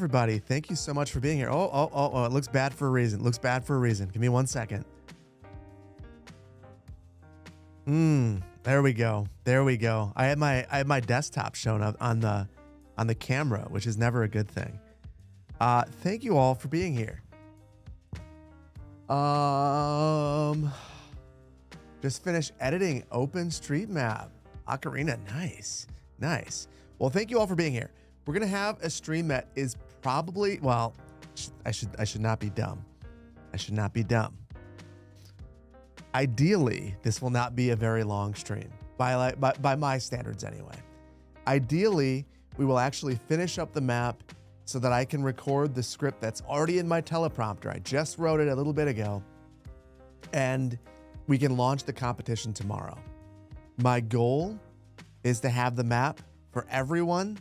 everybody. Thank you so much for being here. Oh, it looks bad for a reason. Looks bad for a reason. Give me 1 second. There we go. There we go. I had my desktop shown up on the camera, which is never a good thing. Thank you all for being here. Just finished editing OpenStreetMap. Ocarina, nice. Well, thank you all for being here. We're gonna have a stream that is probably, well, I should not be dumb. I should not be dumb. Ideally, this will not be a very long stream by my standards anyway. Ideally, we will actually finish up the map so that I can record the script that's already in my teleprompter. I just wrote it a little bit ago, and we can launch the competition tomorrow. My goal is to have the map for everyone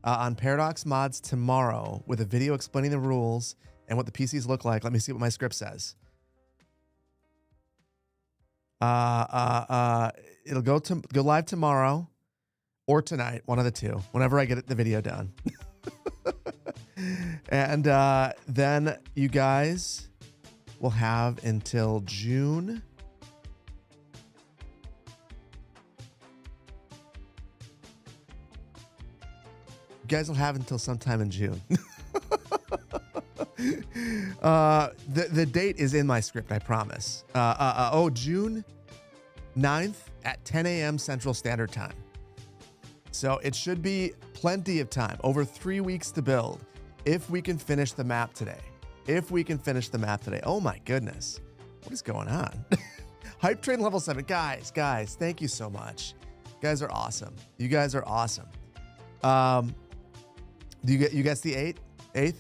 on Paradox Mods tomorrow with a video explaining the rules and what the PCs look like. Let me see what my script says. It'll go live tomorrow or tonight, one of the two, whenever I get the video done. And then you guys will have until June. You guys will have until sometime in June. The date is in my script, I promise. June 9th at 10 a.m. Central Standard Time. So it should be plenty of time, over 3 weeks to build, if we can finish the map today. Oh my goodness. What is going on? Hype Train level 7. Guys, thank you so much. You guys are awesome. Do you guess the 8th?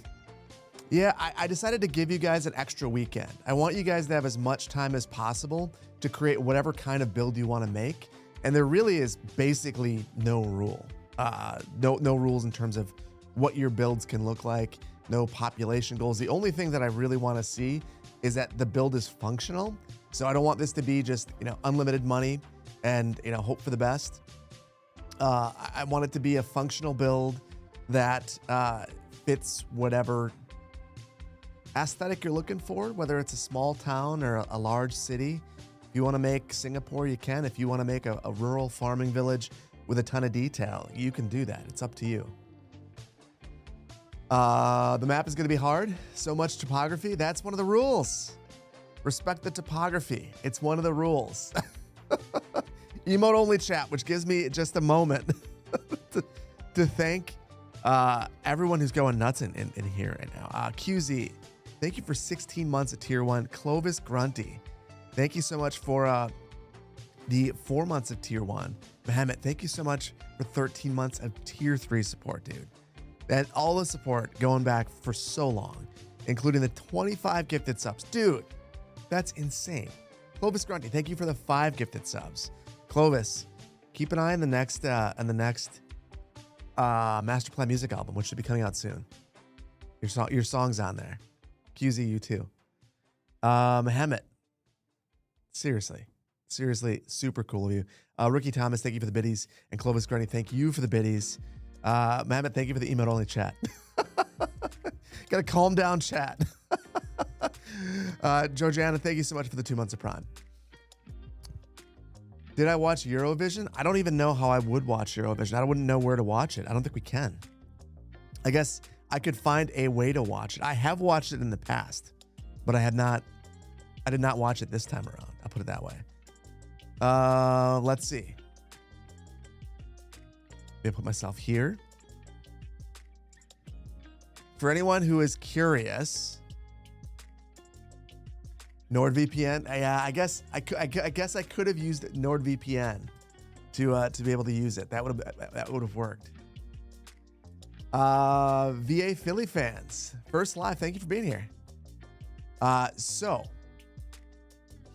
Yeah, I decided to give you guys an extra weekend. I want you guys to have as much time as possible to create whatever kind of build you want to make. And there really is basically no rule. No rules in terms of what your builds can look like, no population goals. The only thing that I really want to see is that the build is functional. So I don't want this to be just, unlimited money and, hope for the best. I want it to be a functional build that fits whatever aesthetic you're looking for, whether it's a small town or a large city. If you want to make Singapore, you can. If you want to make a rural farming village with a ton of detail, you can do that. It's up to you. The map is going to be hard. So much topography. That's one of the rules. Respect the topography. It's one of the rules. Emote only chat, which gives me just a moment to thank everyone who's going nuts in here right now. QZ, thank you for 16 months of tier 1. Clovis Grunty, thank you so much for the 4 months of tier 1. Mohammed, thank you so much for 13 months of tier 3 support, dude. And all the support going back for so long, including the 25 gifted subs. Dude, that's insane. Clovis Grunty, thank you for the 5 gifted subs. Clovis, keep an eye on the next Master Plan music album, which should be coming out soon. Your song's on there. QZ, you too. Mohammed, seriously, super cool of you. Rookie Thomas, thank you for the biddies. And Clovis Grunty, thank you for the biddies. Mohammed, thank you for the emote only chat. Gotta calm down, chat. Georgiana, thank you so much for the 2 months of Prime. Did I watch Eurovision? I don't even know how I would watch Eurovision. I wouldn't know where to watch it. I don't think we can. I guess I could find a way to watch it. I have watched it in the past, but I did not watch it this time around. I'll put it that way. Let's see. Maybe put myself here. For anyone who is curious, NordVPN. Yeah, I guess I could have used NordVPN to be able to use it. That would have worked. VA Philly fans, first live. Thank you for being here. So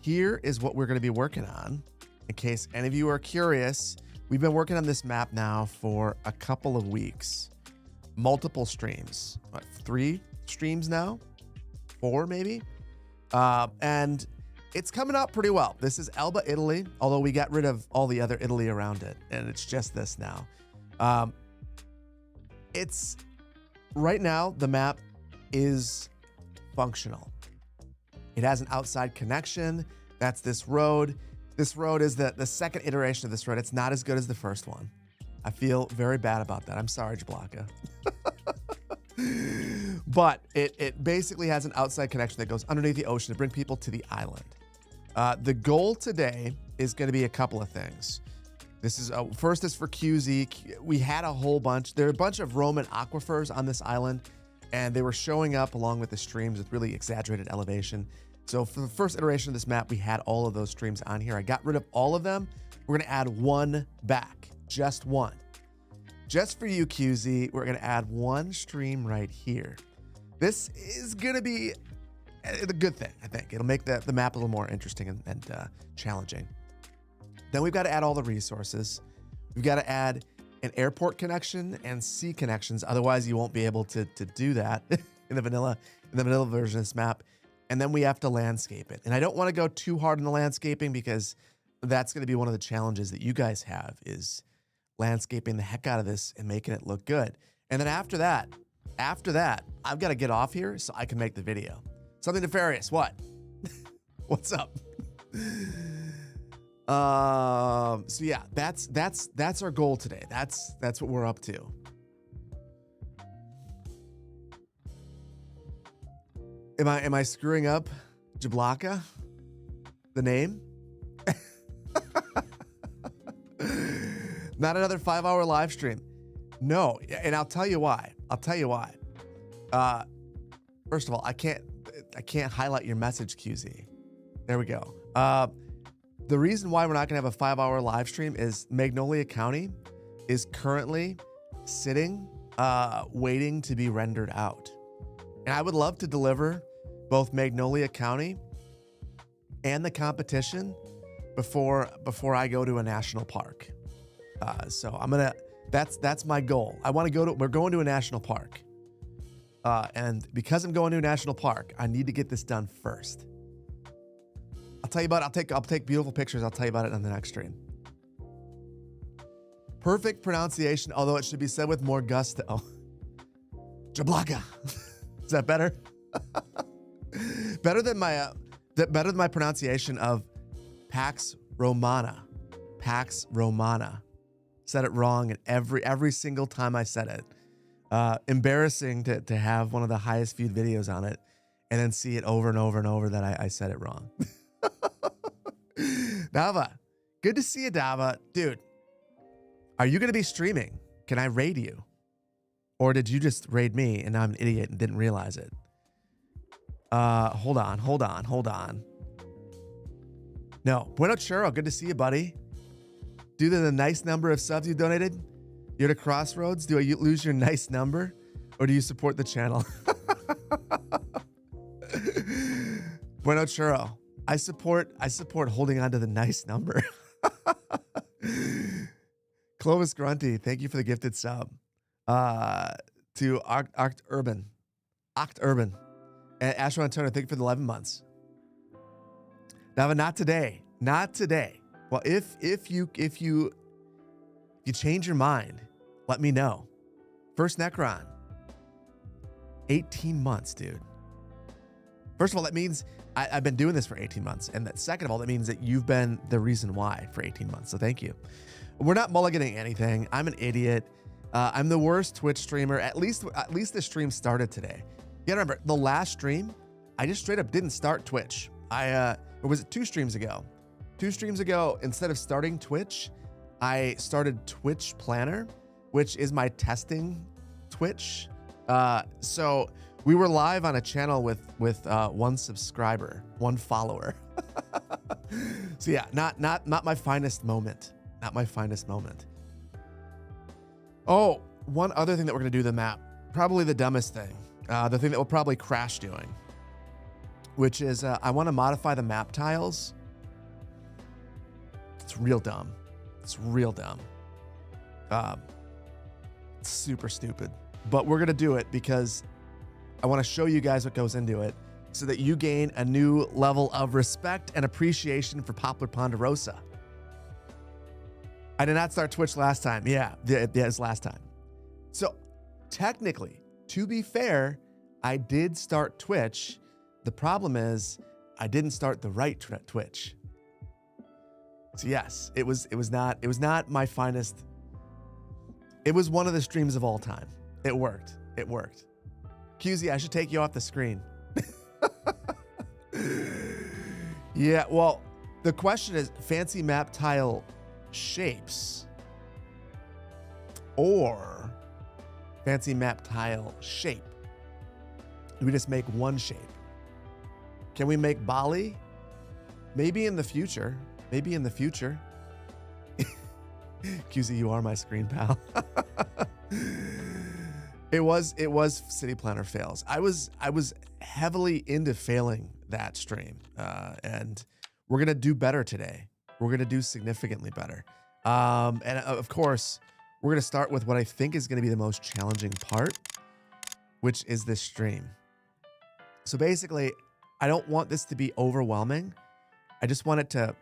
here is what we're going to be working on. In case any of you are curious, we've been working on this map now for a couple of weeks. Multiple streams. What, 3 streams now? 4 maybe? And it's coming out pretty well. This is Elba, Italy, although we got rid of all the other Italy around it, and it's just this now. It's right now, the map is functional. It has an outside connection. That's this road. This road is the second iteration of this road. It's not as good as the first one. I feel very bad about that. I'm sorry, Jablaka. But it basically has an outside connection that goes underneath the ocean to bring people to the island. The goal today is going to be a couple of things. This is first is for QZ. We had a whole bunch. There are a bunch of Roman aquifers on this island, and they were showing up along with the streams with really exaggerated elevation. So for the first iteration of this map, we had all of those streams on here. I got rid of all of them. We're going to add one back, just one. Just for you, QZ, we're going to add one stream right here. This is going to be a good thing, I think. It'll make the map a little more interesting and challenging. Then we've got to add all the resources. We've got to add an airport connection and sea connections. Otherwise, you won't be able to do that in the vanilla version of this map. And then we have to landscape it. And I don't want to go too hard in the landscaping because that's going to be one of the challenges that you guys have is landscaping the heck out of this and making it look good. And then after that, I've got to get off here so I can make the video. Something nefarious. What? What's up? So yeah, that's our goal today. That's what we're up to. Am I screwing up Jablaka? The name? Not another 5-hour live stream. No, and I'll tell you why. First of all, I can't highlight your message, QZ. There we go. The reason why we're not gonna have a 5-hour live stream is Magnolia County is currently sitting, waiting to be rendered out. And I would love to deliver both Magnolia County and the competition before I go to a national park. So that's my goal. We're going to a national park. And because I'm going to a national park, I need to get this done first. I'll tell you about it. I'll take beautiful pictures. I'll tell you about it on the next stream. Perfect pronunciation, although it should be said with more gusto. Jablaka. Is that better? better than my pronunciation of Pax Romana. Pax Romana. Said it wrong, and every single time I said it. Embarrassing to have one of the highest viewed videos on it, and then see it over and over and over that I said it wrong. Dava, good to see you, Dava. Dude, are you going to be streaming? Can I raid you? Or did you just raid me and I'm an idiot and didn't realize it? Hold on. No, Bueno Churro, good to see you, buddy. Due to the nice number of subs you donated, you're at a crossroads. Do you lose your nice number or do you support the channel? Bueno Churro, I support holding on to the nice number. Clovis Grunty, thank you for the gifted sub. To Oct Urban. And Asher Antonio, thank you for the 11 months. Now, but not today. Well, if you change your mind, let me know. First Necron, 18 months, dude. First of all, that means I've been doing this for 18 months. And second of all, that means that you've been the reason why for 18 months. So thank you. We're not mulliganing anything. I'm an idiot. I'm the worst Twitch streamer. At least the stream started today. You gotta remember, the last stream, I just straight up didn't start Twitch. Or was it 2 streams ago? 2 streams ago, instead of starting Twitch, I started Twitch Planner, which is my testing Twitch. So we were live on a channel with 1 subscriber, 1 follower. So yeah, not my finest moment. Not my finest moment. Oh, one other thing that we're gonna do the map, probably the dumbest thing, the thing that we'll probably crash doing, which is I want to modify the map tiles. It's real dumb. It's super stupid, but we're gonna do it because I want to show you guys what goes into it so that you gain a new level of respect and appreciation for Poplar Ponderosa. I did not start Twitch last time. Yeah, it's last time. So technically, To be fair, I did start Twitch. The problem is I didn't start the right Twitch. So yes, it was not my finest. It was one of the streams of all time. It worked. It worked. QZ, I should take you off the screen. Yeah, well, the question is fancy map tile shapes or fancy map tile shape. Do we just make one shape? Can we make Bali? Maybe in the future. Maybe in the future. QZ, you are my screen pal. It was City Planner fails. I was heavily into failing that stream, and we're gonna do better today. We're gonna do significantly better, and of course, we're gonna start with what I think is gonna be the most challenging part, which is this stream. So basically, I don't want this to be overwhelming. I just want it to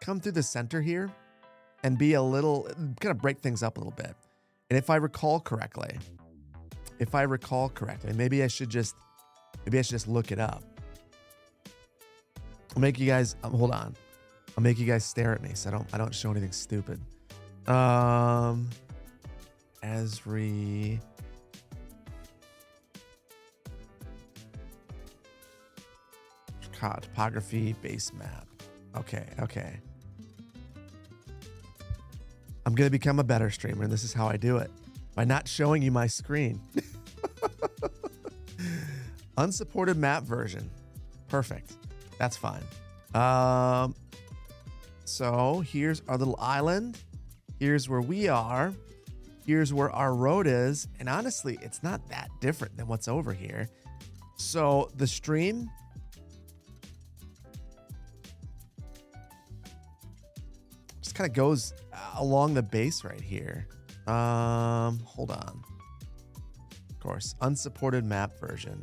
come through the center here and be a little, kind of break things up a little bit. And if I recall correctly, maybe I should just look it up. I'll make you guys, hold on. I'll make you guys stare at me so I don't show anything stupid. Esri. Topography base map. Okay. I'm going to become a better streamer, and this is how I do it. By not showing you my screen. Unsupported map version. Perfect. That's fine. So here's our little island. Here's where we are. Here's where our road is. And honestly, it's not that different than what's over here. So the stream just kind of goes along the base right here. Hold on. Of course, unsupported map version.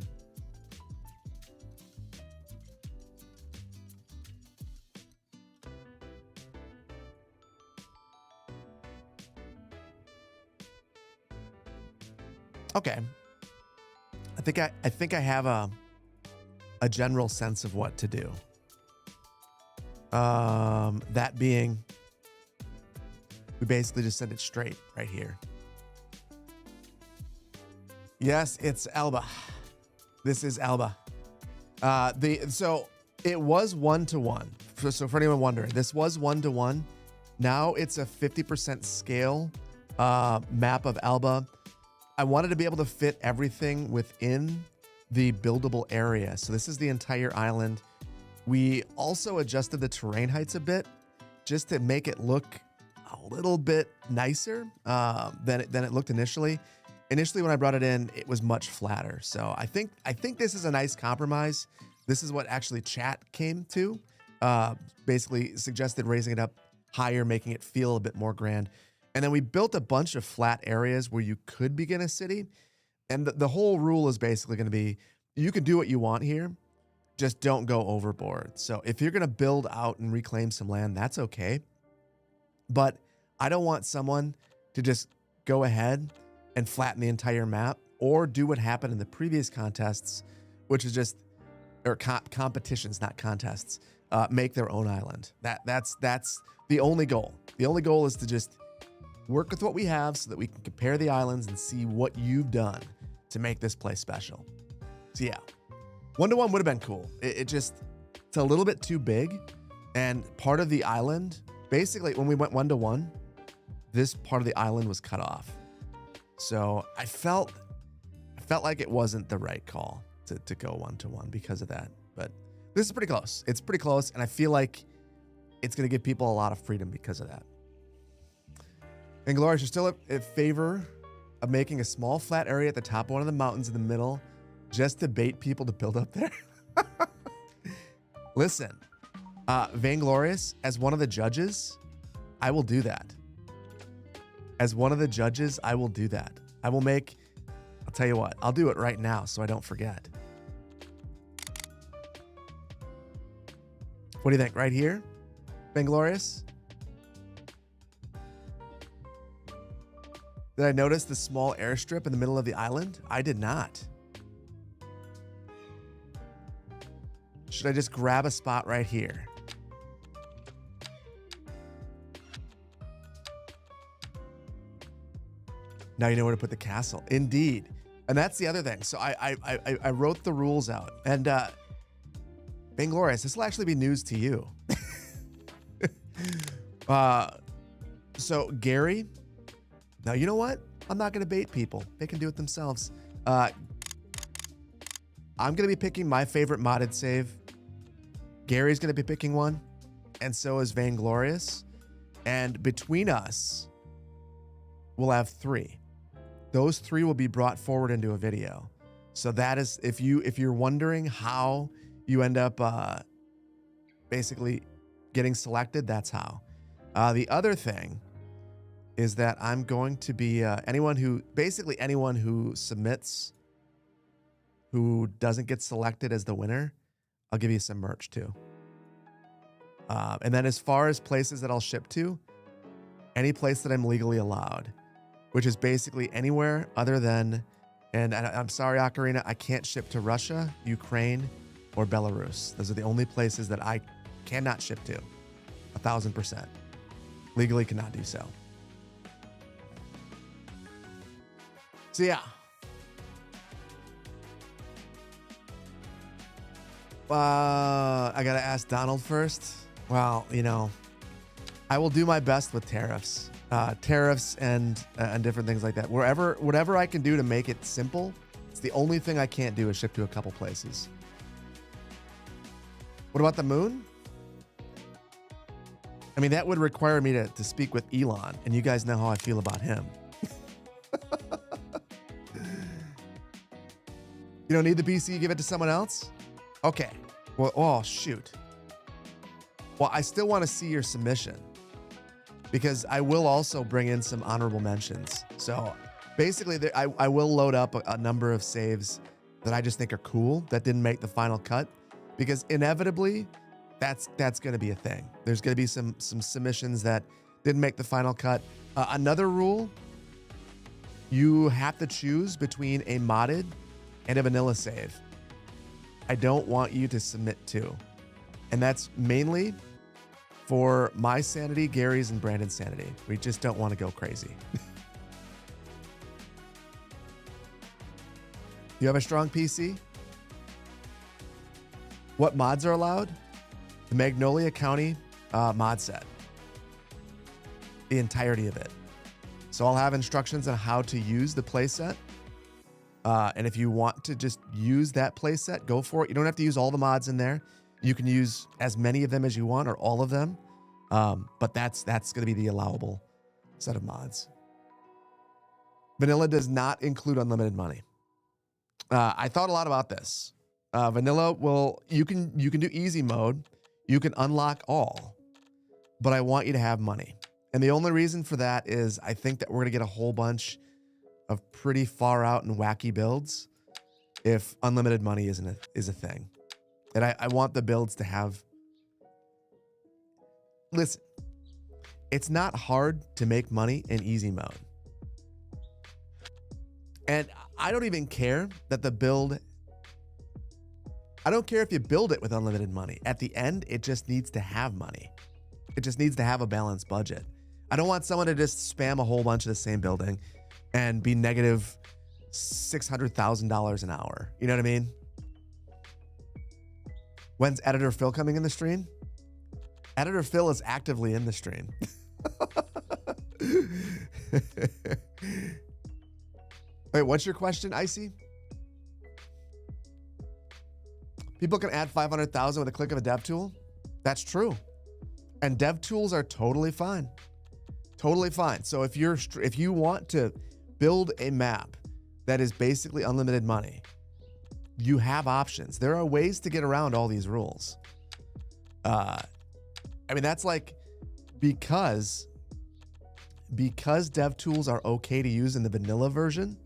Okay. I think I have a general sense of what to do. That being, we basically just send it straight right here. Yes, it's Alba. This is Alba. So it was 1-to-1. So for anyone wondering, this was 1-to-1. Now it's a 50% scale map of Alba. I wanted to be able to fit everything within the buildable area. So this is the entire island. We also adjusted the terrain heights a bit just to make it look a little bit nicer than it looked initially. Initially, when I brought it in, it was much flatter. So I think this is a nice compromise. This is what actually chat came to. Basically suggested raising it up higher, making it feel a bit more grand. And then we built a bunch of flat areas where you could begin a city. And the whole rule is basically going to be, you can do what you want here, just don't go overboard. So if you're going to build out and reclaim some land, that's okay. But I don't want someone to just go ahead and flatten the entire map or do what happened in the previous contests, which is just, or competitions, not contests, make their own island. That's the only goal. The only goal is to just work with what we have so that we can compare the islands and see what you've done to make this place special. So yeah, 1-to-1 would have been cool. It's a little bit too big. And part of the island, basically when we went 1-to-1, this part of the island was cut off. So I felt like it wasn't the right call to go 1-to-1 because of that. But this is pretty close. It's pretty close. And I feel like it's going to give people a lot of freedom because of that. And Glorious, you're still in favor of making a small flat area at the top of one of the mountains in the middle just to bait people to build up there? Listen, Vainglorious, as one of the judges, I will do that. As one of the judges, I will do that. I'll tell you what, I'll do it right now so I don't forget. What do you think? Right here? Vainglorious? Did I notice the small airstrip in the middle of the island? I did not. Should I just grab a spot right here? Now you know where to put the castle. Indeed. And that's the other thing. So I wrote the rules out. And Vainglorious, this will actually be news to you. So Gary, now you know what? I'm not going to bait people. They can do it themselves. I'm going to be picking my favorite modded save. Gary's going to be picking one. And so is Vainglorious. And between us, we'll have 3. Those 3 will be brought forward into a video. So that is, if you're wondering how you end up basically getting selected, that's how. The other thing is that I'm going to be anyone who submits who doesn't get selected as the winner, I'll give you some merch too. And then as far as places that I'll ship to, any place that I'm legally allowed, which is basically anywhere other than, and I'm sorry, Ocarina, I can't ship to Russia, Ukraine, or Belarus. Those are the only places that I cannot ship to. 1,000%. Legally cannot do so. So yeah. I gotta ask Donald first. Well, you know, I will do my best with tariffs. Tariffs and different things like that. Whatever I can do to make it simple. It's the only thing I can't do is ship to a couple places. What about the moon? I mean, that would require me to speak with Elon, and you guys know how I feel about him. You don't need the PC, give it to someone else? Okay. Well, oh, shoot. Well, I still want to see your submission, because I will also bring in some honorable mentions. So basically, I will load up a number of saves that I just think are cool that didn't make the final cut, because inevitably, that's going to be a thing. There's going to be some submissions that didn't make the final cut. Another rule, you have to choose between a modded and a vanilla save. I don't want you to submit 2. And that's mainly for my sanity, Gary's, and Brandon's sanity. We just don't want to go crazy. You have a strong PC? What mods are allowed? The Magnolia County mod set. The entirety of it. So I'll have instructions on how to use the playset. And if you want to just use that playset, go for it. You don't have to use all the mods in there. You can use as many of them as you want, or all of them. But that's going to be the allowable set of mods. Vanilla does not include unlimited money. I thought a lot about this. Vanilla will, you can do easy mode. You can unlock all, but I want you to have money. And the only reason for that is I think that we're going to get a whole bunch of pretty far out and wacky builds if unlimited money is a thing. And I want the builds to have... Listen, it's not hard to make money in easy mode. And I don't even care that the build... I don't care if you build it with unlimited money. At the end, it just needs to have money. It just needs to have a balanced budget. I don't want someone to just spam a whole bunch of the same building and be negative $600,000 an hour. You know what I mean? When's Editor Phil coming in the stream? Editor Phil is actively in the stream. Wait, what's your question, Icy? People can add 500,000 with a click of a dev tool. That's true. And dev tools are totally fine. Totally fine. So if you want to build a map that is basically unlimited money, you have options. There are ways to get around all these rules. I mean, that's like, because dev tools are okay to use in the vanilla version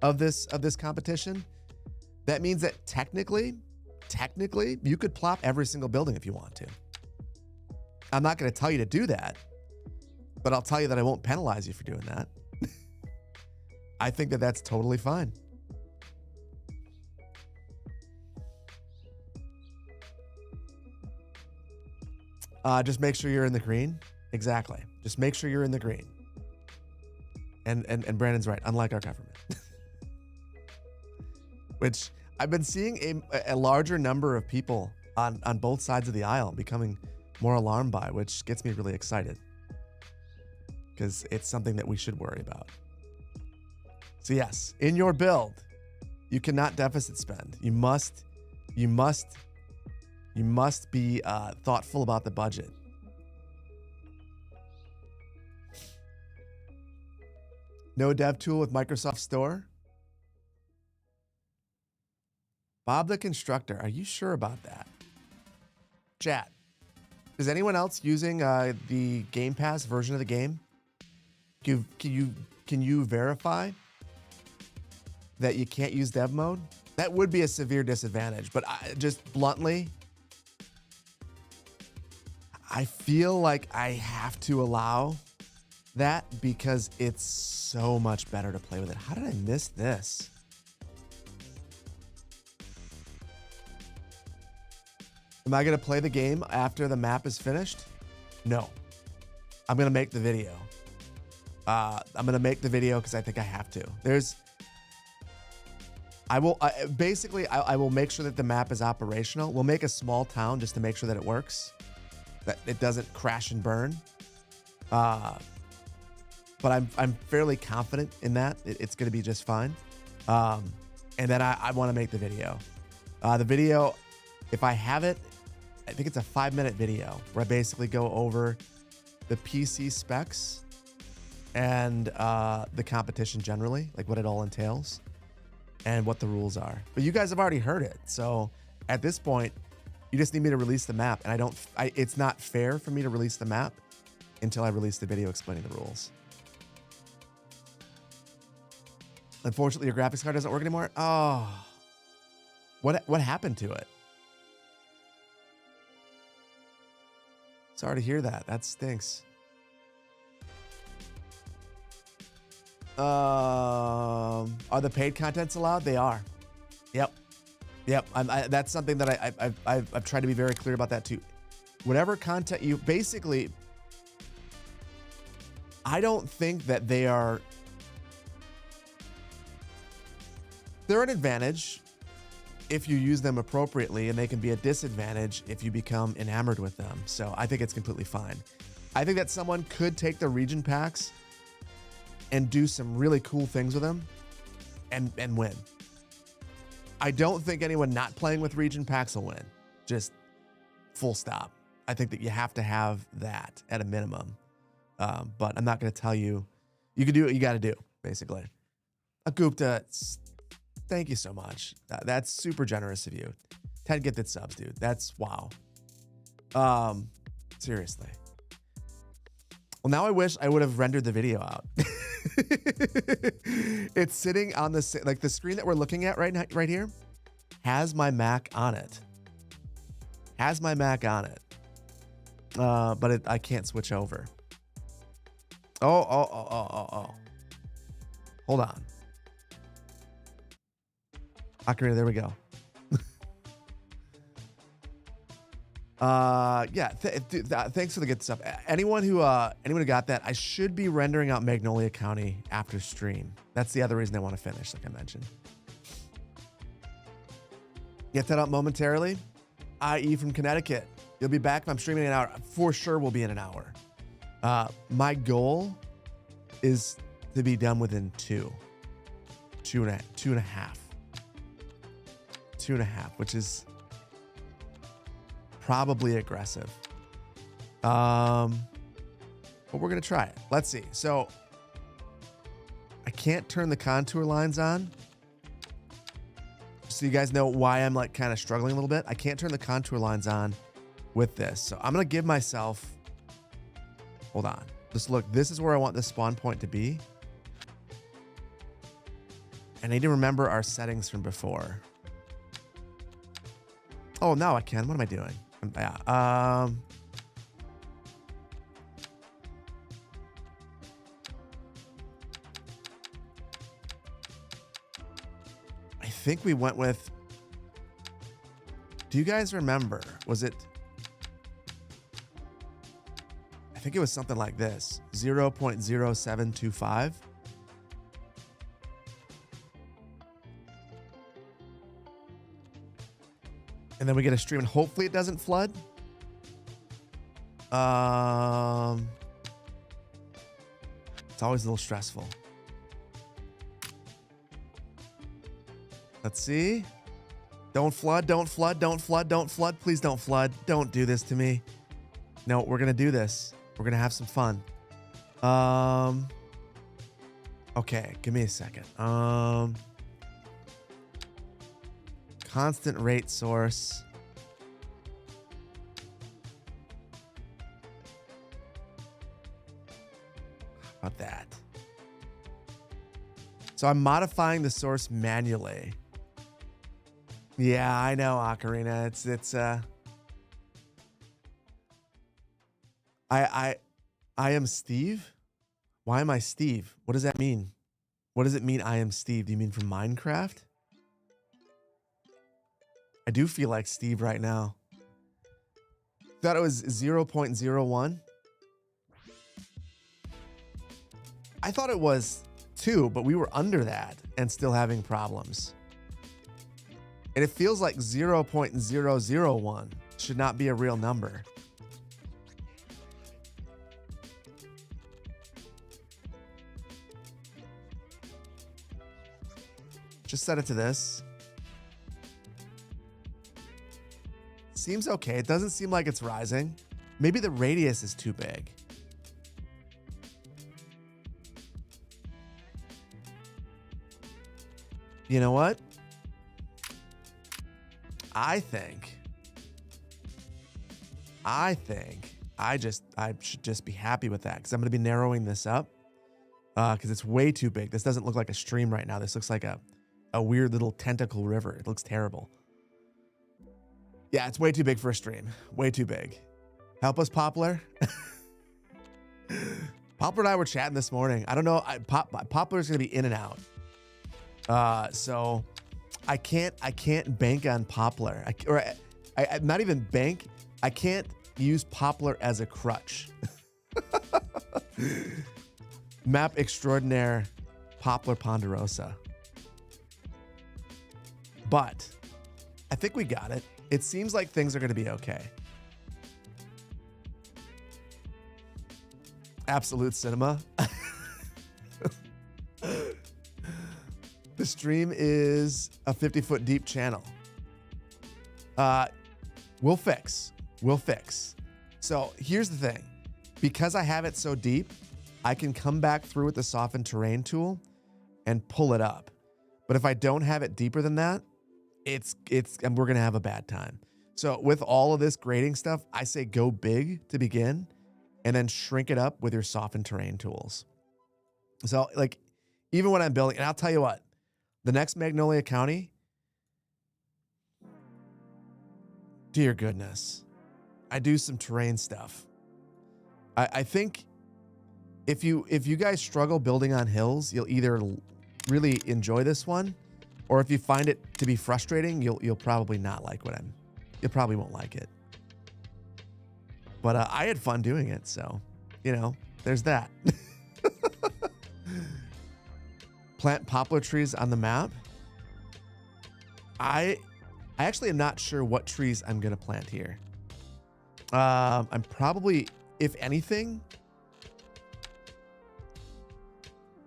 of this competition, that means that technically, you could plop every single building if you want to. I'm not going to tell you to do that, but I'll tell you that I won't penalize you for doing that. I think that that's totally fine. Just make sure you're in the green. Exactly. Just make sure you're in the green. And Brandon's right, unlike our government. Which I've been seeing a larger number of people on both sides of the aisle becoming more alarmed by, which gets me really excited. Because it's something that we should worry about. So yes, in your build, you cannot deficit spend. You must be thoughtful about the budget. No dev tool with Microsoft Store. Bob the Constructor, are you sure about that? Chat, is anyone else using the Game Pass version of the game? Can you verify that you can't use dev mode? That would be a severe disadvantage, but just bluntly, I feel like I have to allow that because it's so much better to play with it. How did I miss this? Am I going to play the game after the map is finished? No. I'm going to make the video. I'm going to make the video because I think I have to. I will make sure that the map is operational. We'll make a small town just to make sure that it works, that it doesn't crash and burn. But I'm fairly confident in that. It's going to be just fine. And then I want to make the video. The video, if I have it, I think it's a 5-minute video where I basically go over the PC specs and the competition generally, like what it all entails and what the rules are. But you guys have already heard it. So at this point, you just need me to release the map. And it's not fair for me to release the map until I release the video explaining the rules. Unfortunately, your graphics card doesn't work anymore. Oh, what happened to it? Sorry to hear that. That stinks. Are the paid contents allowed? They are. Yep. That's something that I've tried to be very clear about that too. Whatever content you basically, I don't think that they're an advantage if you use them appropriately, and they can be a disadvantage if you become enamored with them. So I think it's completely fine. I think that someone could take the region packs and do some really cool things with them and win. I don't think anyone not playing with region packs will win. Just full stop. I think that you have to have that at a minimum. But I'm not going to tell you. You can do what you got to do, basically. Agupta, thank you so much. That's super generous of you. 10 gifted subs, dude. That's wow. Seriously. Well, now I wish I would have rendered the video out. It's sitting on the screen that we're looking at right here has my Mac on it. But I can't switch over. Oh. Hold on. Ocarina, there we go. Yeah, thanks for the good stuff. Anyone who got that, I should be rendering out Magnolia County after stream. That's the other reason I want to finish, like I mentioned. Get that up momentarily. IE from Connecticut. You'll be back if I'm streaming in an hour. For sure we'll be in an hour. My goal is to be done within two and a half, which is probably aggressive. But we're going to try it. Let's see. So I can't turn the contour lines on. So you guys know why I'm like kind of struggling a little bit. I can't turn the contour lines on with this. So I'm going to give myself, hold on. Just look, this is where I want the spawn point to be. I need to remember our settings from before. Oh, now I can. What am I doing? Yeah. think we went with, do you guys remember? Was it, I think it was something like this, 0.0725. And then we get a stream and hopefully it doesn't flood. It's always a little stressful. Let's see. Don't flood, don't flood, don't flood, don't flood. Please don't flood. Don't do this to me. No, we're going to do this. We're going to have some fun. Okay, give me a second. Constant rate source. How about that? So I'm modifying the source manually. Yeah, I know, Ocarina. It's I am Steve? Why am I Steve? What does that mean? What does it mean I am Steve? Do you mean from Minecraft? I do feel like Steve right now. Thought it was 0.01. I thought it was 2, but we were under that and still having problems. And it feels like 0.001 should not be a real number. Just set it to this. Seems okay. It doesn't seem like it's rising. Maybe the radius is too big. You know what? I think I should just be happy with that because I'm going to be narrowing this up because it's way too big. This doesn't look like a stream right now. This looks like a weird little tentacle river. It looks terrible. Yeah, it's way too big for a stream. Way too big. Help us, Poplar. Poplar and I were chatting this morning. I don't know. Poplar's going to be in and out. So I can't bank on Poplar. I not even bank. I can't use Poplar as a crutch. Map extraordinaire, Poplar Ponderosa. But I think we got it. It seems like things are going to be okay. Absolute cinema. The stream is a 50-foot deep channel. We'll fix. So here's the thing. Because I have it so deep, I can come back through with the soften terrain tool and pull it up. But if I don't have it deeper than that, and we're going to have a bad time. So with all of this grading stuff, I say go big to begin and then shrink it up with your soften terrain tools. So like, even when I'm building, and I'll tell you what, the next Magnolia County, dear goodness, I do some terrain stuff. I think if you guys struggle building on hills, you'll either really enjoy this one, or if you find it to be frustrating, you'll probably not like you probably won't like it. But I had fun doing it, so there's that. Plant poplar trees on the map. I actually am not sure what trees I'm gonna plant here. I'm probably, if anything,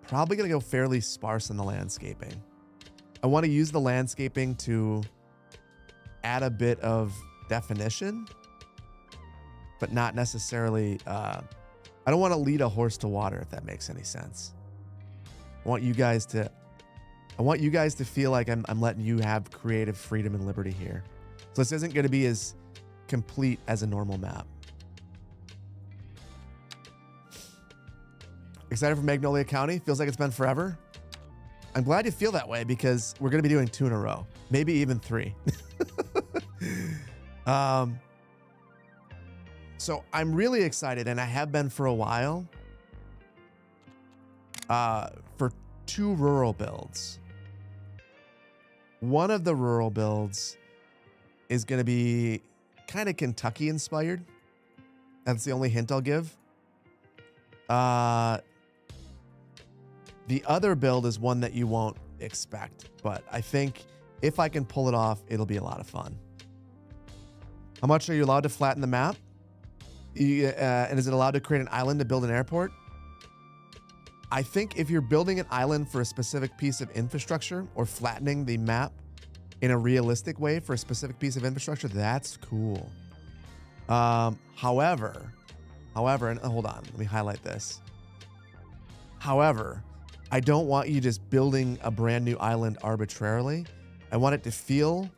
probably gonna go fairly sparse in the landscaping. I want to use the landscaping to add a bit of definition, but not necessarily, I don't want to lead a horse to water, if that makes any sense. I want you guys to feel like I'm letting you have creative freedom and liberty here. So this isn't going to be as complete as a normal map. Excited for Magnolia County? Feels like it's been forever. I'm glad you feel that way because we're going to be doing 2 in a row, maybe even 3. So I'm really excited, and I have been for a while, for 2 rural builds. one of the rural builds is going to be kind of Kentucky inspired. That's the only hint I'll give. The other build is one that you won't expect, but I think if I can pull it off, it'll be a lot of fun. How much are you allowed to flatten the map? And is it allowed to create an island to build an airport? I think if you're building an island for a specific piece of infrastructure or flattening the map in a realistic way for a specific piece of infrastructure, that's cool. However, and hold on, let me highlight this. However, I don't want you just building a brand new island arbitrarily. I want it to feel,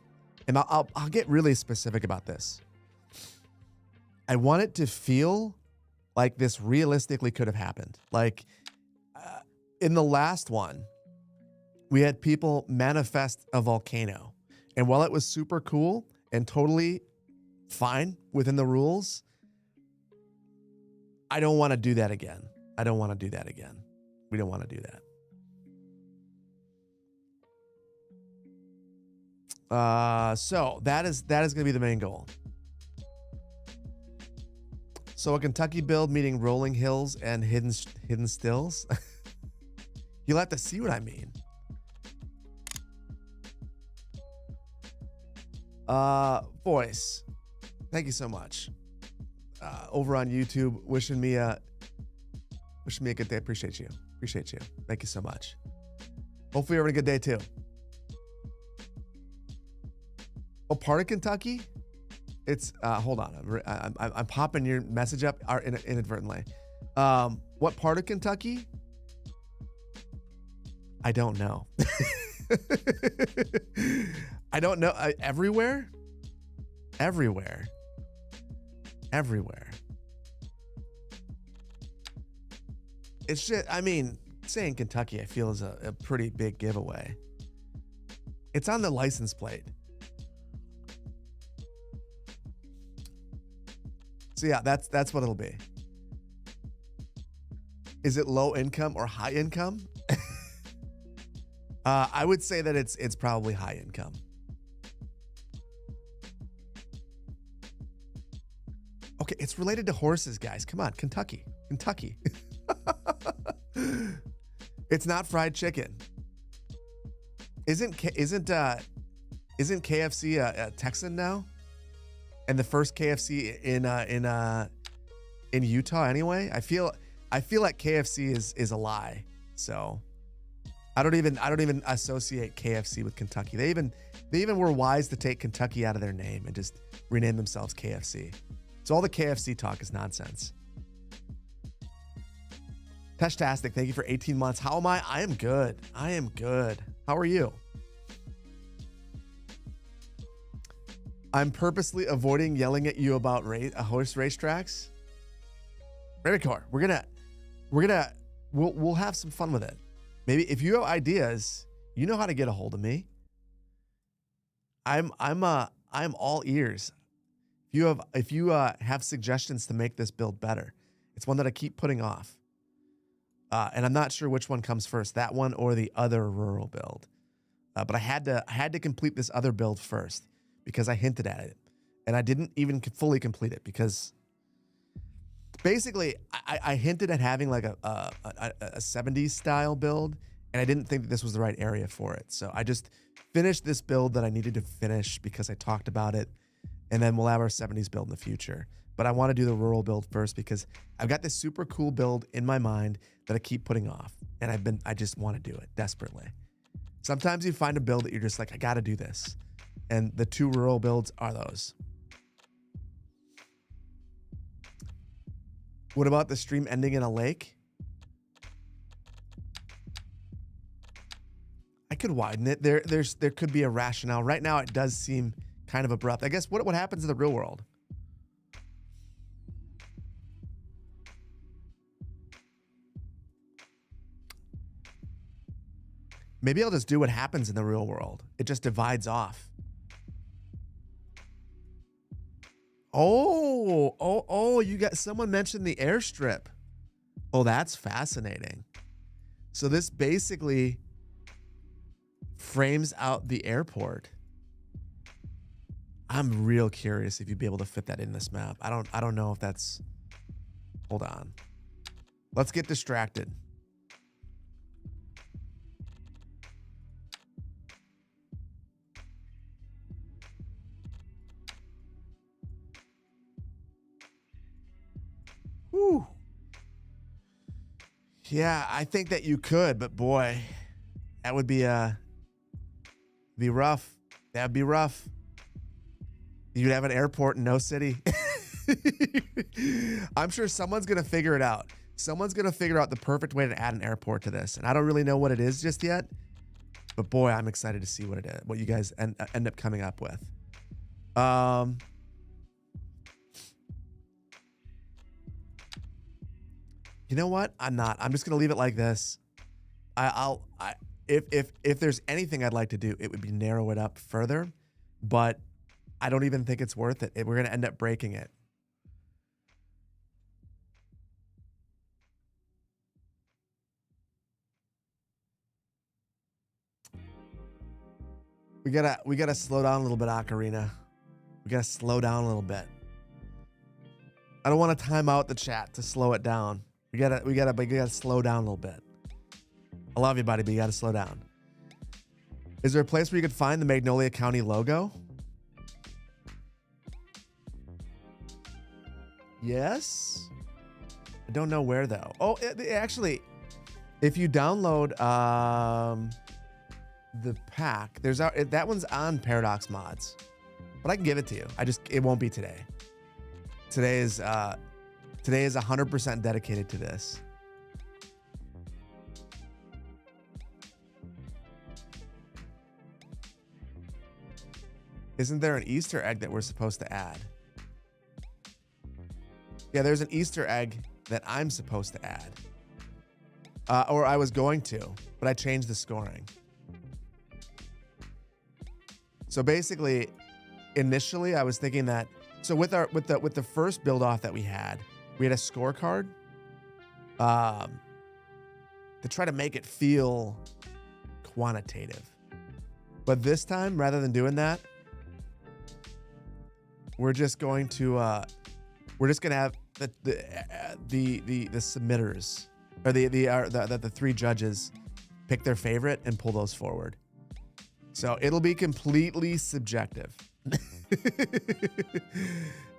and I'll get really specific about this. I want it to feel like this realistically could have happened. Like in the last one, we had people manifest a volcano. And while it was super cool and totally fine within the rules, I don't want to do that again. We don't want to do that. So that is going to be the main goal. So a Kentucky build meeting rolling hills and hidden stills. You'll have to see what I mean. Voice, thank you so much. Over on YouTube, wishing me a good day. Appreciate you. Thank you so much. Hopefully you're having a good day too. What part of Kentucky? It's hold on. I'm popping your message up inadvertently. What part of Kentucky? I don't know. I don't know. Everywhere. It's just, I mean, saying Kentucky, I feel is a pretty big giveaway. It's on the license plate. So yeah, that's what it'll be. Is it low income or high income? I would say that it's probably high income. Okay, it's related to horses, guys. Come on, Kentucky. It's not fried chicken. Isn't KFC a Texan now? And the first KFC in Utah anyway? I feel like KFC is a lie. So I don't even associate KFC with Kentucky. They even were wise to take Kentucky out of their name and just rename themselves KFC. So all the KFC talk is nonsense. Teshtastic, thank you for 18 months. How am I? I am good. How are you? I'm purposely avoiding yelling at you about horse racetracks. Very cool. We'll have some fun with it. Maybe if you have ideas, you know how to get a hold of me. I'm all ears. If you have suggestions to make this build better, it's one that I keep putting off. And I'm not sure which one comes first, that one or the other rural build. But I had to complete this other build first because I hinted at it, and I didn't even fully complete it because basically I hinted at having like a 70s style build, and I didn't think that this was the right area for it. So I just finished this build that I needed to finish because I talked about it, and then we'll have our 70s build in the future. But I want to do the rural build first because I've got this super cool build in my mind that I keep putting off, and I just want to do it desperately. Sometimes you find a build that you're just like, I got to do this. And the two rural builds are those. What about the stream ending in a lake? I could widen it. There could be a rationale. Right now, it does seem kind of abrupt. I guess what happens in the real world? Maybe I'll just do what happens in the real world. It just divides off. Oh, you got someone mentioned the airstrip. Oh, that's fascinating. So this basically frames out the airport. I'm real curious if you'd be able to fit that in this map. I don't know if that's, hold on. Let's get distracted. Whew. Yeah, I think that you could, but boy, that would be rough. That'd be rough. You'd have an airport in no city. I'm sure someone's going to figure it out. Someone's going to figure out the perfect way to add an airport to this. And I don't really know what it is just yet. But boy, I'm excited to see what it is, what you guys end up coming up with. You know what? I'm not. I'm just going to leave it like this. If there's anything I'd like to do, it would be narrow it up further. But I don't even think it's worth it. We're going to end up breaking it. We gotta slow down a little bit, Ocarina. We gotta slow down a little bit. I don't want to time out the chat to slow it down. We gotta slow down a little bit. I love you, buddy, but you gotta slow down. Is there a place where you could find the Magnolia County logo? Yes. I don't know where though. Oh, actually, if you download the pack, that one's on Paradox Mods, but I can give it to you. It won't be today. Today is 100% dedicated to this. Isn't there an Easter egg that we're supposed to add? Yeah, there's an Easter egg that I'm supposed to add. Or I was going to, but I changed the scoring. So basically, initially I was thinking that, so with the first build off that we had a scorecard to try to make it feel quantitative. But this time, rather than doing that, we're just going to have the submitters or the three judges pick their favorite and pull those forward. So it'll be completely subjective.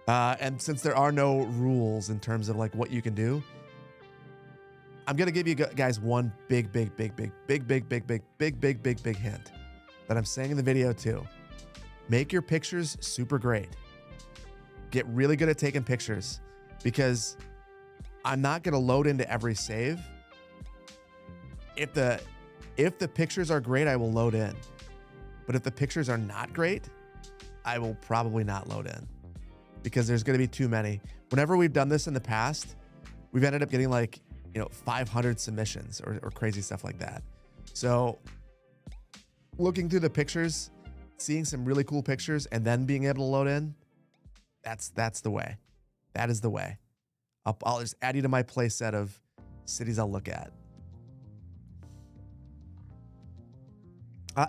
And since there are no rules in terms of like what you can do, I'm going to give you guys one big hint that I'm saying in the video too. Make your pictures super great. Get really good at taking pictures, because I'm not going to load into every save. If the pictures are great, I will load in. But if the pictures are not great, I will probably not load in, because there's going to be too many. Whenever we've done this in the past, we've ended up getting 500 submissions or crazy stuff like that. So looking through the pictures, seeing some really cool pictures, and then being able to load in, that's the way. That is the way. I'll just add you to my play set of cities I'll look at.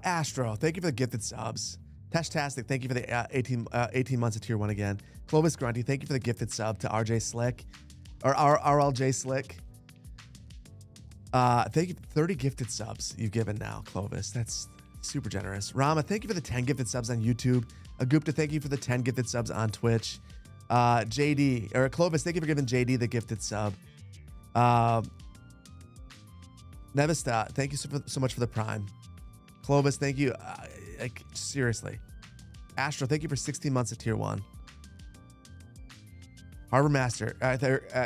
Astro, thank you for the gifted subs. Tashtastic, thank you for the 18 months of tier 1 again. Clovis Grunty, thank you for the gifted sub to RJ Slick, or RLJ Slick. Thank you for 30 gifted subs you've given now, Clovis. That's super generous. Rama, thank you for the 10 gifted subs on YouTube. Agupta, thank you for the 10 gifted subs on Twitch. JD, or Clovis, thank you for giving JD the gifted sub. Nevista, thank you so much for the prime. Clovis, thank you. Seriously. Astro, thank you for 16 months of tier 1. Harbor Master,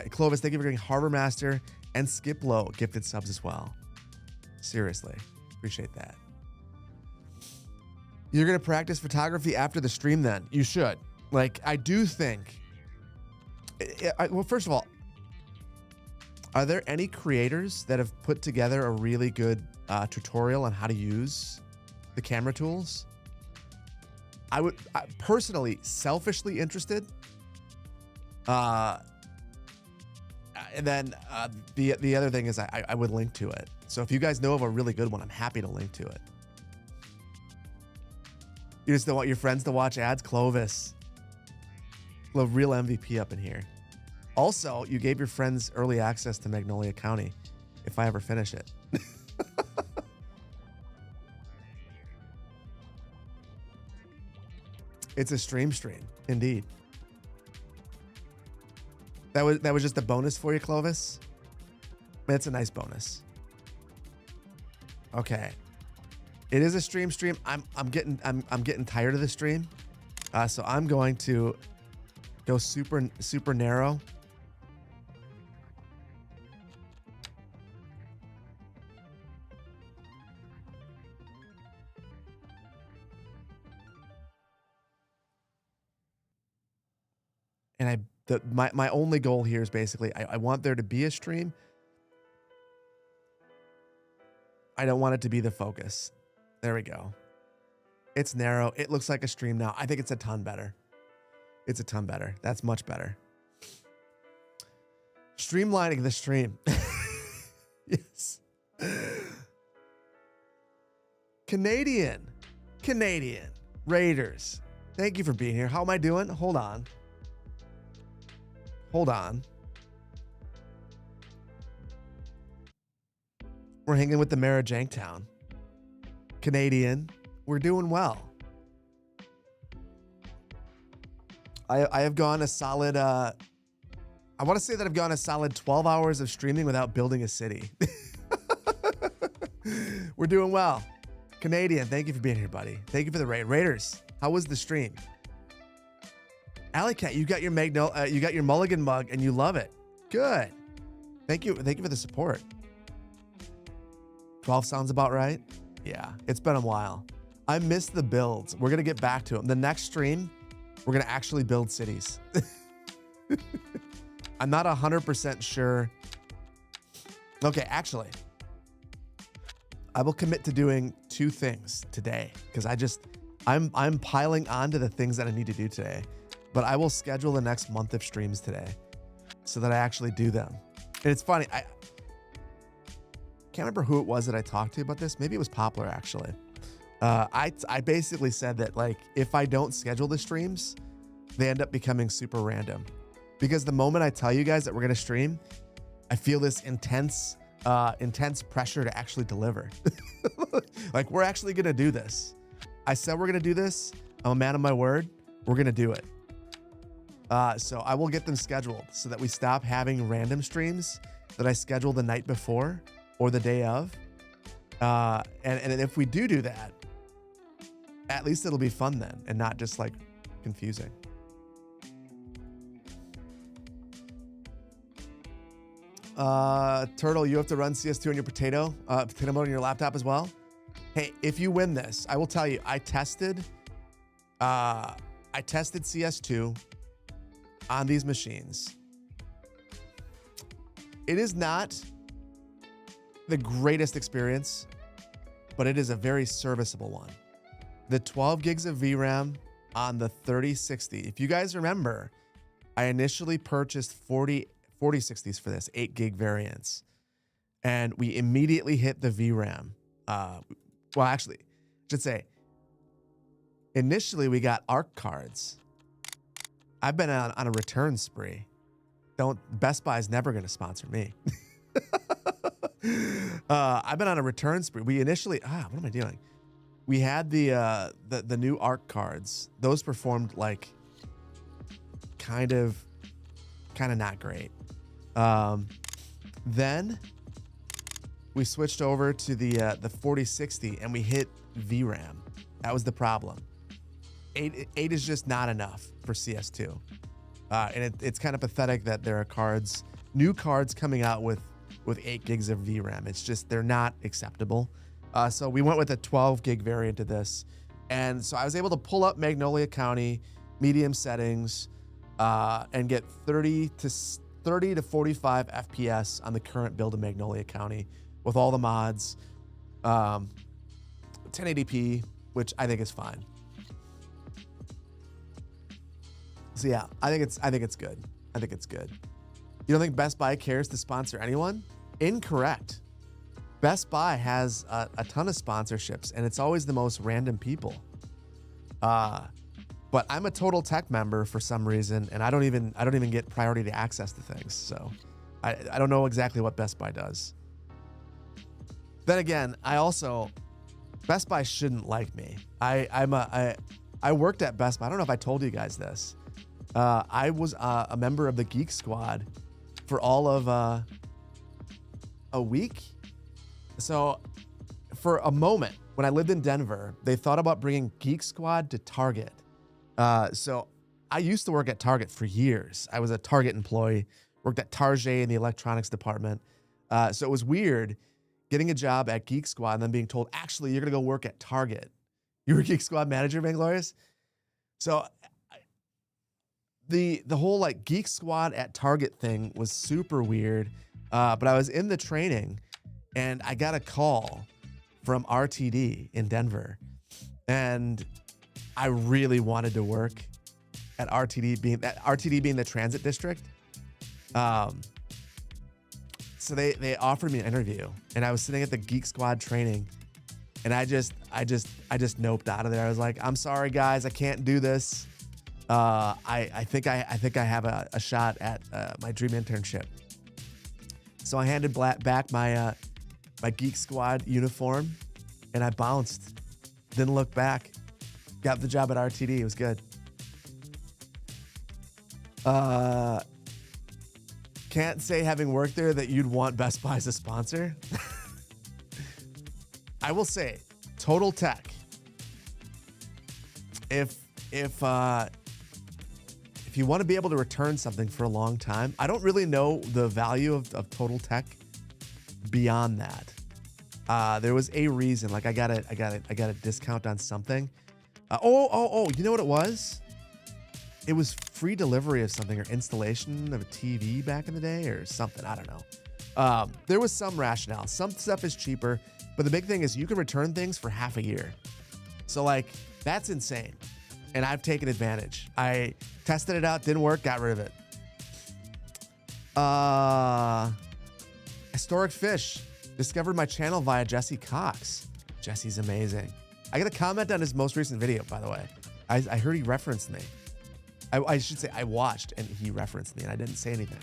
Clovis, thank you for giving Harbor Master and Skiplow gifted subs as well. Seriously, appreciate that. You're going to practice photography after the stream then? You should. I do think... well, first of all, are there any creators that have put together a really good tutorial on how to use the camera tools? I personally, selfishly interested. And then the other thing is I would link to it. So if you guys know of a really good one, I'm happy to link to it. You just don't want your friends to watch ads? Clovis. Real MVP up in here. Also, you gave your friends early access to Magnolia County if I ever finish it. It's a stream, indeed. That was just a bonus for you, Clovis. It's a nice bonus. Okay, it is a stream. I'm getting tired of the stream, so I'm going to go super narrow. And my only goal here is basically I want there to be a stream. I don't want it to be the focus. There we go. It's narrow. It looks like a stream now. I think it's a ton better. It's a ton better. That's much better. Streamlining the stream. Yes. Canadian Raiders. Thank you for being here. How am I doing? Hold on. We're hanging with the mayor of Janktown. Canadian. We're doing well. I have gone a solid, I want to say that I've gone a solid 12 hours of streaming without building a city. We're doing well. Canadian, thank you for being here, buddy. Thank you for the raid. Raiders, how was the stream? Alley Cat, you got your mulligan mug and you love it. Good. Thank you for the support. 12 sounds about right. Yeah, it's been a while. I missed the builds. We're gonna get back to them. The next stream, we're gonna actually build cities. I'm not 100% sure. Okay, actually, I will commit to doing 2 things today because I'm piling on to the things that I need to do today. But I will schedule the next month of streams today so that I actually do them. And it's funny, I can't remember who it was that I talked to about this. Maybe it was Poplar, actually. I basically said that, like, if I don't schedule the streams, they end up becoming super random. Because the moment I tell you guys that we're going to stream, I feel this intense pressure to actually deliver. Like, we're actually going to do this. I said we're going to do this. I'm a man of my word. We're going to do it. So I will get them scheduled so that we stop having random streams that I schedule the night before or the day of. And if we do that, at least it'll be fun then and not just like confusing. Turtle, you have to run CS2 on your potato mode on your laptop as well. Hey, if you win this, I will tell you, I tested CS2 on these machines. It is not the greatest experience, but it is a very serviceable one. The 12 gigs of VRAM on the 3060. If you guys remember, I initially purchased 4060s for this 8 gig variants, and we immediately hit the VRAM. Well, actually, I should say, initially we got ARC cards. I've been on a return spree. Best Buy is never going to sponsor me. I've been on a return spree. We initially, what am I doing? We had the new ARC cards. Those performed like kind of not great. Then we switched over to the 4060 and we hit VRAM. That was the problem. 8 is just not enough for CS2. And it's kind of pathetic that there are new cards coming out with 8 gigs of VRAM. It's just, they're not acceptable. So we went with a 12 gig variant of this. And so I was able to pull up Magnolia County, medium settings, and get 30 to 45 FPS on the current build of Magnolia County with all the mods, 1080p, which I think is fine. So yeah, I think it's good. I think it's good. You don't think Best Buy cares to sponsor anyone? Incorrect. Best Buy has a ton of sponsorships, and it's always the most random people. But I'm a Total Tech member for some reason, and I don't even get priority to access to things. So I don't know exactly what Best Buy does. Then again, Best Buy shouldn't like me. I worked at Best Buy. I don't know if I told you guys this. I was a member of the Geek Squad for all of a week. So for a moment, when I lived in Denver, they thought about bringing Geek Squad to Target. So I used to work at Target for years. I was a Target employee, worked at Target in the electronics department. So it was weird getting a job at Geek Squad and then being told, actually, you're going to go work at Target. You were Geek Squad manager, Vainglorious? So the whole like Geek Squad at Target thing was super weird. But I was in the training and I got a call from RTD in Denver. And I really wanted to work at RTD being the transit district. So they offered me an interview and I was sitting at the Geek Squad training and I just noped out of there. I was like, I'm sorry guys, I can't do this. I think I have a shot at my dream internship. So I handed back my Geek Squad uniform and I bounced. Didn't look back. Got the job at RTD. It was good. Can't say having worked there that you'd want Best Buy as a sponsor. I will say, Total Tech. If you want to be able to return something for a long time, I don't really know the value of Total Tech beyond that. There was a reason, like I got a discount on something. You know what it was? It was free delivery of something or installation of a TV back in the day or something. I don't know. There was some rationale. Some stuff is cheaper, but the big thing is you can return things for half a year. So like, that's insane. And I've taken advantage. I tested it out, didn't work, got rid of it. Historic Fish discovered my channel via Jesse Cox. Jesse's amazing. I got a comment on his most recent video, by the way. I heard he referenced me. I should say I watched and he referenced me and I didn't say anything.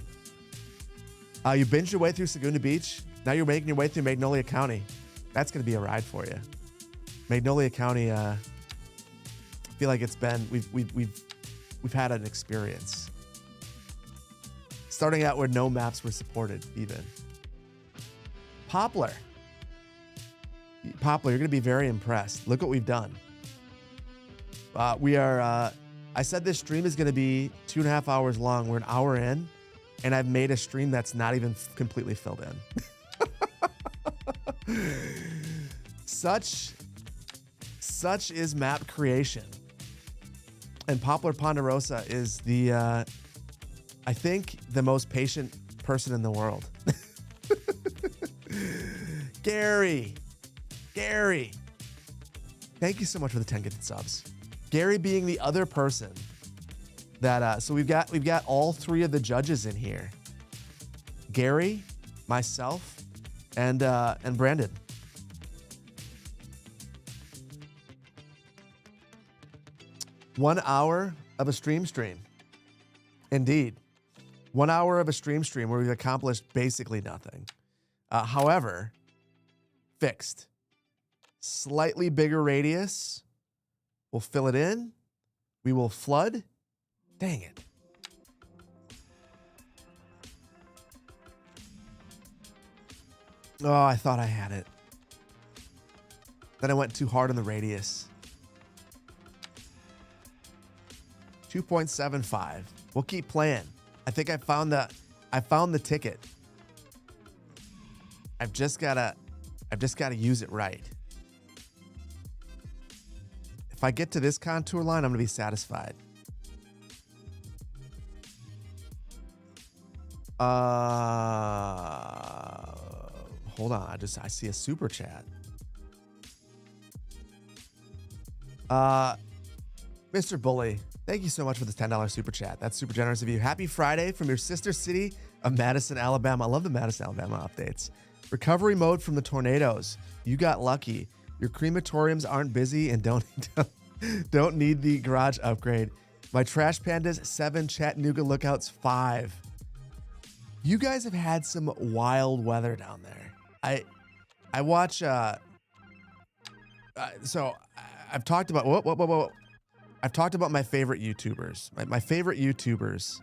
You binged your way through Saguna Beach. Now you're making your way through Magnolia County. That's going to be a ride for you. Magnolia County, I feel like it's been, we've had an experience. Starting out where no maps were supported even. Poplar, you're going to be very impressed. Look what we've done. I said this stream is going to be 2.5 hours long. We're an hour in, and I've made a stream that's not even completely filled in. Such is map creation. And Poplar Ponderosa is I think, the most patient person in the world. Gary, thank you so much for the 10 gifted subs. Gary being the other person that, so we've got all three of the judges in here. Gary, myself, and Brandon. One hour of a stream. Indeed. 1 hour of a stream where we've accomplished basically nothing. However, fixed. Slightly bigger radius. We'll fill it in. We will flood. Dang it. Oh, I thought I had it. Then I went too hard on the radius. 2.75. We'll keep playing. I think I found the ticket. I've just gotta use it right. If I get to this contour line, I'm gonna be satisfied. Hold on, I see a super chat. Mr. Bully, thank you so much for this $10 super chat. That's super generous of you. Happy Friday from your sister city of Madison, Alabama. I love the Madison, Alabama updates. Recovery mode from the tornadoes. You got lucky. Your crematoriums aren't busy and don't Don't need the garage upgrade. My Trash Pandas 7, Chattanooga Lookouts 5. You guys have had some wild weather down there. I watch so I've talked about whoa. I've talked about my favorite YouTubers. My favorite YouTubers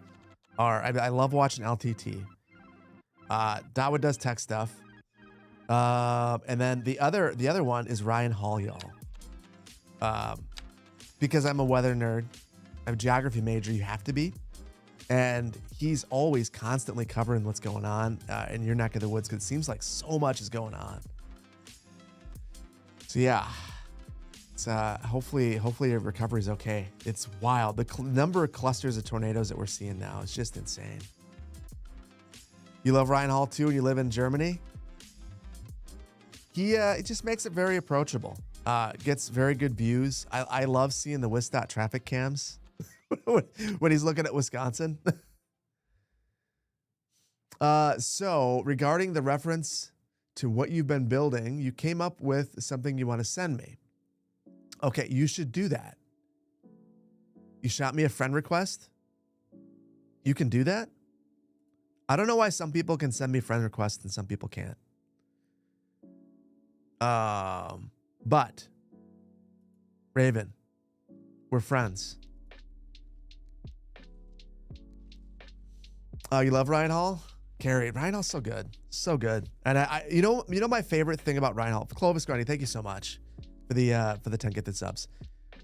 are I love watching LTT. Dawa does tech stuff. And then the other one is Ryan Hall, y'all. Because I'm a weather nerd, I'm a geography major, you have to be. And he's always constantly covering what's going on in your neck of the woods, because it seems like so much is going on. So yeah, it's hopefully your recovery is okay. It's wild. The number of clusters of tornadoes that we're seeing now is just insane. You love Ryan Hall too, and you live in Germany. It just makes it very approachable. Gets very good views. I love seeing the Wisdot traffic cams when he's looking at Wisconsin. So regarding the reference to what you've been building, you came up with something you want to send me. Okay, you should do that. You shot me a friend request. You can do that? I don't know why some people can send me friend requests and some people can't. But Raven, we're friends. Oh, you love Ryan Hall? Carrie, Ryan Hall's so good. So good. And you know my favorite thing about Ryan Hall, Clovis Grundy, thank you so much for the 10 gifted subs.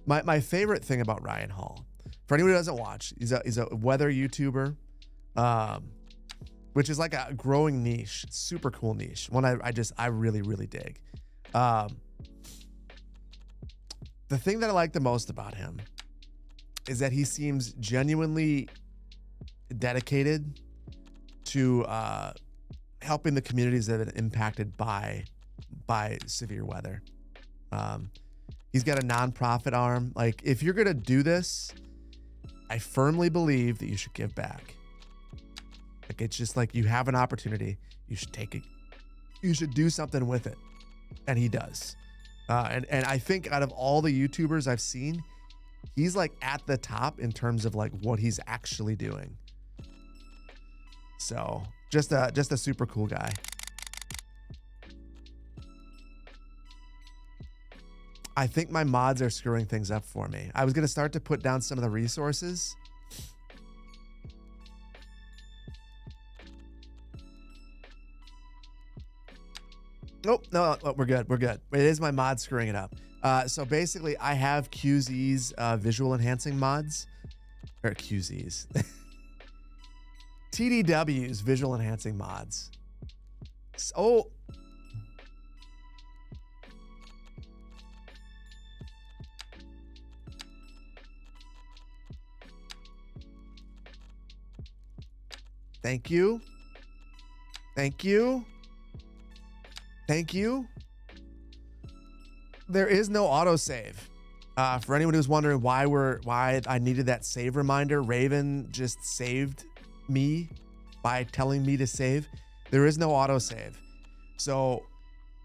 My favorite thing about Ryan Hall, for anyone who doesn't watch, he's a weather YouTuber, which is like a growing niche, super cool niche. One I really, really dig. The thing that I like the most about him is that he seems genuinely dedicated to helping the communities that have been impacted by severe weather. He's got a nonprofit arm. Like, if you're gonna do this, I firmly believe that you should give back. Like, it's just like, you have an opportunity, you should take it. You should do something with it. And he does. And I think out of all the YouTubers I've seen, he's like at the top in terms of like what he's actually doing. So just a super cool guy. I think my mods are screwing things up for me. I was going to start to put down some of the resources. Nope, no, we're good. We're good. It is my mod screwing it up. So basically, I have QZ's visual enhancing mods, or QZ's, TDW's visual enhancing mods. So, thank you. Thank you. Thank you. There is no autosave. For anyone who's wondering why I needed that save reminder, Raven just saved me by telling me to save. There is no autosave. So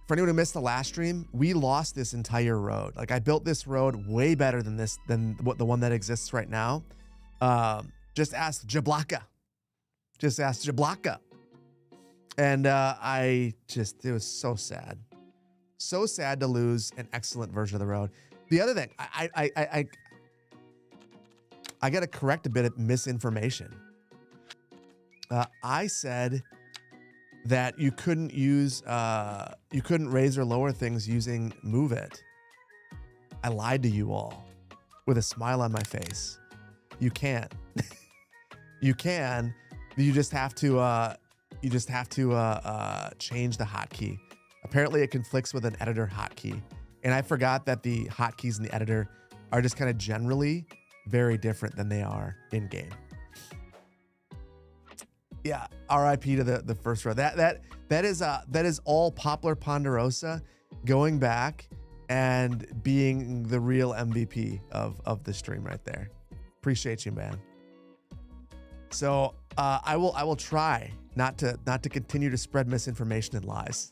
for anyone who missed the last stream, we lost this entire road. Like, I built this road way better than the one that exists right now. Just ask Jablaka. Just ask Jablaka. And it was so sad. So sad to lose an excellent version of the road. The other thing, I got to correct a bit of misinformation. I said that you couldn't raise or lower things using Move It. I lied to you all with a smile on my face. You can't. You can. You just have to change the hotkey. Apparently, it conflicts with an editor hotkey, and I forgot that the hotkeys in the editor are just kind of generally very different than they are in game. Yeah, RIP to the first row. That is all Poplar Ponderosa going back and being the real MVP of the stream right there. Appreciate you, man. So I will try not to continue to spread misinformation and lies.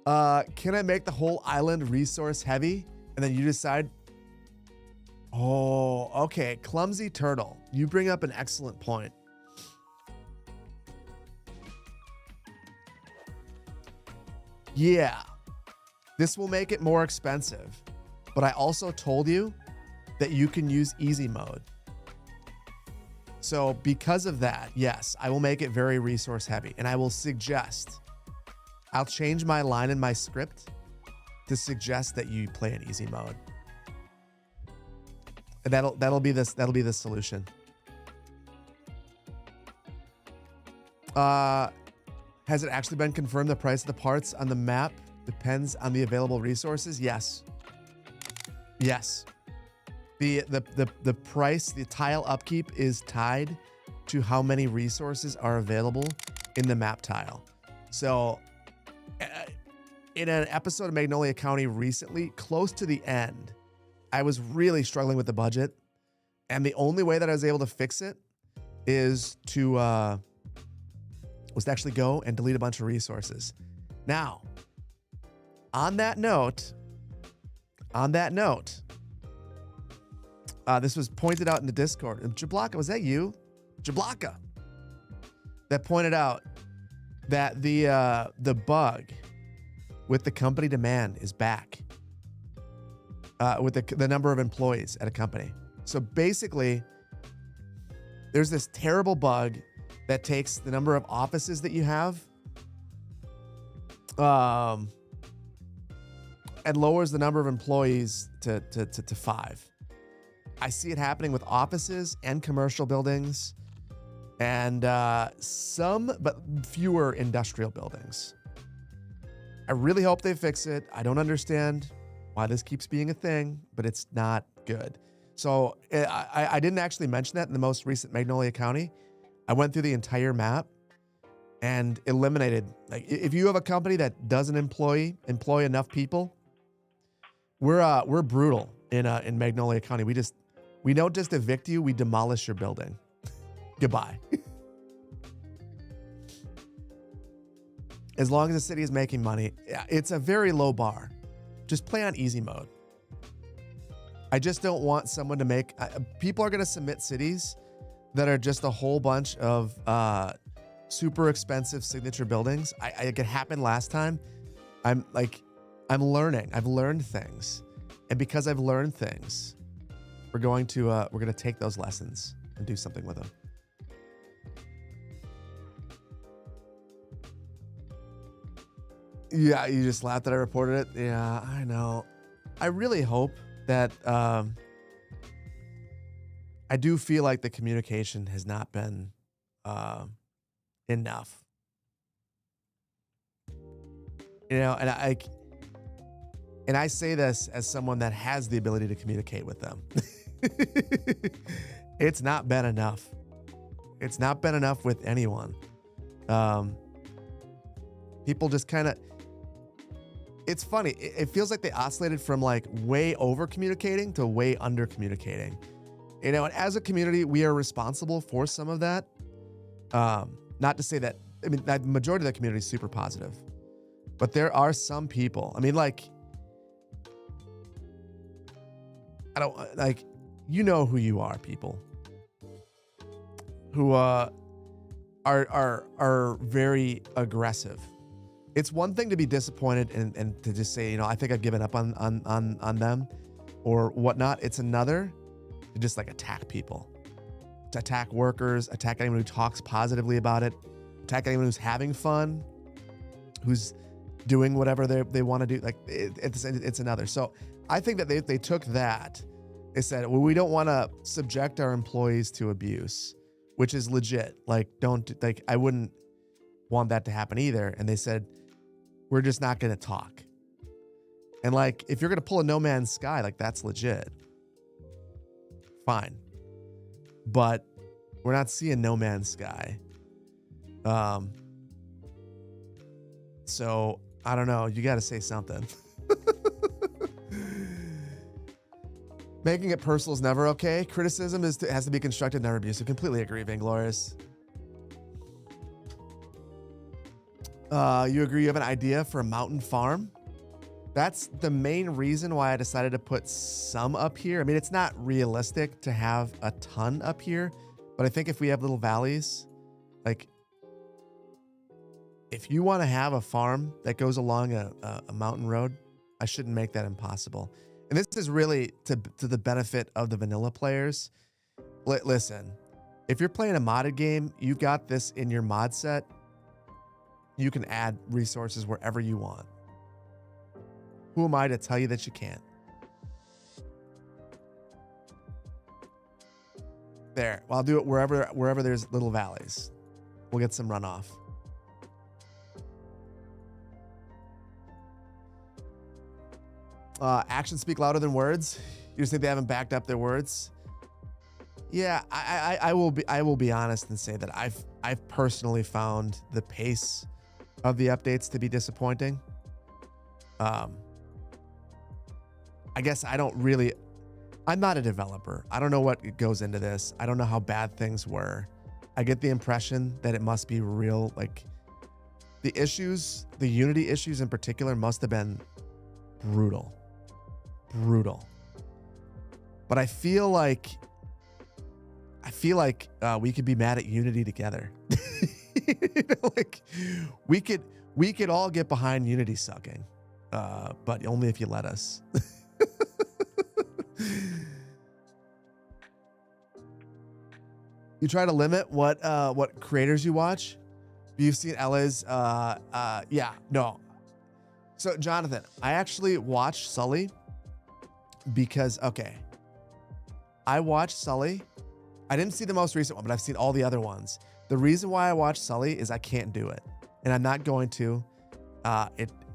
Can I make the whole island resource heavy? And then you decide. Oh, okay. Clumsy turtle. You bring up an excellent point. Yeah. This will make it more expensive. But I also told you that you can use easy mode. So because of that, yes, I will make it very resource heavy. And I will suggest, I'll change my line in my script to suggest that you play in easy mode. And that'll be the solution. Has it actually been confirmed the price of the parts on the map depends on the available resources? Yes. Yes. The price, the tile upkeep is tied to how many resources are available in the map tile. So in an episode of Magnolia County recently, close to the end, I was really struggling with the budget. And the only way that I was able to fix it is to actually go and delete a bunch of resources. Now, on that note, this was pointed out in the Discord. Jablaka, was that you? Jablaka. That pointed out that the bug with the company demand is back. With the number of employees at a company. So basically, there's this terrible bug that takes the number of offices that you have and lowers the number of employees to 5. I see it happening with offices and commercial buildings and some, but fewer industrial buildings. I really hope they fix it. I don't understand why this keeps being a thing, but it's not good. So I didn't actually mention that in the most recent Magnolia County. I went through the entire map and eliminated, like, if you have a company that doesn't employ enough people, we're brutal in Magnolia County. We don't just evict you, we demolish your building. Goodbye. As long as the city is making money, it's a very low bar. Just play on easy mode. I just don't want someone to make... people are going to submit cities that are just a whole bunch of super expensive signature buildings. It happened last time. I'm learning. I've learned things. And because I've learned things, we're going to take those lessons and do something with them. Yeah, you just laughed that I reported it. Yeah, I know. I really hope that I do feel like the communication has not been enough. You know, and I say this as someone that has the ability to communicate with them. It's not been enough. It's not been enough with anyone. People just kind of... It's funny. It feels like they oscillated from like way over communicating to way under communicating. You know, and as a community, we are responsible for some of that. Not to say that, I mean, the majority of the community is super positive, but there are some people, I mean, like, I don't like, you know who you are, people who are very aggressive. It's one thing to be disappointed and to just say, you know, I think I've given up on them or whatnot. It's another to just like attack people, to attack workers, attack anyone who talks positively about it, attack anyone who's having fun, who's doing whatever they want to do. Like it's another. So I think that they took that. They said, well, we don't want to subject our employees to abuse, which is legit. Like, I wouldn't want that to happen either. And they said, we're just not going to talk. And like, if you're going to pull a No Man's Sky, like that's legit. Fine. But we're not seeing No Man's Sky. So I don't know. You got to say something. Making it personal is never okay. Criticism has to be constructive, never abusive. Completely agree, Vainglorious. You agree you have an idea for a mountain farm? That's the main reason why I decided to put some up here. I mean, it's not realistic to have a ton up here, but I think if we have little valleys, like if you want to have a farm that goes along a mountain road, I shouldn't make that impossible. And this is really to the benefit of the vanilla players. Listen, if you're playing a modded game, you've got this in your mod set. You can add resources wherever you want. Who am I to tell you that you can't? There. Well, I'll do it wherever there's little valleys. We'll get some runoff. Actions speak louder than words. You just think they haven't backed up their words? Yeah, I will be honest and say that I've personally found the pace of the updates to be disappointing. I guess I'm not a developer. I don't know what goes into this. I don't know how bad things were. I get the impression that it must be real. Like the Unity issues in particular must have been brutal. But I feel like we could be mad at Unity together. Like we could all get behind Unity sucking, but only if you let us. You try to limit what creators you watch. You've seen Ella's, yeah, no. So Jonathan, I actually watched Sully because, okay, I watched Sully. I didn't see the most recent one, but I've seen all the other ones. The reason why I watched Sully is I can't do it, and I'm not going to.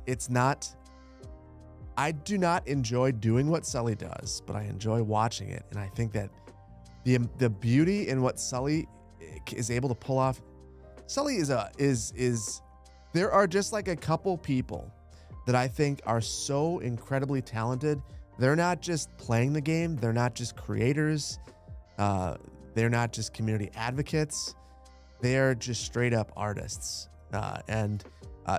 It's not. I do not enjoy doing what Sully does, but I enjoy watching it, and I think that the beauty in what Sully is able to pull off. Sully is there are just like a couple people that I think are so incredibly talented. They're not just playing the game. They're not just creators. They're not just community advocates. They're just straight up artists. And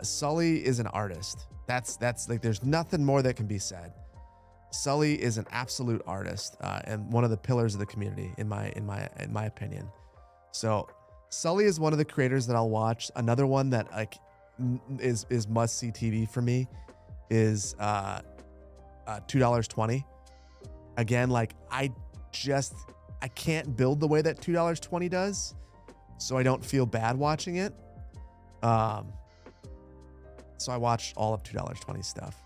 Sully is an artist. That's like, there's nothing more that can be said. Sully is an absolute artist, and one of the pillars of the community, in my opinion. So Sully is one of the creators that I'll watch. Another one that like is must see TV for me is $2.20. Again, like I can't build the way that $2.20 does, so I don't feel bad watching it. So I watched all of $2.20 stuff.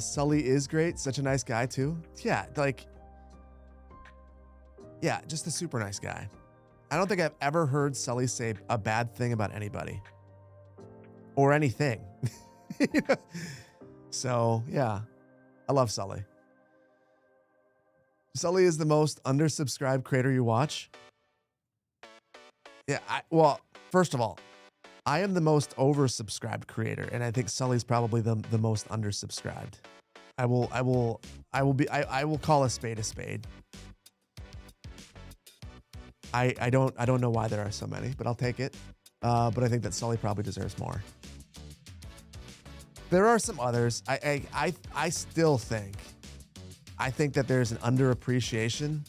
Sully is great. Such a nice guy too. Yeah, like, yeah, just a super nice guy. I don't think I've ever heard Sully say a bad thing about anybody or anything. You know? So yeah, I love Sully. Sully is the most undersubscribed creator you watch. Yeah, well, first of all, I am the most oversubscribed creator, and I think Sully's probably the most undersubscribed. I will call a spade a spade. I don't know why there are so many, but I'll take it. But I think that Sully probably deserves more. There are some others. I still think that there's an underappreciation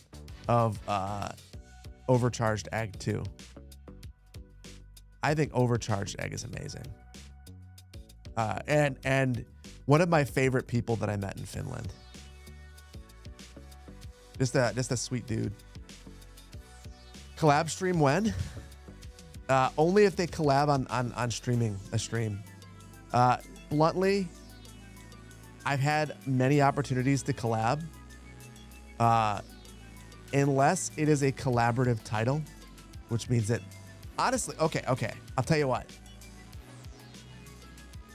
of Overcharged Egg 2. I think Overcharged Egg is amazing. And one of my favorite people that I met in Finland. Just a sweet dude. Collab stream when? Only if they collab on streaming a stream. Bluntly, I've had many opportunities to collab. Unless it is a collaborative title, which means that, honestly, okay, I'll tell you what.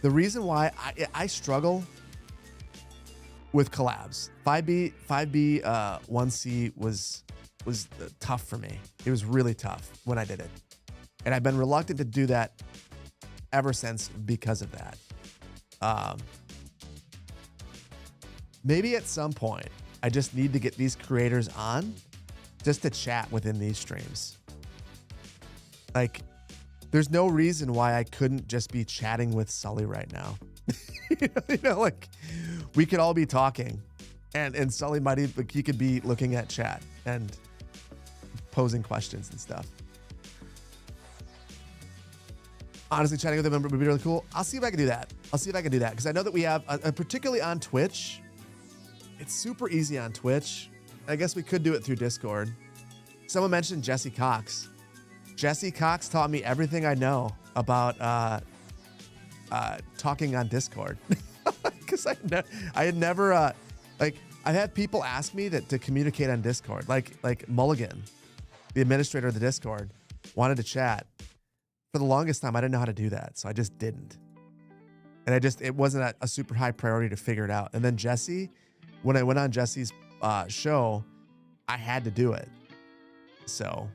The reason why I struggle with collabs, 5B 1C was tough for me. It was really tough when I did it. And I've been reluctant to do that ever since because of that. Maybe at some point, I just need to get these creators on just to chat within these streams. Like, there's no reason why I couldn't just be chatting with Sully right now. Like we could all be talking, and Sully might even, he could be looking at chat and posing questions and stuff. Honestly, chatting with him would be really cool. I'll see if I can do that. Because I know that we have, particularly on Twitch, it's super easy on Twitch. I guess we could do it through Discord. Someone mentioned Jesse Cox. Jesse Cox taught me everything I know about talking on Discord. Because I had never, like, I've had people ask me to communicate on Discord. Like Mulligan, the administrator of the Discord, wanted to chat. For the longest time, I didn't know how to do that, so I just didn't. And it wasn't a super high priority to figure it out. And then Jesse, when I went on Jesse's show, I had to do it. So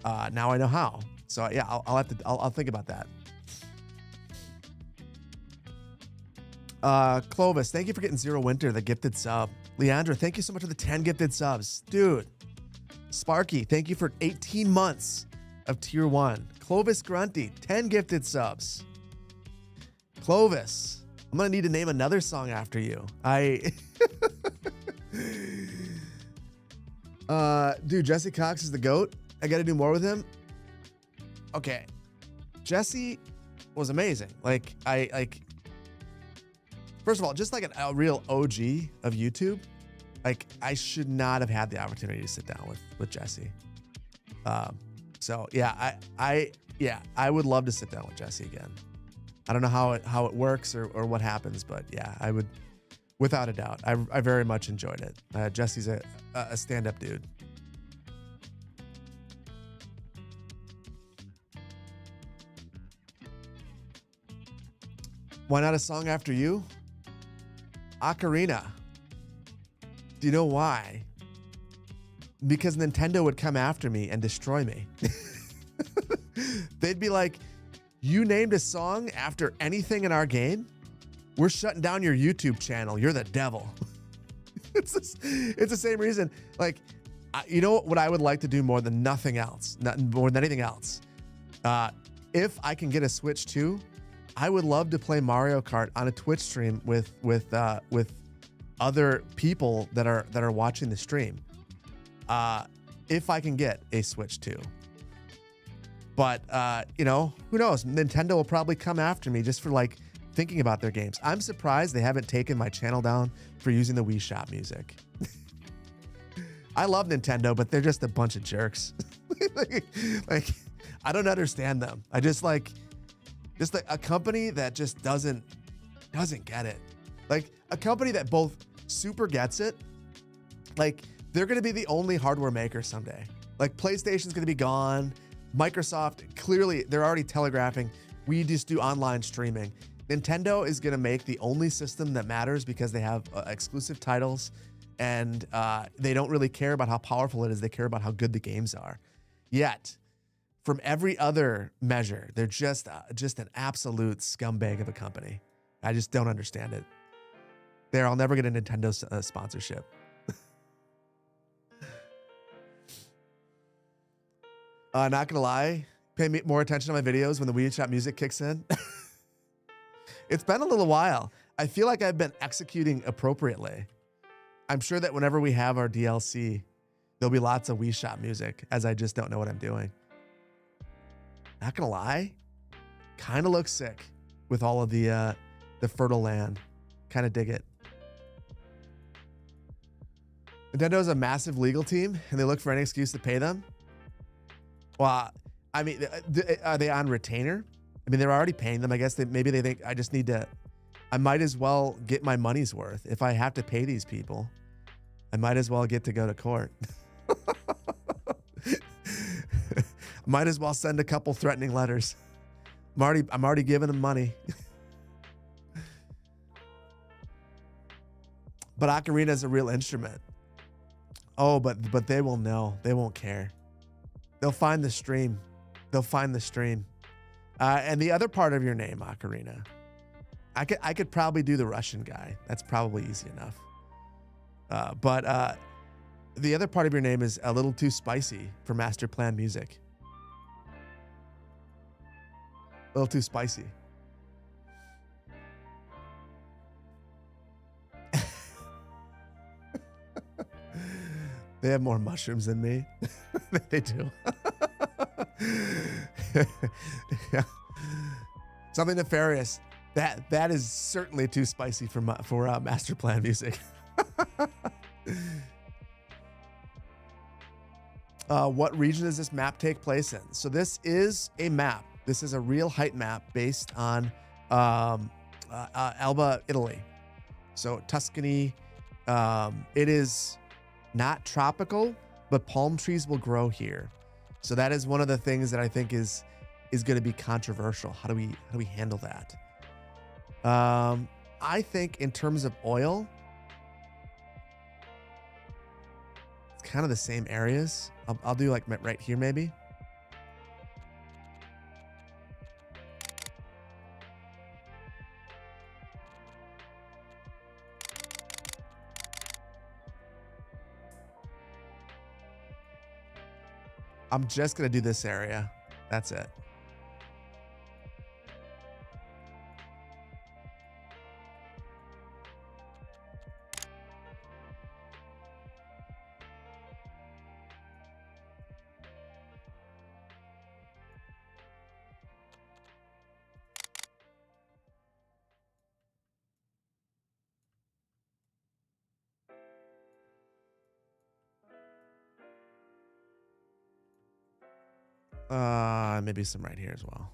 now I know how. So yeah, I'll think about that. Clovis, thank you for getting Zero Winter, the gifted sub. Leandra, thank you so much for the 10 gifted subs. Dude. Sparky, thank you for 18 months of tier 1. Clovis Grunty, 10 gifted subs. Clovis, I'm gonna need to name another song after you. Dude, Jesse Cox is the GOAT. I gotta do more with him. Okay. Jesse was amazing. First of all, just like a real OG of YouTube, like I should not have had the opportunity to sit down with Jesse. So yeah, I would love to sit down with Jesse again. I don't know how it works or what happens, but yeah, I would, without a doubt. I very much enjoyed it. Jesse's a stand-up dude. Why not a song after you? Ocarina. Do you know why? Because Nintendo would come after me and destroy me. They'd be like, you named a song after anything in our game? We're shutting down your YouTube channel. You're the devil. It's the same reason. Like, you know what I would like to do more than nothing else, more than anything else? If I can get a Switch 2, I would love to play Mario Kart on a Twitch stream with other people that are watching the stream. If I can get a Switch 2. But, who knows? Nintendo will probably come after me just for like thinking about their games. I'm surprised they haven't taken my channel down for using the Wii Shop music. I love Nintendo, but they're just a bunch of jerks. like, I don't understand them. I just like a company that just doesn't get it. Like a company that both super gets it. Like they're going to be the only hardware maker someday. Like PlayStation's going to be gone. Microsoft, clearly they're already telegraphing, we just do online streaming. Nintendo is going to make the only system that matters because they have exclusive titles and they don't really care about how powerful it is. They care about how good the games are. Yet, from every other measure, they're just an absolute scumbag of a company. I just don't understand it. I'll never get a Nintendo sponsorship. Not gonna lie, pay me more attention to my videos when the Wii Shop music kicks in. It's been a little while. I feel like I've been executing appropriately. I'm sure that whenever we have our DLC, there'll be lots of Wii Shop music, as I just don't know what I'm doing. Not gonna lie, kind of looks sick with all of the fertile land. Kind of dig it. Nintendo's a massive legal team, and they look for any excuse to pay them. Well, I mean, are they on retainer? I mean, they're already paying them. I guess maybe they think I might as well get my money's worth. If I have to pay these people, I might as well get to go to court. Might as well send a couple threatening letters. I'm already giving them money. But Ocarina is a real instrument. Oh, but they will know. They won't care. They'll find the stream. And the other part of your name, Ocarina. I could probably do the Russian guy. That's probably easy enough. But The other part of your name is a little too spicy for master plan music. A little too spicy. They have more mushrooms than me. They do. Yeah. Something nefarious. That is certainly too spicy for master plan music. What region does this map take place in? So this is a map. This is a real height map based on Alba, Italy. So Tuscany. It is not tropical, but palm trees will grow here. So that is one of the things that I think is going to be controversial. How do we handle that? I think in terms of oil, it's kind of the same areas. I'll do like right here maybe. I'm just going to do this area. That's it. Maybe some right here as well.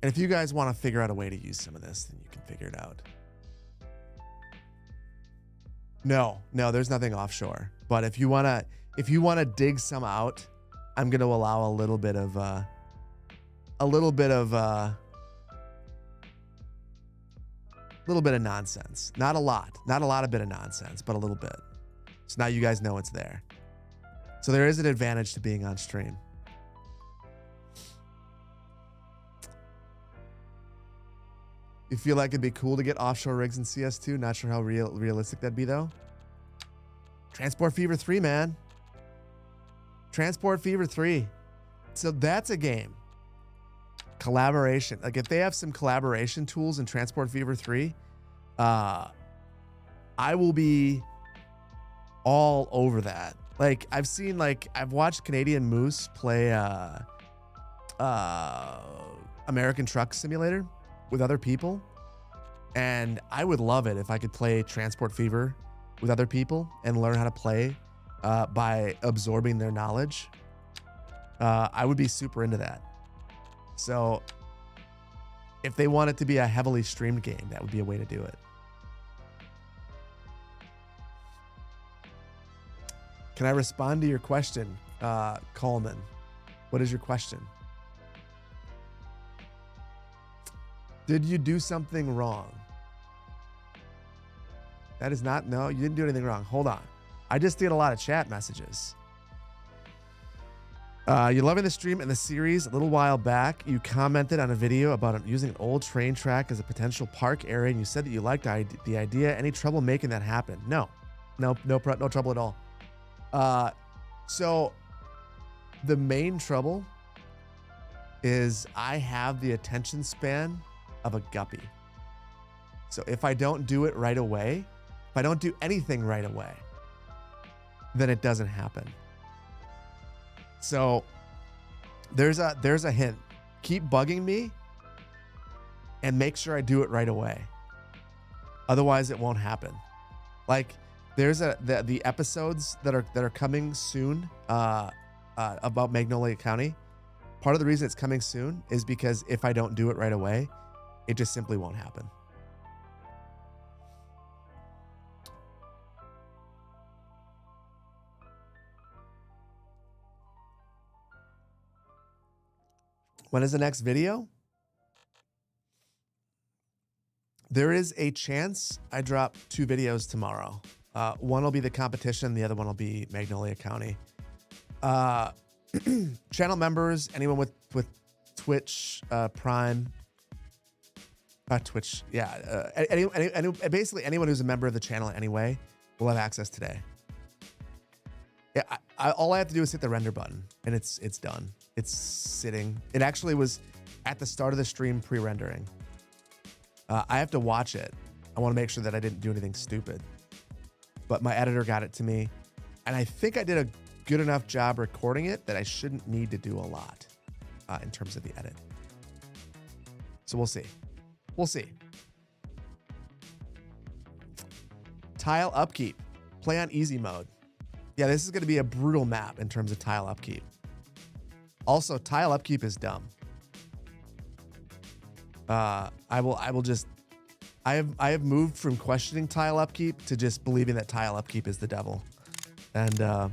And if you guys want to figure out a way to use some of this, then you can figure it out. No, there's nothing offshore. But if you wanna dig some out, I'm gonna allow a little bit of nonsense. Not a lot of bit of nonsense, but a little bit. So now you guys know it's there. So there is an advantage to being on stream. You feel like it'd be cool to get offshore rigs in CS2? Not sure how realistic that'd be though. Transport Fever 3, man. Transport Fever 3. So that's a game. Collaboration. Like if they have some collaboration tools in Transport Fever 3, I will be all over that. Like I've watched Canadian Moose play American Truck Simulator with other people, and I would love it if I could play Transport Fever with other people and learn how to play by absorbing their knowledge. I would be super into that. So if they want it to be a heavily streamed game, that would be a way to do it. Can I respond to your question, Coleman? What is your question? Did you do something wrong? That is not, no, you didn't do anything wrong. Hold on. I just did a lot of chat messages. You're loving the stream and the series. A little while back, you commented on a video about using an old train track as a potential park area, and you said that you liked the idea. Any trouble making that happen? No trouble at all. So the main trouble is I have the attention span of a guppy. So if I don't do it right away, if I don't do anything right away, then it doesn't happen. So there's a hint. Keep bugging me and make sure I do it right away. Otherwise it won't happen. Like there's the episodes that are coming soon about Magnolia County. Part of the reason it's coming soon is because if I don't do it right away, it just simply won't happen. When is the next video? There is a chance I drop 2 videos tomorrow. One will be the competition. The other one will be Magnolia County. channel members, anyone with Twitch Prime, Twitch, yeah, basically anyone who's a member of the channel in any way will have access today. Yeah, all I have to do is hit the render button, and it's done. It's sitting. It actually was at the start of the stream pre-rendering. I have to watch it. I want to make sure that I didn't do anything stupid. But my editor got it to me, and I think I did a good enough job recording it that I shouldn't need to do a lot in terms of the edit. So we'll see. We'll see. Tile upkeep. Play on easy mode. Yeah, this is going to be a brutal map in terms of tile upkeep. Also, tile upkeep is dumb. I have moved from questioning tile upkeep to just believing that tile upkeep is the devil. And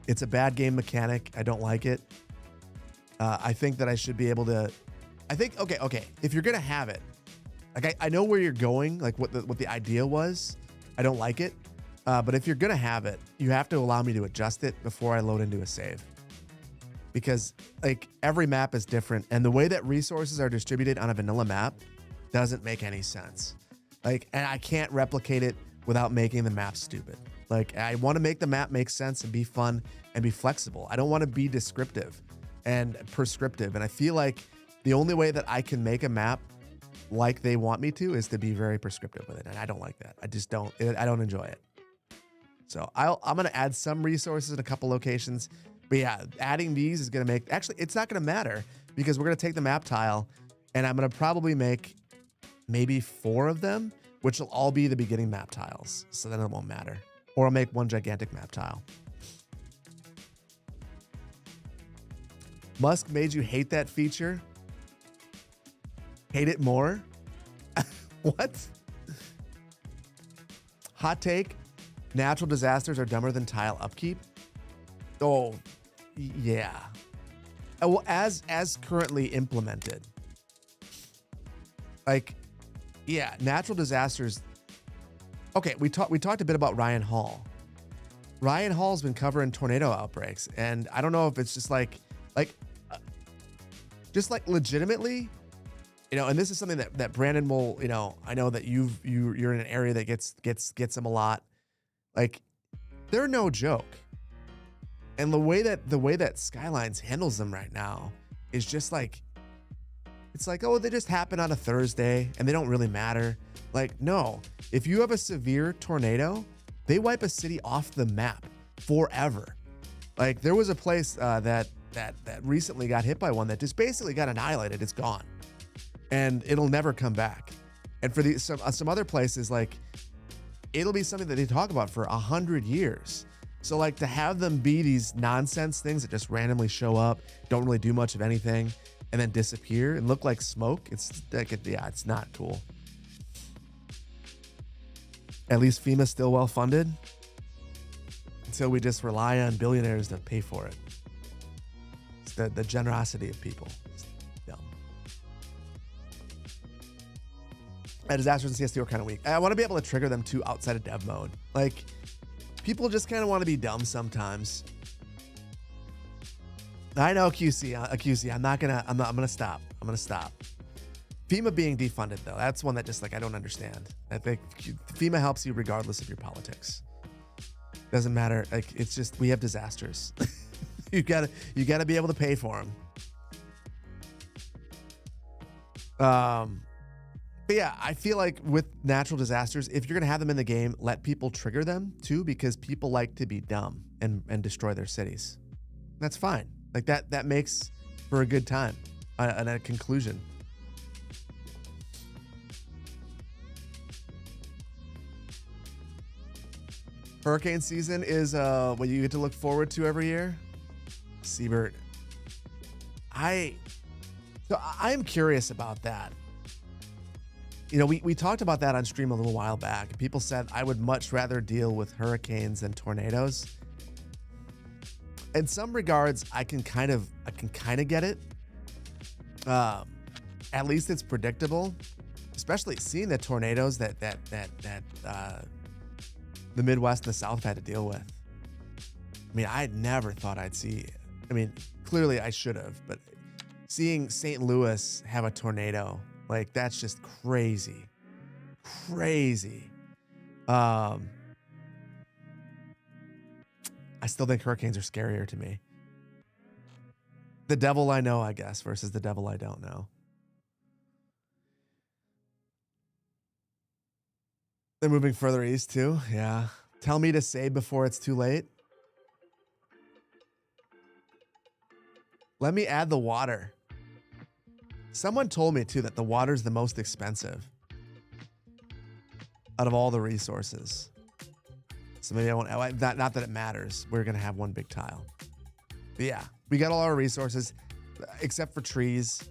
it's a bad game mechanic. I don't like it. I think that I should be able to, okay. If you're going to have it, like I know where you're going, like what the idea was. I don't like it. But if you're going to have it, you have to allow me to adjust it before I load into a save. Because like every map is different, and the way that resources are distributed on a vanilla map doesn't make any sense. Like, and I can't replicate it without making the map stupid. Like, I want to make the map make sense and be fun and be flexible. I don't want to be descriptive and prescriptive. And I feel like the only way that I can make a map like they want me to is to be very prescriptive with it. And I don't like that. I just don't, I don't enjoy it. So I'm going to add some resources in a couple locations. But yeah, adding these is going to make, actually, it's not going to matter because we're going to take the map tile and I'm going to probably make maybe 4 of them, which will all be the beginning map tiles. So then it won't matter. Or I'll make one gigantic map tile. Musk made you hate that feature? Hate it more? What? Hot take. Natural disasters are dumber than tile upkeep. Oh, yeah. Well, as currently implemented, like, yeah, natural disasters. Okay, we talked a bit about Ryan Hall. Ryan Hall's been covering tornado outbreaks, and I don't know if it's just like legitimately, you know. And this is something that Brandon will, you know. I know that you're in an area that gets them a lot. Like, they're no joke. And the way that Skylines handles them right now is just like, it's like, oh, they just happen on a Thursday and they don't really matter. Like, no, if you have a severe tornado, they wipe a city off the map forever. Like, there was a place that recently got hit by one that just basically got annihilated. It's gone, and it'll never come back. And for some other places, like, it'll be something that they talk about for 100 years. So like, to have them be these nonsense things that just randomly show up, don't really do much of anything, and then disappear and look like smoke, it's like, yeah, it's not cool. At least FEMA's still well funded until we just rely on billionaires to pay for it. It's the generosity of people. It's dumb. Disasters in CST are kind of weak. I want to be able to trigger them too outside of dev mode. Like, people just kind of want to be dumb sometimes. I know QC. I'm gonna stop. I'm gonna stop. FEMA being defunded though, that's one that just like I don't understand. I think FEMA helps you regardless of your politics. Doesn't matter. Like, it's just, we have disasters. you gotta be able to pay for them. But yeah, I feel like with natural disasters, if you're going to have them in the game, let people trigger them too, because people like to be dumb and destroy their cities. That's fine. Like, that makes for a good time and a conclusion. Hurricane season is what you get to look forward to every year. Siebert. I'm curious about that. You know, we talked about that on stream a little while back. People said I would much rather deal with hurricanes than tornadoes. In some regards, I can kind of get it. At least it's predictable, especially seeing the tornadoes that the Midwest and the South had to deal with. I mean, I never thought I'd see I mean, clearly I should have, but seeing St. Louis have a tornado, like that's just crazy. Crazy. I still think hurricanes are scarier to me. The devil I know, I guess, versus the devil I don't know. They're moving further east too. Yeah. Tell me to save before it's too late. Let me add the water. Someone told me too that the water is the most expensive out of all the resources. So maybe I won't, not that it matters. We're going to have one big tile. But yeah, we got all our resources except for trees.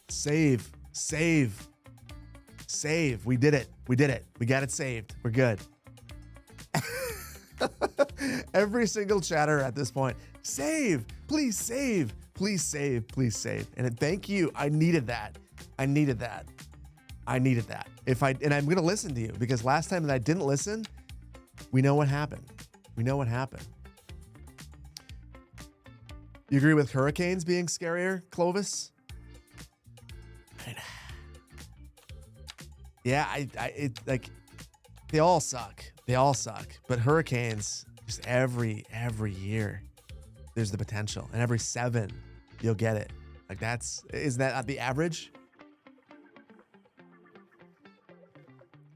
Save, save, save. We did it. We did it. We got it saved. We're good. Every single chatter at this point. Save, please save, please save, please save. And thank you. I needed that. I needed that. I needed that. And I'm going to listen to you because last time that I didn't listen, we know what happened. We know what happened. You agree with hurricanes being scarier, Clovis? Yeah, like they all suck. They all suck. But hurricanes, just every year, there's the potential, and every 7, you'll get it. Like isn't that the average?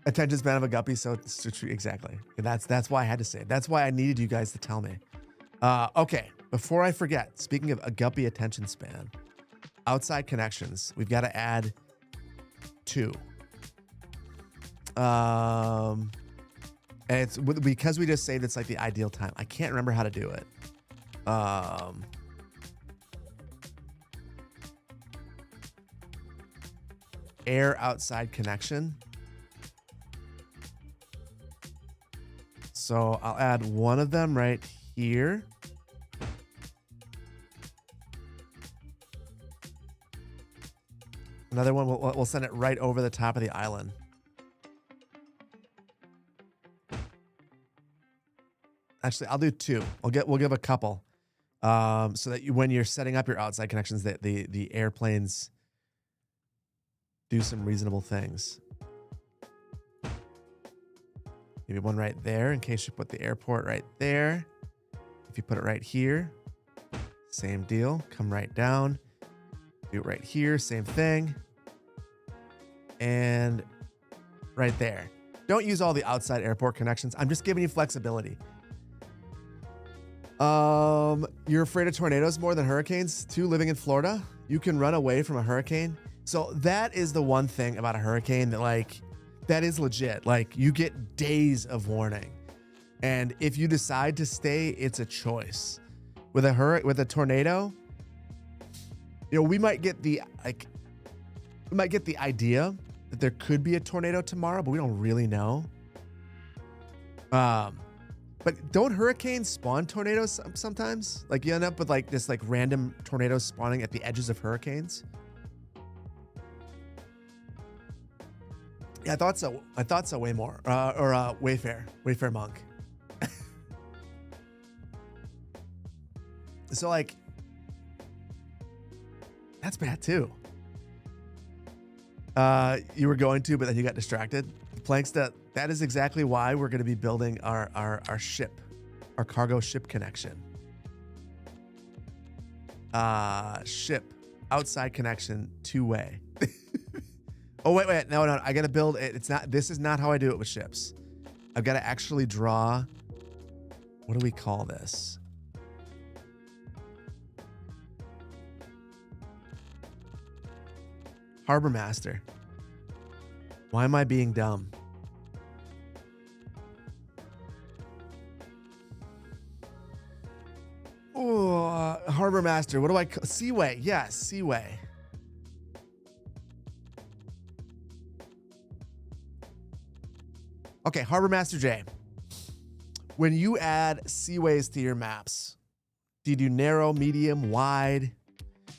Attention span of a guppy, so exactly. That's why I had to say it. That's why I needed you guys to tell me. Okay, before I forget, speaking of a guppy attention span, outside connections, we've got to add 2. And it's because we just saved it's like the ideal time. I can't remember how to do it. Air outside connection. So I'll add one of them right here. Another one, we'll send it right over the top of the island. Actually, I'll do 2. We'll give a couple, so that when you're setting up your outside connections, that the airplanes do some reasonable things. Maybe one right there in case you put the airport right there. If you put it right here, same deal. Come right down. Do it right here, same thing. And right there. Don't use all the outside airport connections. I'm just giving you flexibility. You're afraid of tornadoes more than hurricanes too, living in Florida? You can run away from a hurricane. So that is the one thing about a hurricane that is legit. Like, you get days of warning. And if you decide to stay, it's a choice. With a tornado, we might get the idea that there could be a tornado tomorrow, but we don't really know. But don't hurricanes spawn tornadoes sometimes? Like, you end up with like this like random tornadoes spawning at the edges of hurricanes. Yeah, I thought so. Way more. Wayfair Monk. So like, that's bad too. You were going to, but then you got distracted. Planksta, that is exactly why we're going to be building our ship, our cargo ship connection. Ship, outside connection, 2-way. Oh, wait. No. I got to build it. This is not how I do it with ships. I've got to actually draw. What do we call this? Harbor Master. Why am I being dumb? Oh, Harbor Master. What do I call? Seaway. Yes, Seaway. Okay, Harbor Master J. When you add seaways to your maps, do you do narrow, medium, wide?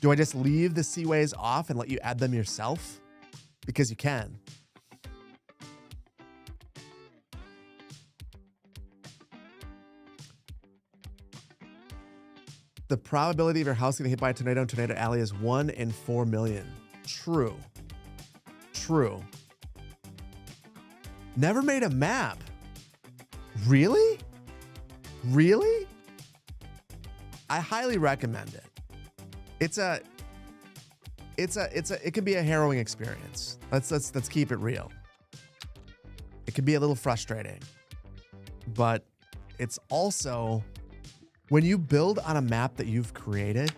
Do I just leave the seaways off and let you add them yourself? Because you can. The probability of your house getting hit by a tornado in Tornado Alley is 1 in 4 million. True. True. Never made a map. Really? Really? I highly recommend it. It can be a harrowing experience. Let's keep it real. It can be a little frustrating, but it's also, when you build on a map that you've created,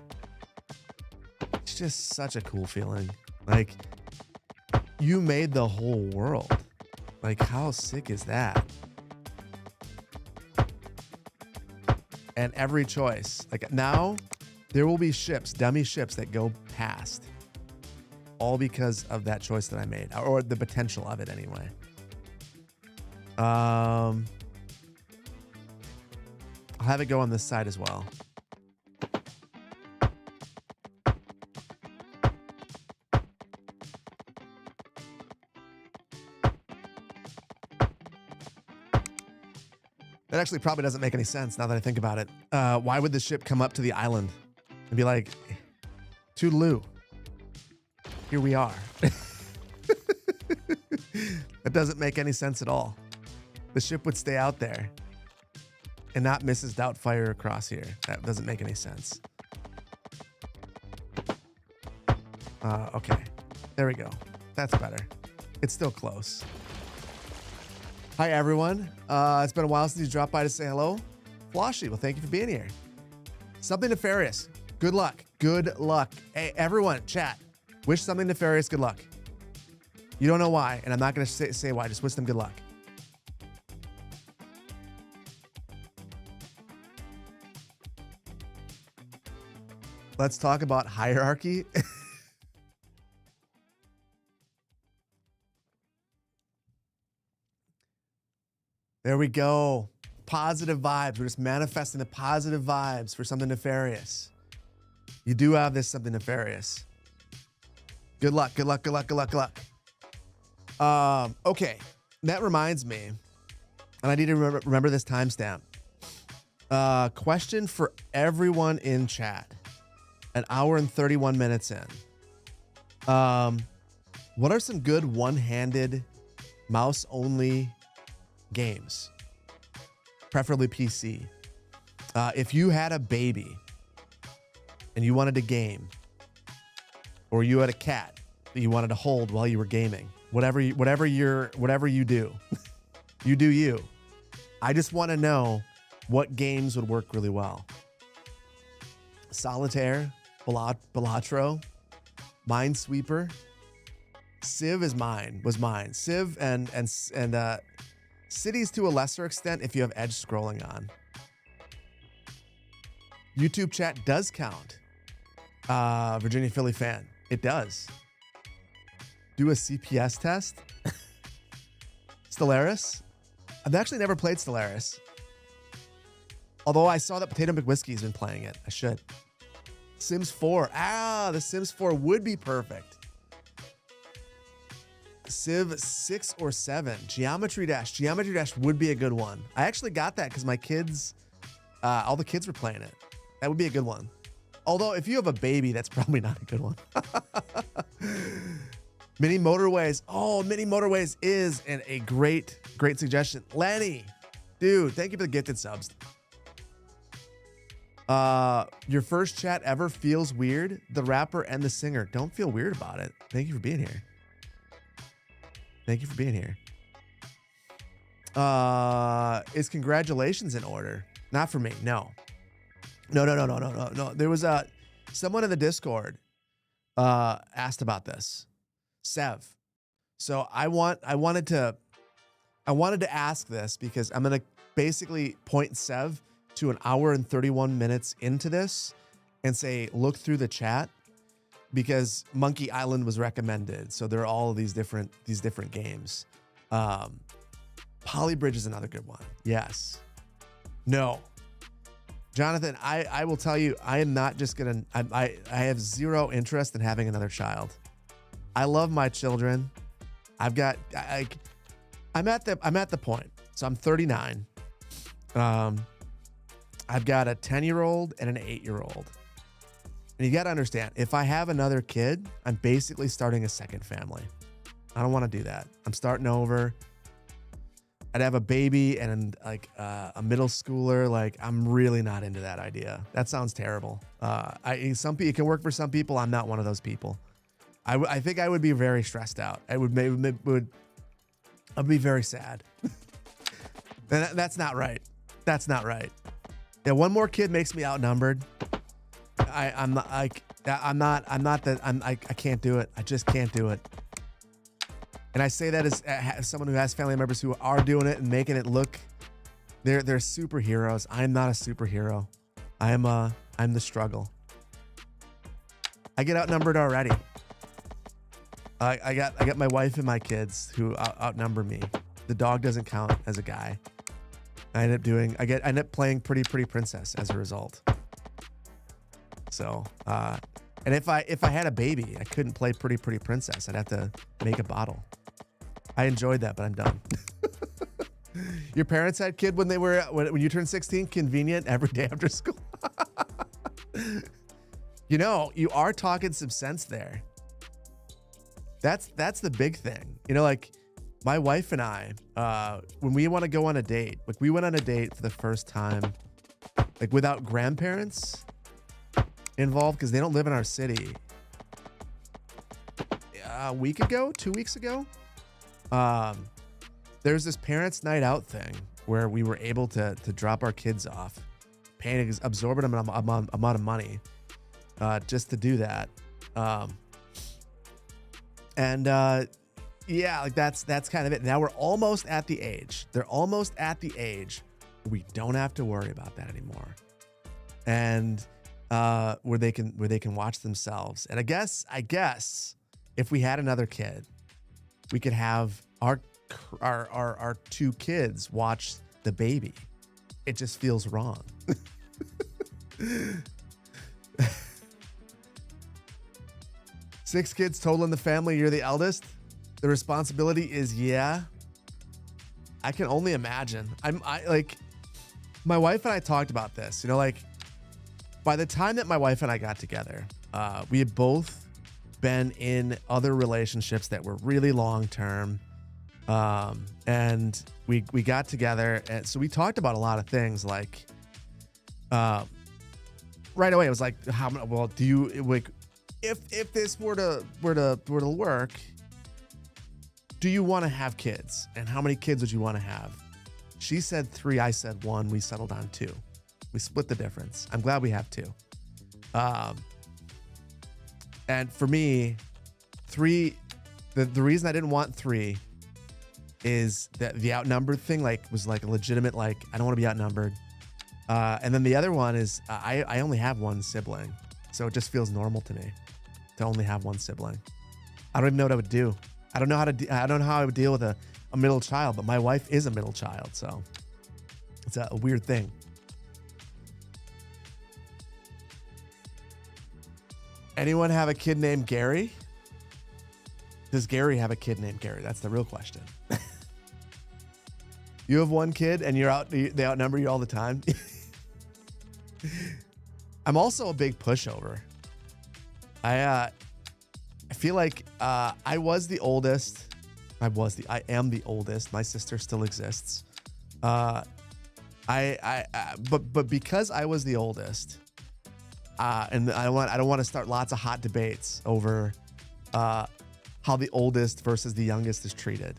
it's just such a cool feeling. Like, you made the whole world. Like, how sick is that? And every choice, like now, there will be ships, dummy ships that go past, all because of that choice that I made, or the potential of it anyway. I'll have it go on this side as well. That actually probably doesn't make any sense now that I think about it. Why would the ship come up to the island and be like, toodaloo, here we are? That doesn't make any sense at all. The ship would stay out there and not Mrs. Doubtfire across here. That doesn't make any sense. Okay, there we go. That's better. It's still close. Hi, everyone. It's been a while since you dropped by to say hello. Floshy, well, thank you for being here. Something Nefarious. Good luck. Good luck. Hey, everyone, chat. Wish Something Nefarious good luck. You don't know why, and I'm not going to say why. Just wish them good luck. Let's talk about hierarchy. There we go. Positive vibes. We're just manifesting the positive vibes for Something Nefarious. You do have this Something Nefarious. Good luck, good luck, good luck, good luck, good luck. Okay, that reminds me, and I need to remember this timestamp. Question for everyone in chat. An hour and 31 minutes in. What are some good one-handed, mouse-only games? Preferably PC. If you had a baby and you wanted to game, or you had a cat that you wanted to hold while you were gaming, whatever you do, you do you. I just want to know what games would work really well. Solitaire, Balatro, Minesweeper, Civ was mine. Civ and Cities to a lesser extent if you have edge scrolling on. YouTube chat does count. Virginia Philly fan. It does. Do a CPS test. Stellaris. I've actually never played Stellaris. Although I saw that Potato McWhiskey's been playing it. I should. Sims 4. The Sims 4 would be perfect. Civ 6 or 7. Geometry Dash. Geometry Dash would be a good one. I actually got that because my kids, all the kids were playing it. That would be a good one. Although if you have a baby, that's probably not a good one. Mini Motorways. Oh, Mini Motorways is a great suggestion. Lenny, dude, thank you for the gifted subs. Your first chat ever feels weird. The rapper and the singer. Don't feel weird about it. Thank you for being here. Thank you for being here. Is congratulations in order? Not for me. No. There was someone in the Discord asked about this. Sev. So I wanted to ask this because I'm gonna basically point Sev to an hour and 31 minutes into this and say, look through the chat, because Monkey Island was recommended. So there are all of these different games. Polybridge is another good one. Yes. No. Jonathan, I will tell you, I am not just gonna. I have zero interest in having another child. I love my children. I've got. I'm at the point. So I'm 39. I've got a 10-year-old and an 8-year-old. And you got to understand, if I have another kid, I'm basically starting a second family. I don't want to do that. I'm starting over. I'd have a baby and like a middle schooler. Like, I'm really not into that idea. That sounds terrible. Some people, it can work for some people. I'm not one of those people. I think I would be very stressed out. I'd be very sad. And that's not right. That's not right. Yeah, one more kid makes me outnumbered. I can't do it. I just can't do it. And I say that as someone who has family members who are doing it and making it look, they're superheroes. I'm not a superhero. I'm the struggle. I get outnumbered already. I got my wife and my kids who outnumber me. The dog doesn't count as a guy. I end up playing Pretty Princess as a result. So, and if I had a baby, I couldn't play Pretty Princess. I'd have to make a bottle. I enjoyed that, but I'm done. Your parents had kid when you turned 16? Convenient every day after school. You know, you are talking some sense there. That's the big thing. You know, like my wife and I, when we want to go on a date, like we went on a date for the first time, like without grandparents involved, because they don't live in our city. A week ago, 2 weeks ago, there's this parents' night out thing where we were able to drop our kids off, paying an absorbent amount of money just to do that. Yeah, like that's kind of it. Now we're almost at the age. They're almost at the age where we don't have to worry about that anymore, and where they can watch themselves. And I guess if we had another kid, we could have our 2 kids watch the baby. It just feels wrong. 6 kids total in the family. You're the eldest. The responsibility is, yeah. I can only imagine. I like, my wife and I talked about this. You know, like by the time that my wife and I got together, we had both been in other relationships that were really long term, and we got together, and so we talked about a lot of things. Like, right away, it was like, well, do you like, if this were to work, do you want to have kids, and how many kids would you want to have? She said 3, I said 1. We settled on 2. We split the difference. I'm glad we have 2. And for me, 3, the reason I didn't want 3 is that the outnumbered thing was like a legitimate, like, I don't want to be outnumbered. And then the other one is I only have 1 sibling, so it just feels normal to me to only have 1 sibling. I don't even know what I would do. I don't know how I would deal with a middle child, but my wife is a middle child, so it's a weird thing. Anyone have a kid named Gary? Does Gary have a kid named Gary? That's the real question. You have 1 kid and they outnumber you all the time. I'm also a big pushover. I feel like I was the oldest. I am the oldest. My sister still exists. But because I was the oldest, and I don't want to start lots of hot debates over how the oldest versus the youngest is treated.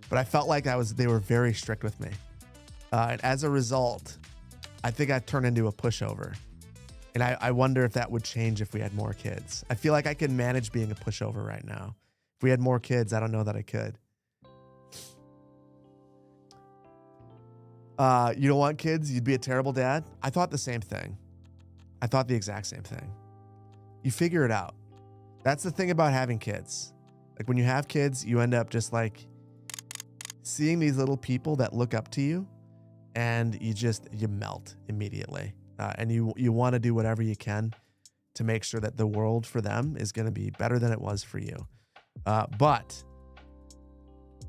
But I felt like they were very strict with me. And as a result, I think I turned into a pushover. And I wonder if that would change if we had more kids. I feel like I can manage being a pushover right now. If we had more kids, I don't know that I could. You don't want kids? You'd be a terrible dad? I thought the same thing. I thought the exact same thing. You figure it out. That's the thing about having kids. Like when you have kids, you end up just like seeing these little people that look up to you, and you melt immediately. and you want to do whatever you can to make sure that the world for them is going to be better than it was for you. But,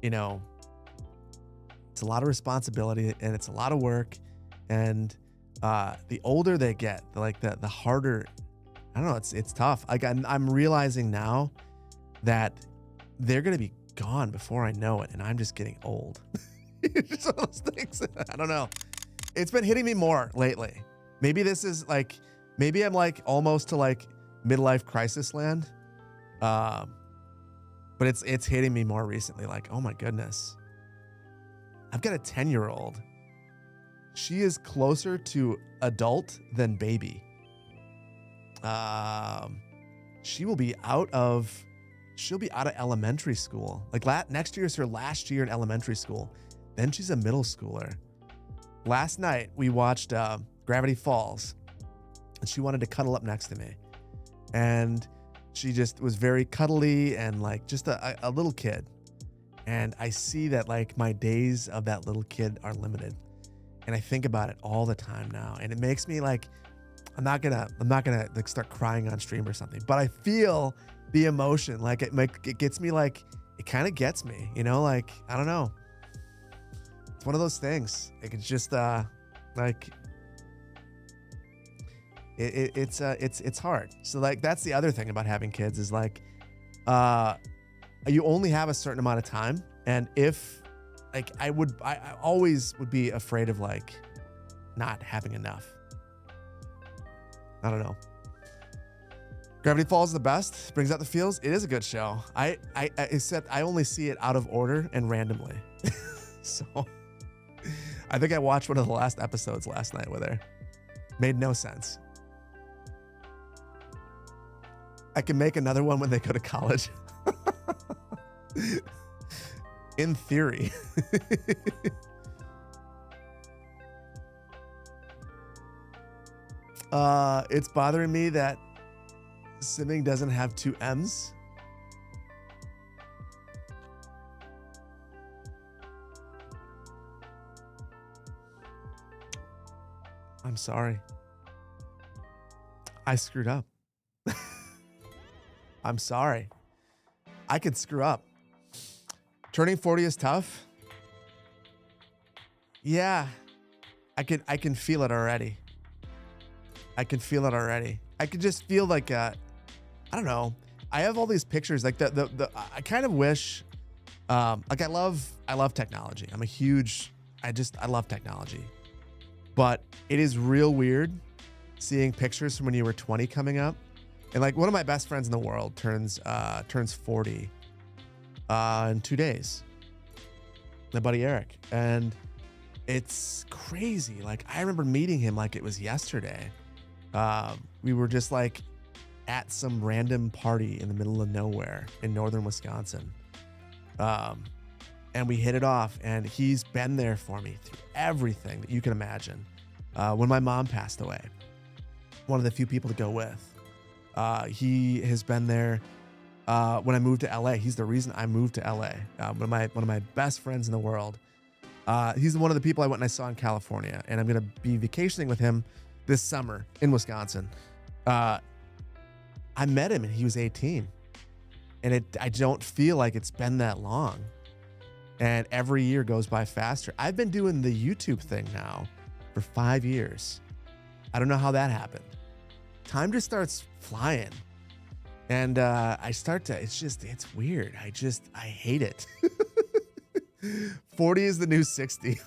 you know, it's a lot of responsibility and it's a lot of work. And the older they get, like the harder, I don't know, it's tough. Like I'm realizing now that they're going to be gone before I know it. And I'm just getting old. It's just one of those things. I don't know. It's been hitting me more lately. Maybe this is like, maybe I'm like almost to like midlife crisis land. But it's hitting me more recently. Like, oh my goodness. I've got a 10-year-old. She is closer to adult than baby. She'll be out of elementary school. Like next year is her last year in elementary school. Then she's a middle schooler. Last night we watched Gravity Falls, and she wanted to cuddle up next to me, and she just was very cuddly and like just a little kid. And I see that like my days of that little kid are limited. And I think about it all the time now. And it makes me like, I'm not gonna like start crying on stream or something, but I feel the emotion. Like it gets me, like, it kind of gets me, you know, like, I don't know. It's one of those things. Like, it's just like it's hard. So like, that's the other thing about having kids is like, you only have a certain amount of time. And if like, I always would be afraid of like not having enough. I don't know. Gravity Falls is the best. Brings out the feels. It is a good show. Except I only see it out of order and randomly. So I think I watched one of the last episodes last night with her. Made no sense. I can make another one when they go to college. In theory. It's bothering me that simming doesn't have two M's. I'm sorry. I screwed up. I'm sorry. I could screw up. Turning 40 is tough. Yeah. I can feel it already. I can feel it already. I could just feel like I don't know. I have all these pictures like I kind of wish like I love technology. I love technology. But it is real weird seeing pictures from when you were 20 coming up. And like one of my best friends in the world turns 40 in 2 days. My buddy Eric. And it's crazy. Like I remember meeting him like it was yesterday. We were just like at some random party in the middle of nowhere in northern Wisconsin. And we hit it off, and he's been there for me through everything that you can imagine. When my mom passed away, one of the few people to go with. He has been there when I moved to LA. He's the reason I moved to LA. One of my best friends in the world. He's one of the people I went and I saw in California, and I'm going to be vacationing with him this summer in Wisconsin. I met him and he was 18, and I don't feel like it's been that long. And every year goes by faster. I've been doing the YouTube thing now for 5 years. I don't know how that happened. Time just starts flying. And it's weird. I hate it. 40 is the new 60.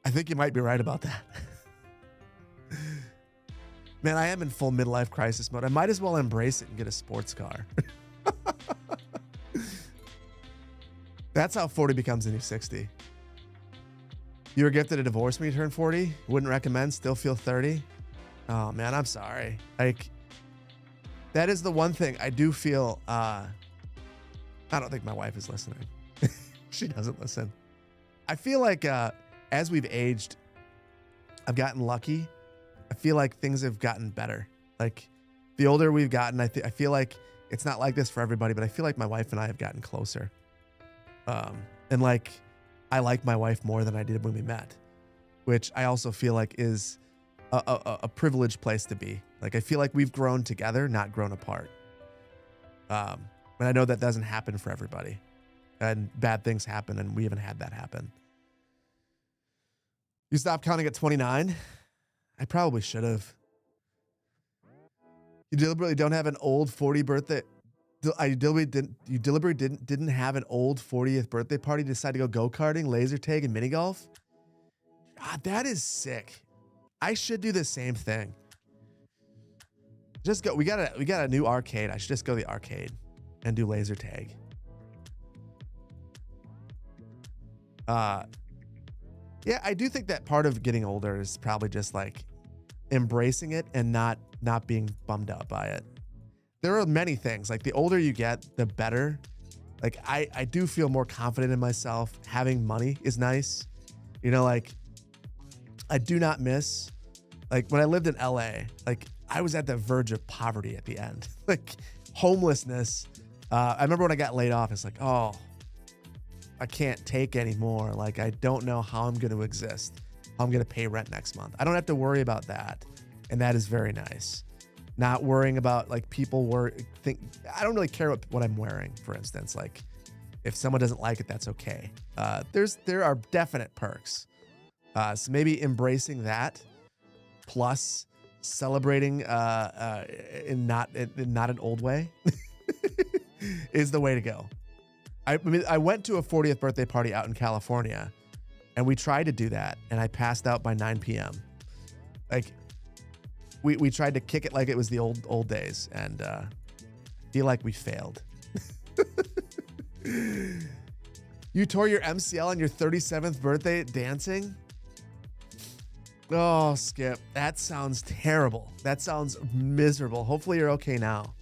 I think you might be right about that. Man, I am in full midlife crisis mode. I might as well embrace it and get a sports car. That's how 40 becomes the new 60. You were gifted a divorce when you turned 40? Wouldn't recommend, still feel 30? Oh man, I'm sorry. Like, that is the one thing I do feel, I don't think my wife is listening. She doesn't listen. I feel like, as we've aged, I've gotten lucky. I feel like things have gotten better. Like, the older we've gotten, I feel like it's not like this for everybody, but I feel like my wife and I have gotten closer. And like, I like my wife more than I did when we met. which I also feel like is a privileged place to be. Like, I feel like we've grown together, not grown apart. And I know that doesn't happen for everybody, and bad things happen, and we haven't had that happen. You stopped counting at 29? I probably should have. You deliberately don't have an old 40 birthday. You deliberately didn't have an old 40th birthday party. Decide to go karting, laser tag, and mini golf. God, that is sick. I should do the same thing. Just go. We got a new arcade. I should just go to the arcade and do laser tag. Yeah, I do think that part of getting older is probably just like embracing it and not being bummed out by it. There are many things. Like, the older you get, the better. Like, I do feel more confident in myself. Having money is nice. You know, like, I do not miss, like, when I lived in LA, like, I was at the verge of poverty at the end. Like, homelessness. I remember when I got laid off, it's like, oh, I can't take anymore. Like, I don't know how I'm going to exist, how I'm going to pay rent next month. I don't have to worry about that. And that is very nice. Not worrying about, like, people I don't really care what I'm wearing, for instance. Like, if someone doesn't like it, that's okay. There are definite perks. So maybe embracing that, plus celebrating in not an old way is the way to go. I mean, I went to a 40th birthday party out in California, and we tried to do that, and I passed out by 9 p.m. Like, we tried to kick it like it was the old days, and feel like we failed. You tore your MCL on your 37th birthday dancing? Oh, Skip, that sounds terrible. That sounds miserable. Hopefully you're okay now.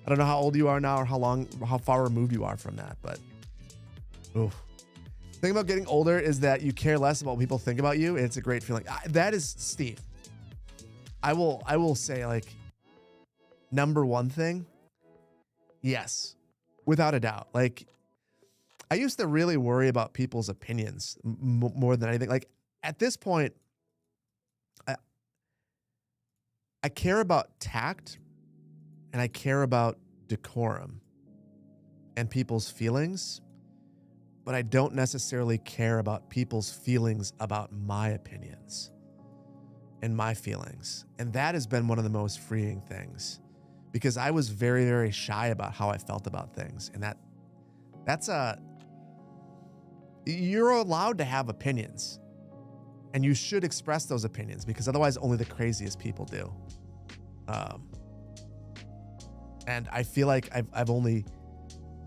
I don't know how old you are now or how far removed you are from that, but oof. The thing about getting older is that you care less about what people think about you. It's a great feeling. That is, Steve, I will say, like, number one thing, yes, without a doubt. Like, I used to really worry about people's opinions more than anything. Like, at this point, I care about tact, and I care about decorum and people's feelings, but I don't necessarily care about people's feelings about my opinions and my feelings. And that has been one of the most freeing things, because I was very, very shy about how I felt about things. And you're allowed to have opinions, and you should express those opinions, because otherwise only the craziest people do. And I feel like I've only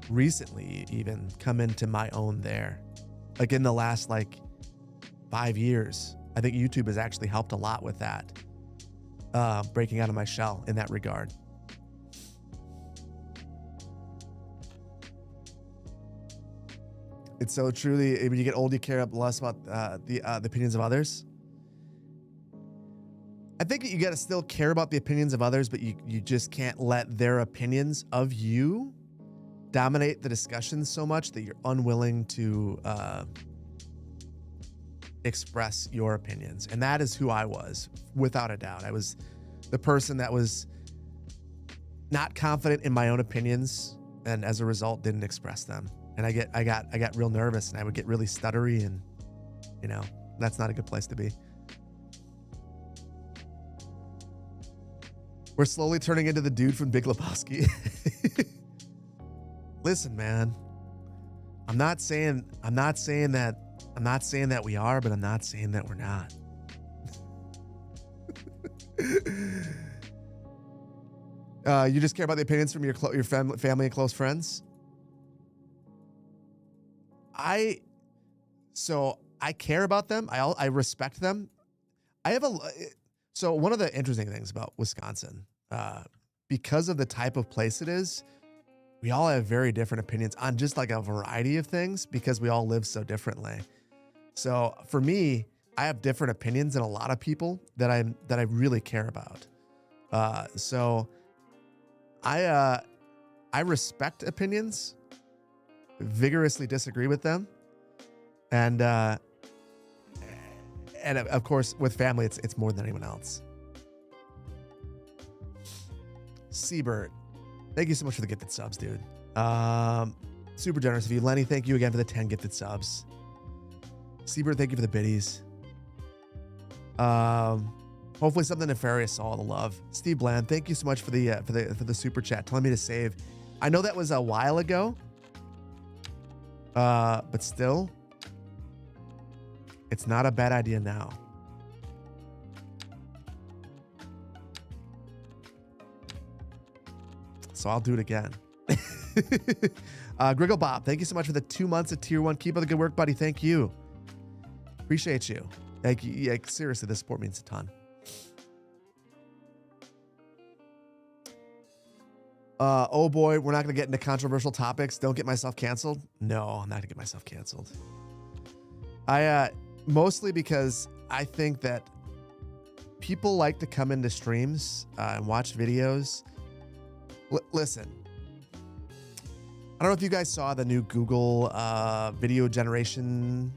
recently even come into my own there. Like, in the last, like, 5 years, I think YouTube has actually helped a lot with that. Breaking out of my shell in that regard. It's so truly, when you get old, you care less about the opinions of others. I think you got to still care about the opinions of others, but you just can't let their opinions of you dominate the discussion so much that you're unwilling to express your opinions. And that is who I was, without a doubt. I was the person that was not confident in my own opinions, and as a result didn't express them. And I got real nervous, and I would get really stuttery, and that's not a good place to be. We're slowly turning into the dude from Big Lebowski. Listen, man, I'm not saying that we are, but I'm not saying that we're not. You just care about the opinions from your family and close friends. I care about them. I respect them. So one of the interesting things about Wisconsin, because of the type of place it is, we all have very different opinions on just like a variety of things, because we all live so differently. So for me, I have different opinions than a lot of people that I really care about. So I respect opinions, vigorously disagree with them, and and of course, with family, it's more than anyone else. Seabird, thank you so much for the gifted subs, dude. Super generous of you. Lenny, thank you again for the 10 gifted subs. Seabird, thank you for the biddies. Hopefully something nefarious saw all the love. Steve Bland, thank you so much for the super chat telling me to save. I know that was a while ago, but still, it's not a bad idea now. So I'll do it again. Griggle Bob, thank you so much for the 2 months of tier 1. Keep up the good work, buddy. Thank you. Appreciate you. Thank you. Yeah, seriously, this support means a ton. Oh boy, we're not going to get into controversial topics. Don't get myself canceled. No, I'm not going to get myself canceled. Mostly because I think that people like to come into streams and watch videos. Listen, I don't know if you guys saw the new Google video generation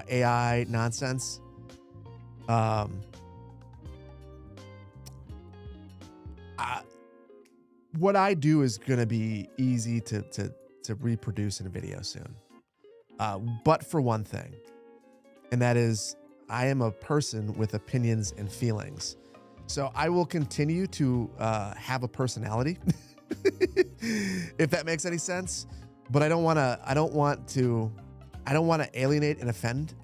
AI nonsense. What I do is going to be easy to reproduce in a video soon. But for one thing, and that is I am a person with opinions and feelings. So I will continue to have a personality, if that makes any sense. But I don't want to alienate and offend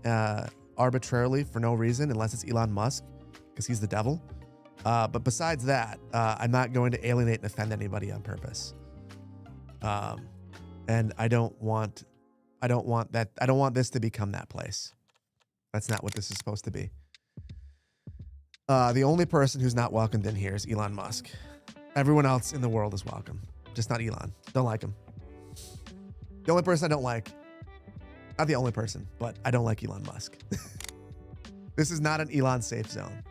arbitrarily for no reason, unless it's Elon Musk, because he's the devil. But besides that, I'm not going to alienate and offend anybody on purpose. And I don't want this to become that place. That's not what this is supposed to be. The only person who's not welcomed in here is Elon Musk. Everyone else in the world is welcome, just not Elon. Don't like him. The only person I don't like, not the only person, but I don't like Elon Musk. This is not an Elon safe zone.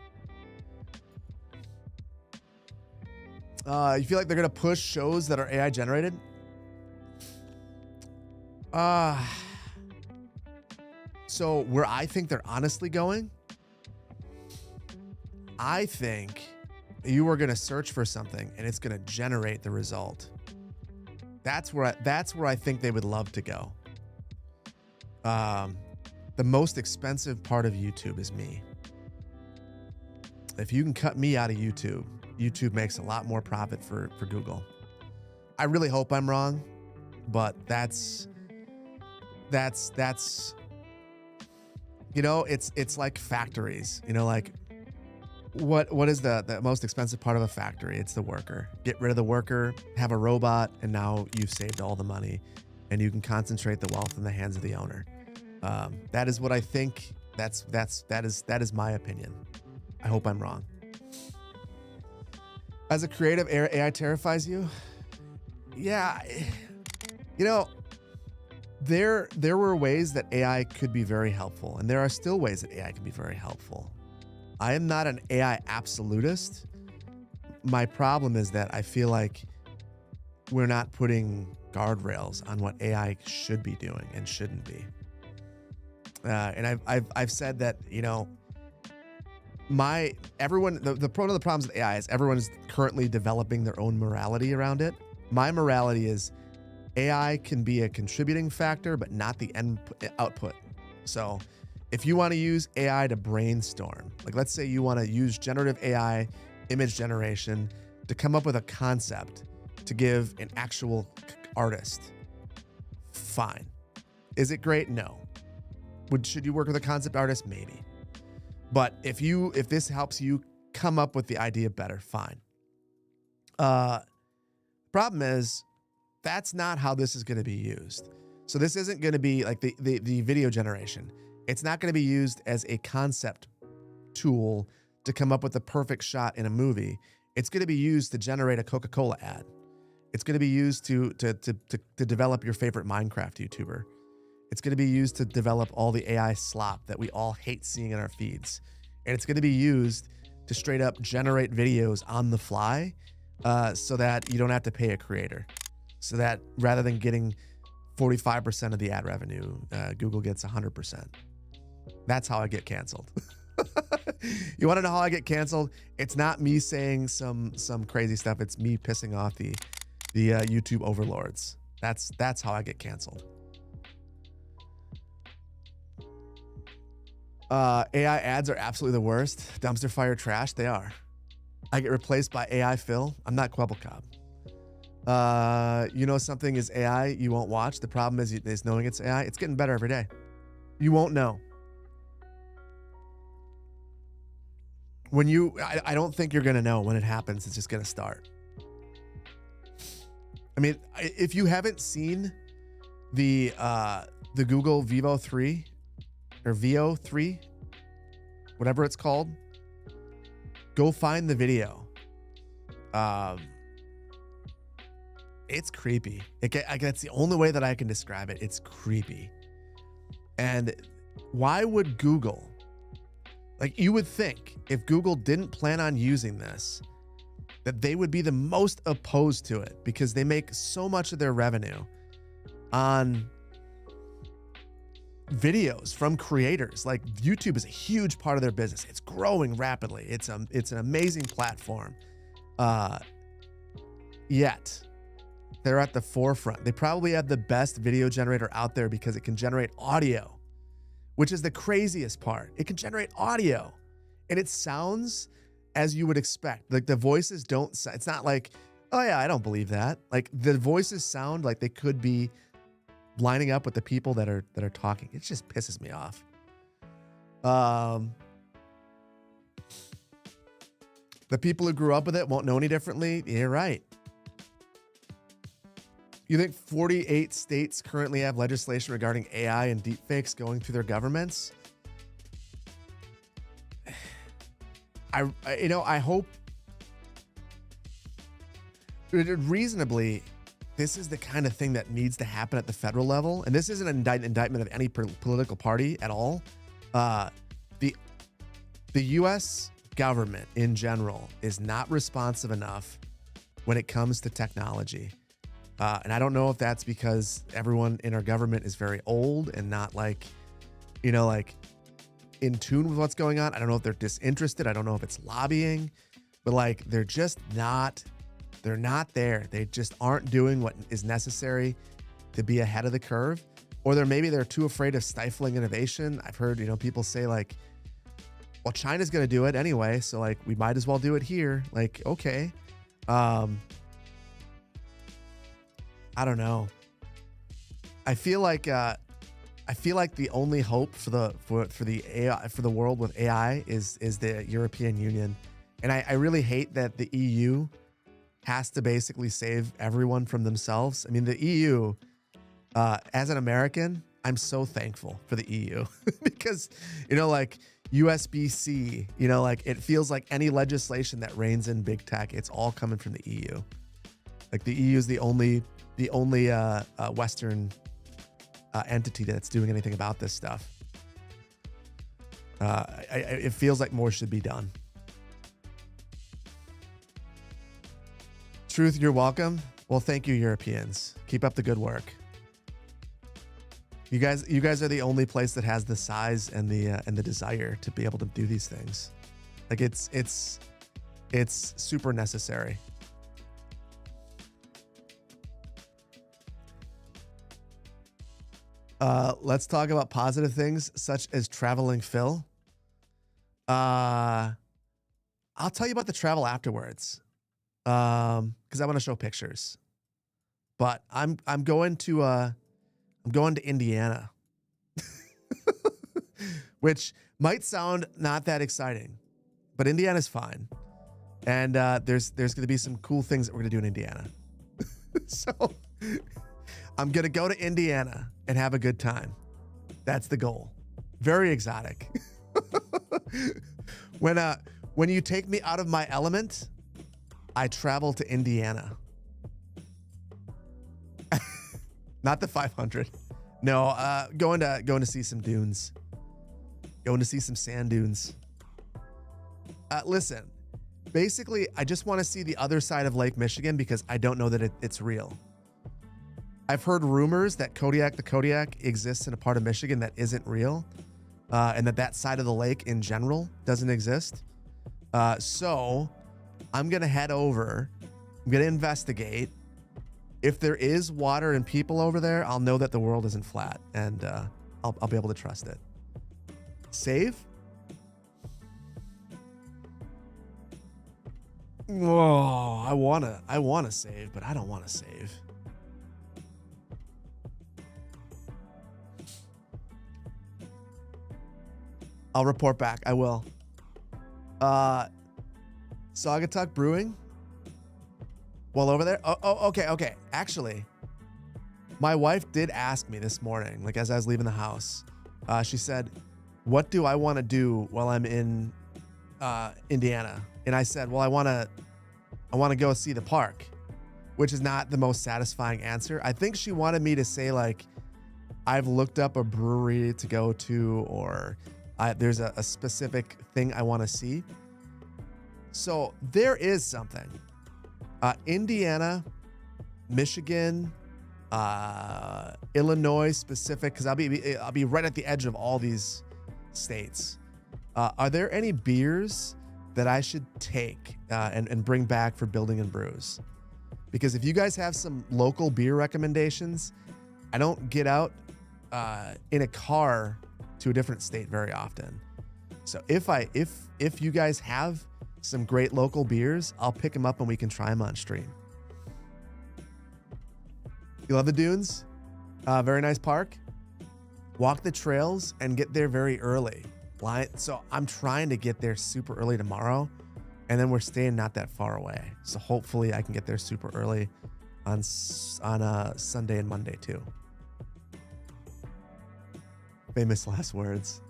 You feel like they're going to push shows that are AI generated? So where I think they're honestly going, I think you are going to search for something and it's going to generate the result. That's where I think they would love to go. The most expensive part of YouTube is me. If you can cut me out of YouTube, YouTube makes a lot more profit for Google. I really hope I'm wrong, but that's you know, it's like factories, you know, like what is the most expensive part of a factory? It's the worker. Get rid of the worker, have a robot, and now you've saved all the money and you can concentrate the wealth in the hands of the owner. That is what I think. That is my opinion. I hope I'm wrong. As a creative, AI terrifies you? Yeah. You know, there were ways that AI could be very helpful, and there are still ways that AI can be very helpful. I am not an AI absolutist. My problem is that I feel like we're not putting guardrails on what AI should be doing and shouldn't be. And I've said that, you know, one of the problems with AI is everyone's currently developing their own morality around it. My morality is AI can be a contributing factor, but not the end output. So if you want to use AI to brainstorm, like let's say you want to use generative AI image generation to come up with a concept to give an actual artist, fine. Is it great? No. Should you work with a concept artist? Maybe. But if this helps you come up with the idea better, fine. Problem is, that's not how this is going to be used. So this isn't going to be like the video generation. It's not going to be used as a concept tool to come up with the perfect shot in a movie. It's going to be used to generate a Coca-Cola ad. It's going to be used to develop your favorite Minecraft YouTuber. It's going to be used to develop all the AI slop that we all hate seeing in our feeds. And it's going to be used to straight up generate videos on the fly so that you don't have to pay a creator. So that rather than getting 45% of the ad revenue, Google gets 100%. That's how I get canceled. You want to know how I get canceled? It's not me saying some crazy stuff. It's me pissing off the YouTube overlords. That's how I get canceled. AI ads are absolutely the worst. Dumpster fire trash. They are. I get replaced by AI Phil. I'm not Kwebbelkop. You know something is AI, you won't watch. The problem is knowing it's AI. It's getting better every day. You won't know. I don't think you're going to know when it happens. It's just going to start. I mean, if you haven't seen the Google Vivo 3 or Veo 3, whatever it's called, go find the video. It's creepy. That's the only way that I can describe it. It's creepy. And why would Google, like, you would think if Google didn't plan on using this, that they would be the most opposed to it, because they make so much of their revenue on videos from creators. Like, YouTube is a huge part of their business. It's growing rapidly. It's an amazing platform. Yet they're at the forefront. They probably have the best video generator out there because it can generate audio, which is the craziest part. It can generate audio and it sounds as you would expect. Like, the voices don't, it's not like, oh yeah, I don't believe that. Like, the voices sound like they could be lining up with the people that are talking. It just pisses me off. The people who grew up with it won't know any differently. You're right. You think 48 states currently have legislation regarding AI and deepfakes going through their governments? I hope reasonably, this is the kind of thing that needs to happen at the federal level. And this isn't an indictment of any political party at all. The U.S. government in general is not responsive enough when it comes to technology. And I don't know if that's because everyone in our government is very old and not like in tune with what's going on. I don't know if they're disinterested. I don't know if it's lobbying, but like, they're not there. They just aren't doing what is necessary to be ahead of the curve. Or they're too afraid of stifling innovation. I've heard, people say like, well, China's going to do it anyway, so like, we might as well do it here. Like, okay. I don't know. I feel like the only hope for the AI, for the world with AI is the European Union. And I really hate that the EU has to basically save everyone from themselves. I mean, the EU, as an American, I'm so thankful for the EU because, like USB-C, like, it feels like any legislation that reins in big tech, it's all coming from the EU. Like, the EU is the only Western entity that's doing anything about this stuff. It feels like more should be done. Truth, you're welcome. Well, thank you, Europeans. Keep up the good work. You guys are the only place that has the size and the desire to be able to do these things. Like, it's super necessary. Let's talk about positive things such as traveling Phil. I'll tell you about the travel afterwards. Because I want to show pictures. But I'm going to Indiana. Which might sound not that exciting, but Indiana's fine. And there's going to be some cool things that we're going to do in Indiana. So I'm going to go to Indiana and have a good time. That's the goal. Very exotic. When you take me out of my element, I travel to Indiana. Not the 500. No, going to see some dunes. Going to see some sand dunes. Listen, basically, I just want to see the other side of Lake Michigan because I don't know that it's real. I've heard rumors that the Kodiak exists in a part of Michigan that isn't real. and that side of the lake in general doesn't exist. So I'm going to head over. I'm going to investigate. If there is water and people over there, I'll know that the world isn't flat, and I'll be able to trust it. Save? Whoa, I wanna save, but I don't want to save. I'll report back. I will. Saugatuck Brewing. Well, over there. Oh, okay. Actually, my wife did ask me this morning, like as I was leaving the house. She said, "What do I want to do while I'm in Indiana?" And I said, "Well, I want to go see the park," which is not the most satisfying answer. I think she wanted me to say like, "I've looked up a brewery to go to," or there's a specific thing I want to see. So there is something. Indiana, Michigan, Illinois specific, because I'll be right at the edge of all these states. Are there any beers that I should take and bring back for Building and Brews? Because if you guys have some local beer recommendations, I don't get out in a car to a different state very often. So if you guys have some great local beers, I'll pick them up and we can try them on stream. You love the dunes? Very nice park. Walk the trails and get there very early. So I'm trying to get there super early tomorrow, and then we're staying not that far away. So hopefully I can get there super early on Sunday and Monday too. Famous last words.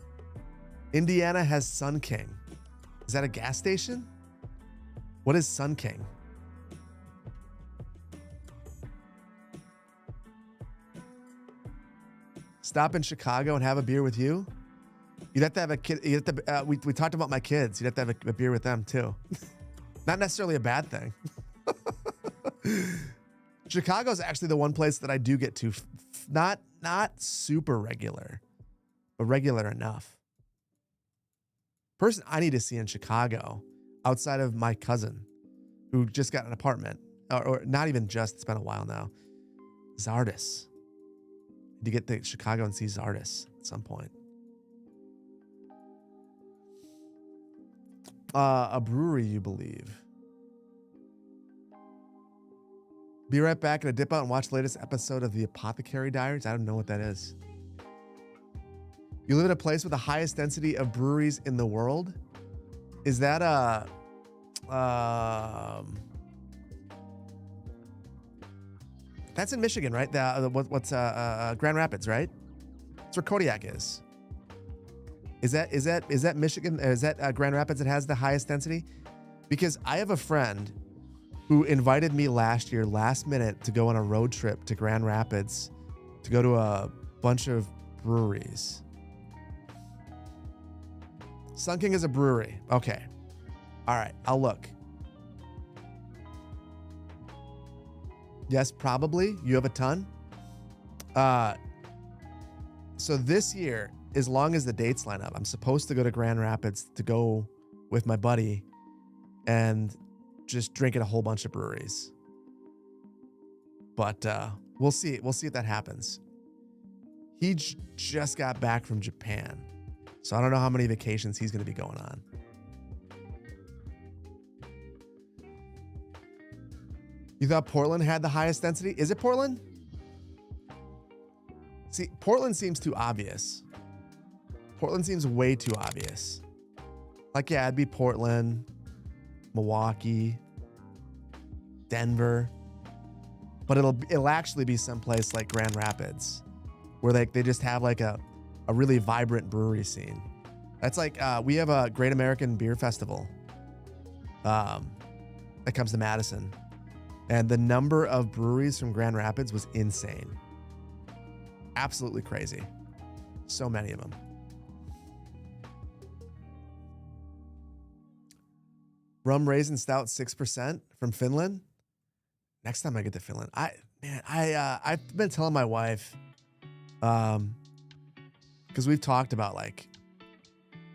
Indiana has Sun King. Is that a gas station? What is Sun King? Stop in Chicago and have a beer with you? You'd have to have a kid. We talked about my kids. You'd have to have a beer with them too. Not necessarily a bad thing. Chicago's actually the one place that I do get to. Not super regular, but regular enough. Person I need to see in Chicago, outside of my cousin, who just got an apartment, or not even just, it's been a while now, Zardis. To get to Chicago and see Zardis at some point. A brewery, you believe? Be right back. Gonna dip out and watch the latest episode of the Apothecary Diaries. I don't know what that is. You live in a place with the highest density of breweries in the world. Is that that's in Michigan, right? What's Grand Rapids, right? That's where Kodiak is. Is that Michigan? Is that Grand Rapids that has the highest density? Because I have a friend who invited me last minute, to go on a road trip to Grand Rapids to go to a bunch of breweries. Sun King is a brewery. Okay. All right. I'll look. Yes, probably. You have a ton. So this year, as long as the dates line up, I'm supposed to go to Grand Rapids to go with my buddy and just drink at a whole bunch of breweries. But we'll see. We'll see if that happens. He just got back from Japan, so I don't know how many vacations he's going to be going on. You thought Portland had the highest density? Is it Portland? See, Portland seems too obvious. Portland seems way too obvious. Like, yeah, it'd be Portland, Milwaukee, Denver. But it'll actually be someplace like Grand Rapids, where they just have like a really vibrant brewery scene. That's like, we have a Great American Beer Festival that comes to Madison. And the number of breweries from Grand Rapids was insane. Absolutely crazy. So many of them. Rum Raisin Stout 6% from Finland. Next time I get to Finland, I've been telling my wife, because we've talked about like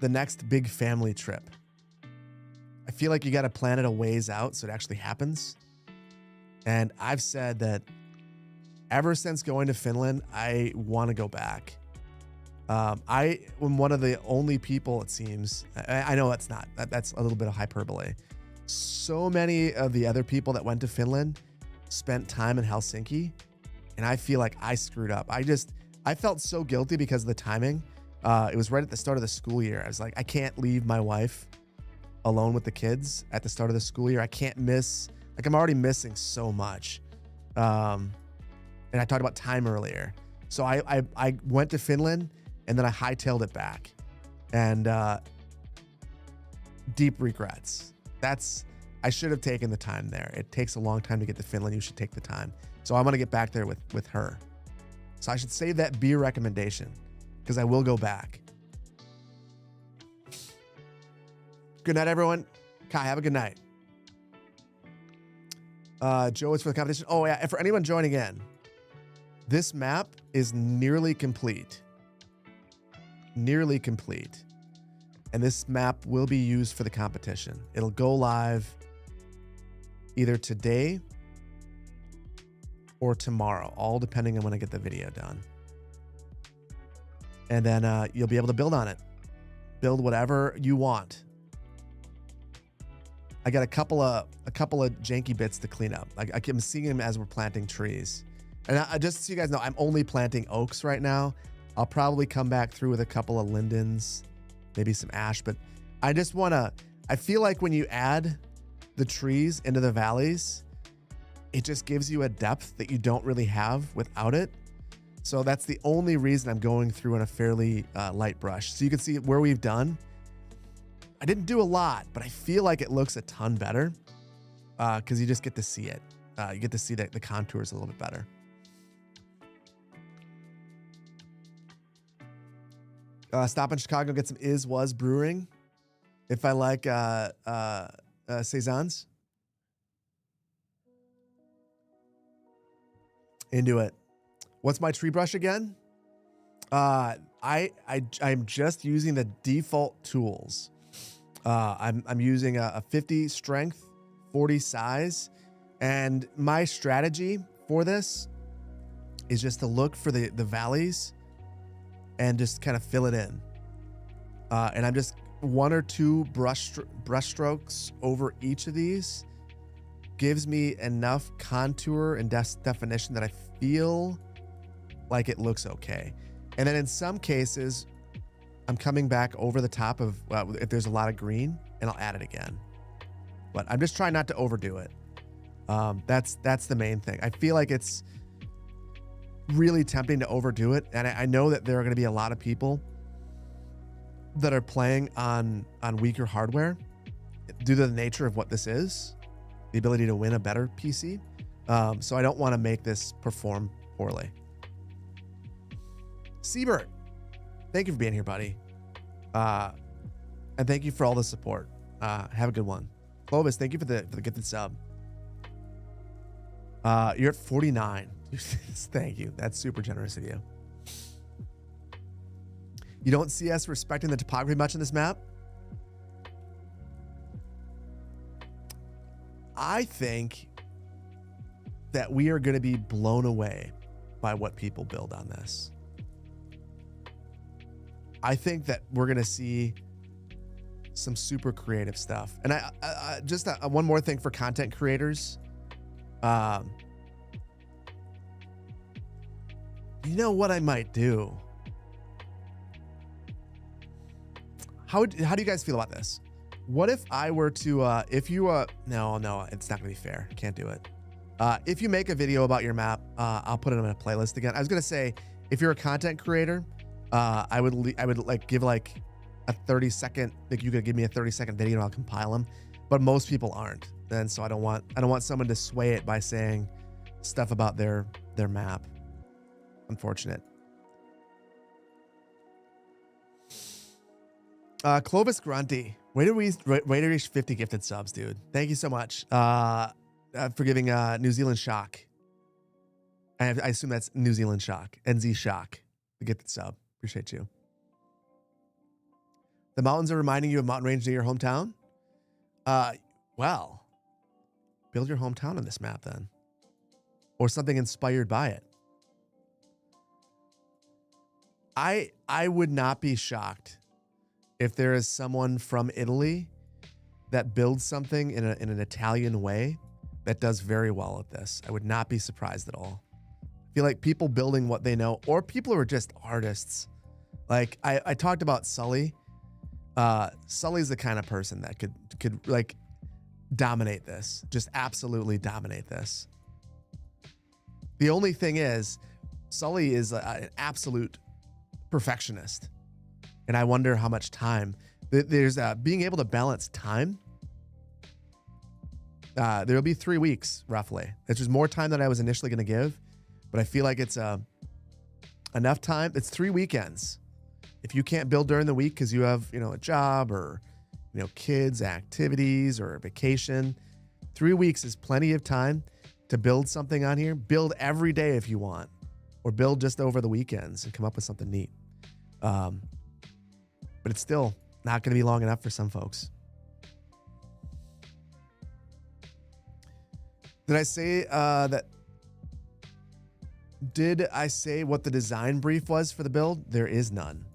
the next big family trip. I feel like you got to plan it a ways out so it actually happens. And I've said that ever since going to Finland, I want to go back. I am one of the only people, it seems. I know that's not. That's a little bit of hyperbole. So many of the other people that went to Finland spent time in Helsinki, and I feel like I screwed up. I felt so guilty because of the timing. It was right at the start of the school year. I was like, I can't leave my wife alone with the kids at the start of the school year. I can't miss, like I'm already missing so much. And I talked about time earlier. So I went to Finland and then I hightailed it back, and deep regrets. I should have taken the time there. It takes a long time to get to Finland. You should take the time. So I'm going to get back there with her. So I should save that beer recommendation because I will go back. Good night, everyone. Kai, have a good night. Joe is for the competition. Oh, yeah. And for anyone joining in, this map is nearly complete. Nearly complete. And this map will be used for the competition. It'll go live either today or tomorrow, all depending on when I get the video done. And then you'll be able to build on it. Build whatever you want. I got a couple of janky bits to clean up. I'm seeing them as we're planting trees. And just so you guys know, I'm only planting oaks right now. I'll probably come back through with a couple of lindens, maybe some ash, but I feel like when you add the trees into the valleys, it just gives you a depth that you don't really have without it. So that's the only reason I'm going through in a fairly light brush. So you can see where we've done. I didn't do a lot, but I feel like it looks a ton better because you just get to see it. You get to see the contours a little bit better. Stop in Chicago, get some was brewing. If I like saisons. Into it. What's my tree brush again? I'm just using the default tools. I'm using a 50 strength, 40 size, and my strategy for this is just to look for the valleys and just kind of fill it in. And I'm just one or two brush strokes over each of these gives me enough contour and definition that I feel like it looks okay. And then in some cases, I'm coming back over the top of, if there's a lot of green, and I'll add it again. But I'm just trying not to overdo it. That's the main thing. I feel like it's really tempting to overdo it. And I know that there are going to be a lot of people that are playing on weaker hardware due to the nature of what this is, the ability to win a better PC. So I don't want to make this perform poorly. Siebert, thank you for being here, buddy. And thank you for all the support. Have a good one. Clovis, thank you for the gifted sub. You're at 49. Thank you. That's super generous of you. You don't see us respecting the topography much in this map? I think that we are going to be blown away by what people build on this. I think that we're going to see some super creative stuff. And I just one more thing for content creators. You know what I might do? How do you guys feel about this? What if I were to, no, it's not gonna be fair. Can't do it. If you make a video about your map, I'll put it in a playlist again. I was gonna say, if you're a content creator, I would like give like a 30-second, like you could give me a 30-second video and I'll compile them, but most people aren't. And so I don't want someone to sway it by saying stuff about their map. Unfortunate. Clovis Grunty, way to reach 50 gifted subs, dude. Thank you so much for giving New Zealand Shock. I assume that's New Zealand Shock. NZ Shock, the gifted sub. Appreciate you. The mountains are reminding you of mountain range near your hometown? Well, build your hometown on this map then. Or something inspired by it. I would not be shocked if there is someone from Italy that builds something in an Italian way that does very well at this. I would not be surprised at all. I feel like people building what they know, or people who are just artists. Like I talked about Sully. Sully's the kind of person that could like dominate this. Just absolutely dominate this. The only thing is, Sully is an absolute perfectionist. And I wonder how much time. There's being able to balance time. There'll be 3 weeks, roughly. It's just more time than I was initially going to give. But I feel like it's enough time. It's 3 weekends. If you can't build during the week because you have, a job or, kids, activities, or a vacation, 3 weeks is plenty of time to build something on here. Build every day if you want, or build just over the weekends and come up with something neat. But it's still not going to be long enough for some folks. Did I say that? Did I say what the design brief was for the build? There is none.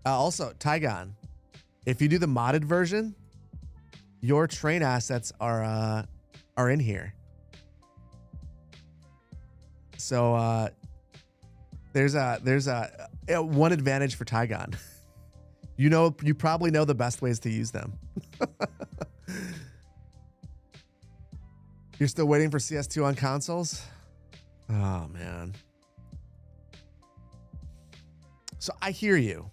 Also, Tygon, if you do the modded version, your train assets are in here. So there's one advantage for Tygon. You probably know the best ways to use them. You're still waiting for CS2 on consoles? Oh, man. So I hear you.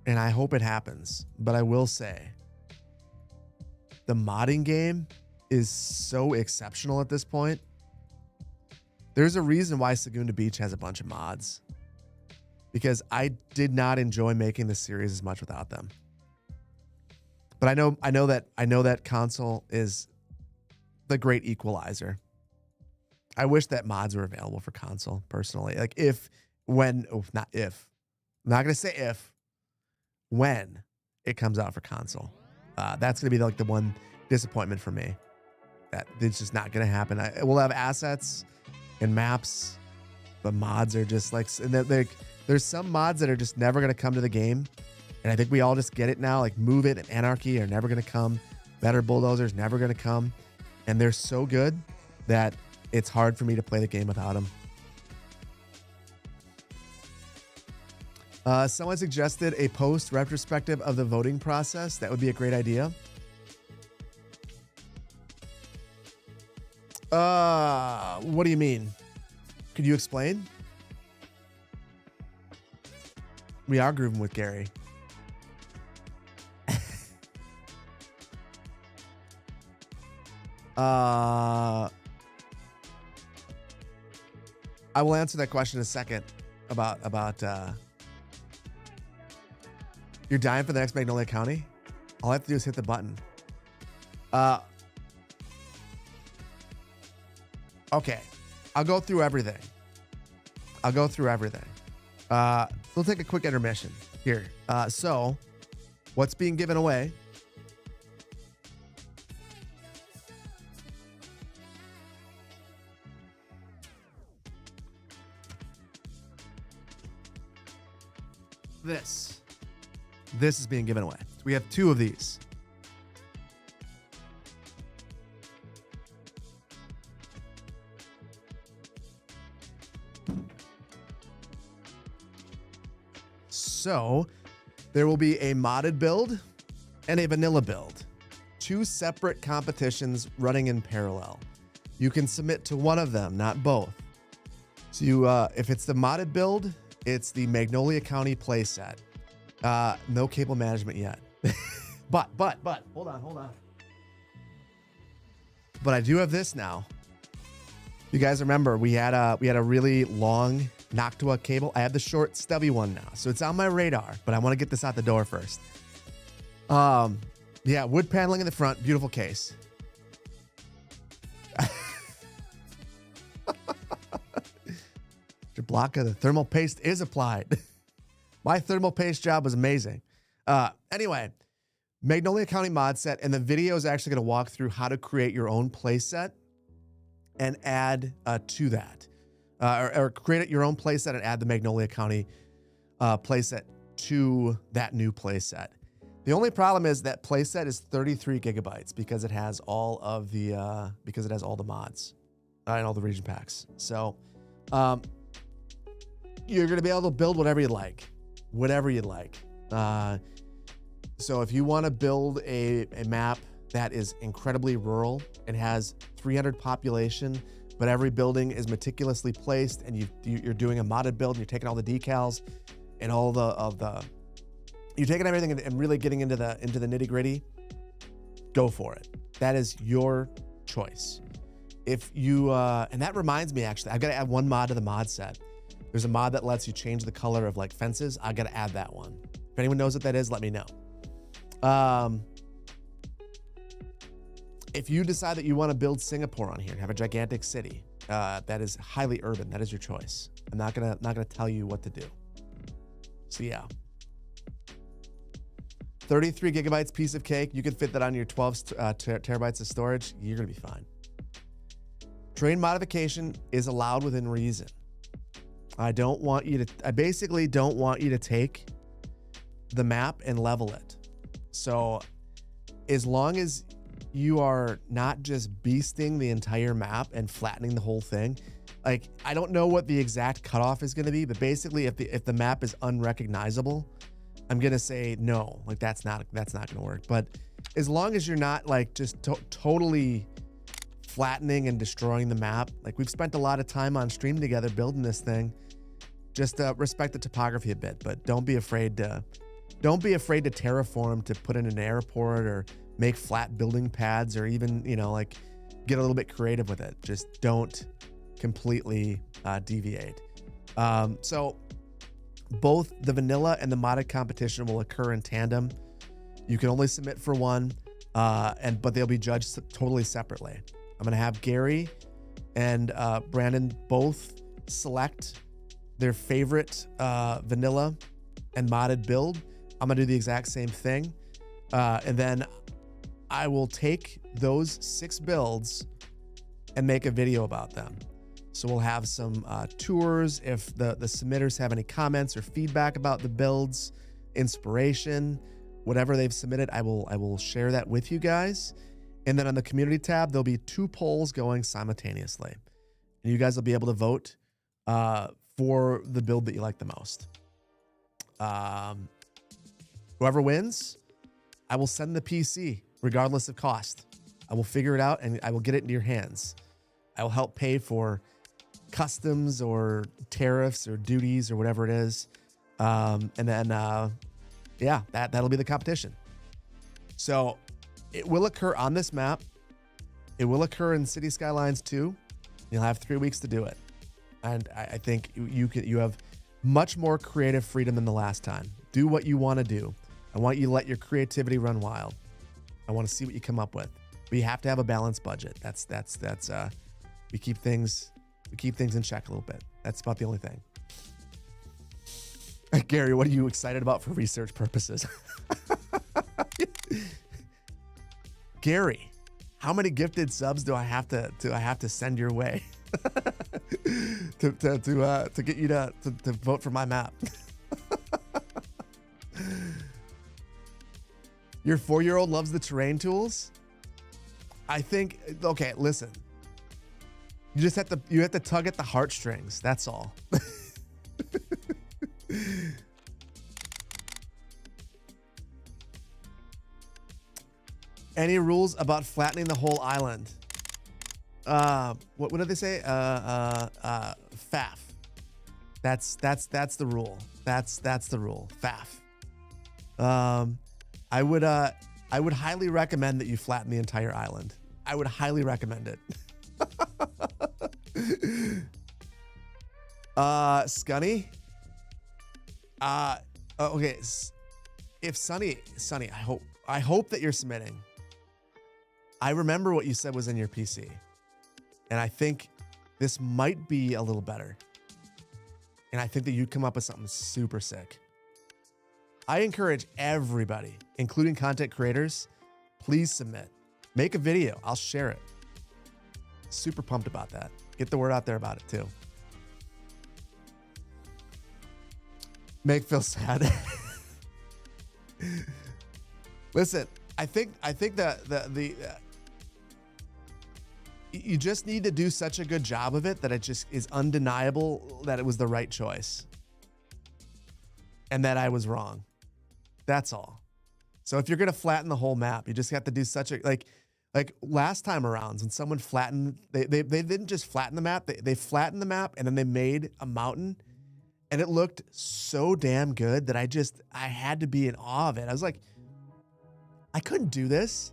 And I hope it happens. But I will say, the modding game is so exceptional at this point. There's a reason why Segunda Beach has a bunch of mods. Because I did not enjoy making this series as much without them. But I know that console is the great equalizer. I wish that mods were available for console, personally. Like I'm not going to say if, when it comes out for console. That's going to be like the one disappointment for me. That it's just not going to happen. We'll have assets and maps, but mods are just like, there's some mods that are just never going to come to the game. And I think we all just get it now. Like Move It and Anarchy are never going to come. Better Bulldozer's never going to come. And they're so good that it's hard for me to play the game without them. Someone suggested a post retrospective of the voting process. That would be a great idea. What do you mean? Could you explain? We are grooving with Gary. I will answer that question in a second about you're dying for the next Magnolia County? All I have to do is hit the button. Okay. I'll go through everything. We'll take a quick intermission here. So what's being given away? This is being given away. So we have 2 of these. So there will be a modded build and a vanilla build. 2 separate competitions running in parallel. You can submit to one of them, not both. So if it's the modded build, it's the Magnolia County playset. No cable management yet. but hold on. But I do have this now. You guys remember we had a really long Noctua cable. I have the short stubby one now. So it's on my radar, but I want to get this out the door first. Yeah, wood paneling in the front, beautiful case. Jablocka, the thermal paste is applied. My thermal paste job was amazing. Anyway, Magnolia County mod set, and the video is actually going to walk through how to create your own play set and add to that. Or create your own play set and add the Magnolia County play set to that new play set. The only problem is that play set is 33 gigabytes because it has all of the mods and all the region packs. So you're going to be able to build whatever you like, So if you want to build a map that is incredibly rural and has 300 population, but every building is meticulously placed, and you're doing a modded build, and you're taking all the decals and all you're taking everything and really getting into the nitty gritty, go for it. That is your choice. If you, and that reminds me, actually, I've got to add one mod to the mod set. There's a mod that lets you change the color of like fences. I got to add that one. If anyone knows what that is, let me know. If you decide that you want to build Singapore on here and have a gigantic city, that is highly urban, that is your choice. I'm not gonna tell you what to do. So yeah. 33 gigabytes, piece of cake. You can fit that on your 12 terabytes of storage. You're gonna be fine. Terrain modification is allowed within reason. I basically don't want you to take the map and level it. So as long as you are not just beasting the entire map and flattening the whole thing, like, I don't know what the exact cutoff is going to be, but basically if the map is unrecognizable, I'm going to say no, like that's not going to work. But as long as you're not like just totally flattening and destroying the map, like we've spent a lot of time on stream together building this thing, just respect the topography a bit, but don't be afraid to terraform to put in an airport or make flat building pads, or even, like get a little bit creative with it. Just don't completely deviate. So both the vanilla and the modded competition will occur in tandem. You can only submit for one, but they'll be judged totally separately. I'm gonna have Gary and Brandon both select their favorite vanilla and modded build. I'm gonna do the exact same thing, and then I will take those 6 builds and make a video about them. So we'll have some tours. If the submitters have any comments or feedback about the builds, inspiration, whatever they've submitted, I will share that with you guys. And then on the community tab, there'll be 2 polls going simultaneously, and you guys will be able to vote for the build that you like the most. Whoever wins, I will send the PC regardless of cost. I will figure it out and I will get it into your hands. I will help pay for customs or tariffs or duties or whatever it is. And then, yeah, that'll be the competition. So it will occur on this map. It will occur in City Skylines 2. You'll have 3 weeks to do it. And I think you have much more creative freedom than the last time. Do what you want to do. I want you to let your creativity run wild. I want to see what you come up with. But you have to have a balanced budget. That's we keep things in check a little bit. That's about the only thing. Gary, what are you excited about for research purposes? Gary, how many gifted subs do I have to send your way to get you to vote for my map? Your 4-year-old loves the terrain tools? I think, okay, listen. You just have to tug at the heartstrings. That's all. Any rules about flattening the whole island? What did they say? FAF. That's the rule. That's the rule. FAF. I would highly recommend that you flatten the entire island. I would highly recommend it. Scunny. Okay. If Sunny, I hope that you're submitting. I remember what you said was in your PC, and I think this might be a little better. And I think that you'd come up with something super sick. I encourage everybody, including content creators, please submit. Make a video. I'll share it. Super pumped about that. Get the word out there about it too. Make Phil sad. Listen, I think that you just need to do such a good job of it that it just is undeniable that it was the right choice and that I was wrong. That's all. So if you're going to flatten the whole map, you just have to do such a, like last time around when someone flattened, they didn't just flatten the map. They flattened the map and then they made a mountain and it looked so damn good that I had to be in awe of it. I was like, I couldn't do this.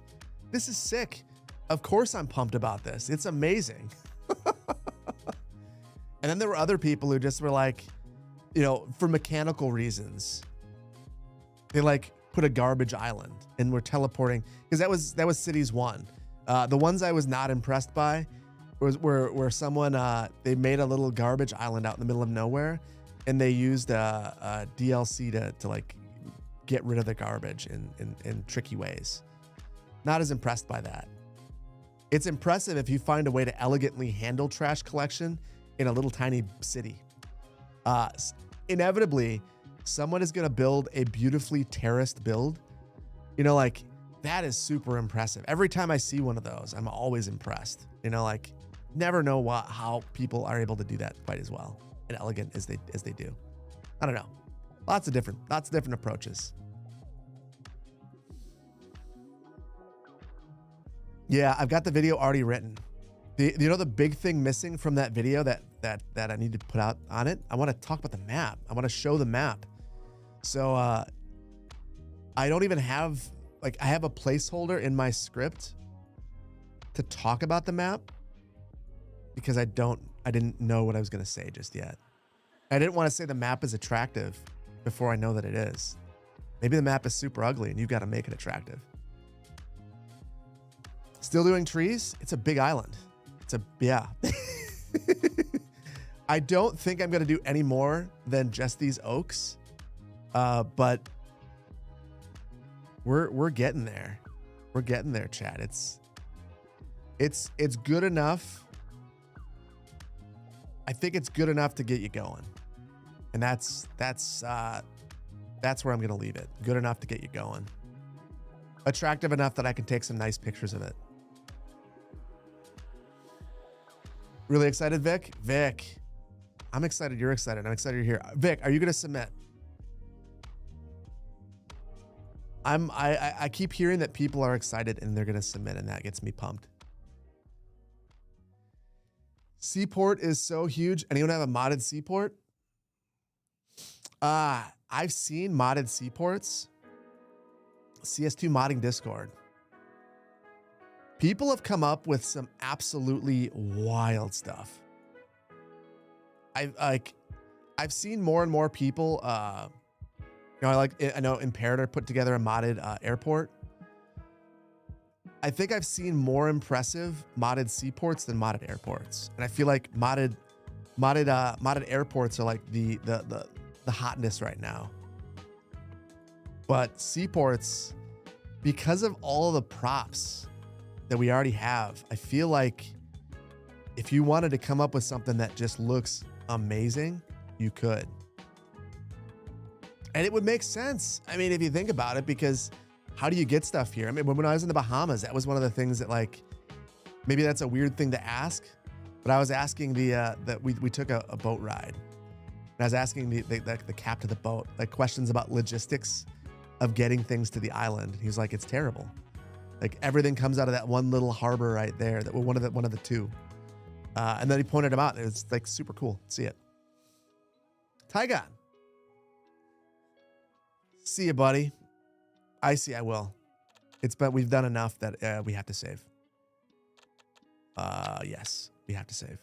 This is sick. Of course I'm pumped about this. It's amazing. And then there were other people who just were like, you know, for mechanical reasons, they like put a garbage island and were teleporting because that was cities 1. The ones I was not impressed by were someone, they made a little garbage island out in the middle of nowhere and they used a DLC to like get rid of the garbage in tricky ways. Not as impressed by that. It's impressive if you find a way to elegantly handle trash collection in a little tiny city. Inevitably, someone is going to build a beautifully terraced build. You know, like that is super impressive. Every time I see one of those, I'm always impressed. You know, like never know how people are able to do that quite as well and elegant as they do. I don't know. Lots of different approaches. Yeah, I've got the video already written. You know the big thing missing from that video that I need to put out on it? I want to talk about the map. I want to show the map. So I don't even have, like, I have a placeholder in my script to talk about the map because I didn't know what I was going to say just yet. I didn't want to say the map is attractive before I know that it is. Maybe the map is super ugly and you've got to make it attractive. Still doing trees? It's a big island. Yeah. I don't think I'm going to do any more than just these oaks. But we're getting there. We're getting there, Chad. It's good enough. I think it's good enough to get you going. And that's where I'm going to leave it. Good enough to get you going. Attractive enough that I can take some nice pictures of it. Really excited, Vic? Vic. I'm excited. You're excited. I'm excited you're here. Vic, are you going to submit? I keep hearing that people are excited and they're going to submit, and that gets me pumped. Seaport is so huge. Anyone have a modded seaport? I've seen modded seaports. CS2 modding Discord. People have come up with some absolutely wild stuff. I've seen more and more people, I know Imperator put together a modded airport. I think I've seen more impressive modded seaports than modded airports. And I feel like modded airports are like the hotness right now. But seaports, because of all of the props that we already have, I feel like if you wanted to come up with something that just looks amazing, you could. And it would make sense. I mean, if you think about it, because how do you get stuff here? I mean, when I was in the Bahamas, that was one of the things that, like, maybe that's a weird thing to ask, but I was asking that we took a boat ride. And I was asking the captain of the boat, like, questions about logistics of getting things to the island. He was like, it's terrible. Like, everything comes out of that one little harbor right there, that one of the two. And then he pointed them out. It was like super cool. See it. Tygon. See you, buddy. I see. I will. But we've done enough that we have to save. Yes, we have to save.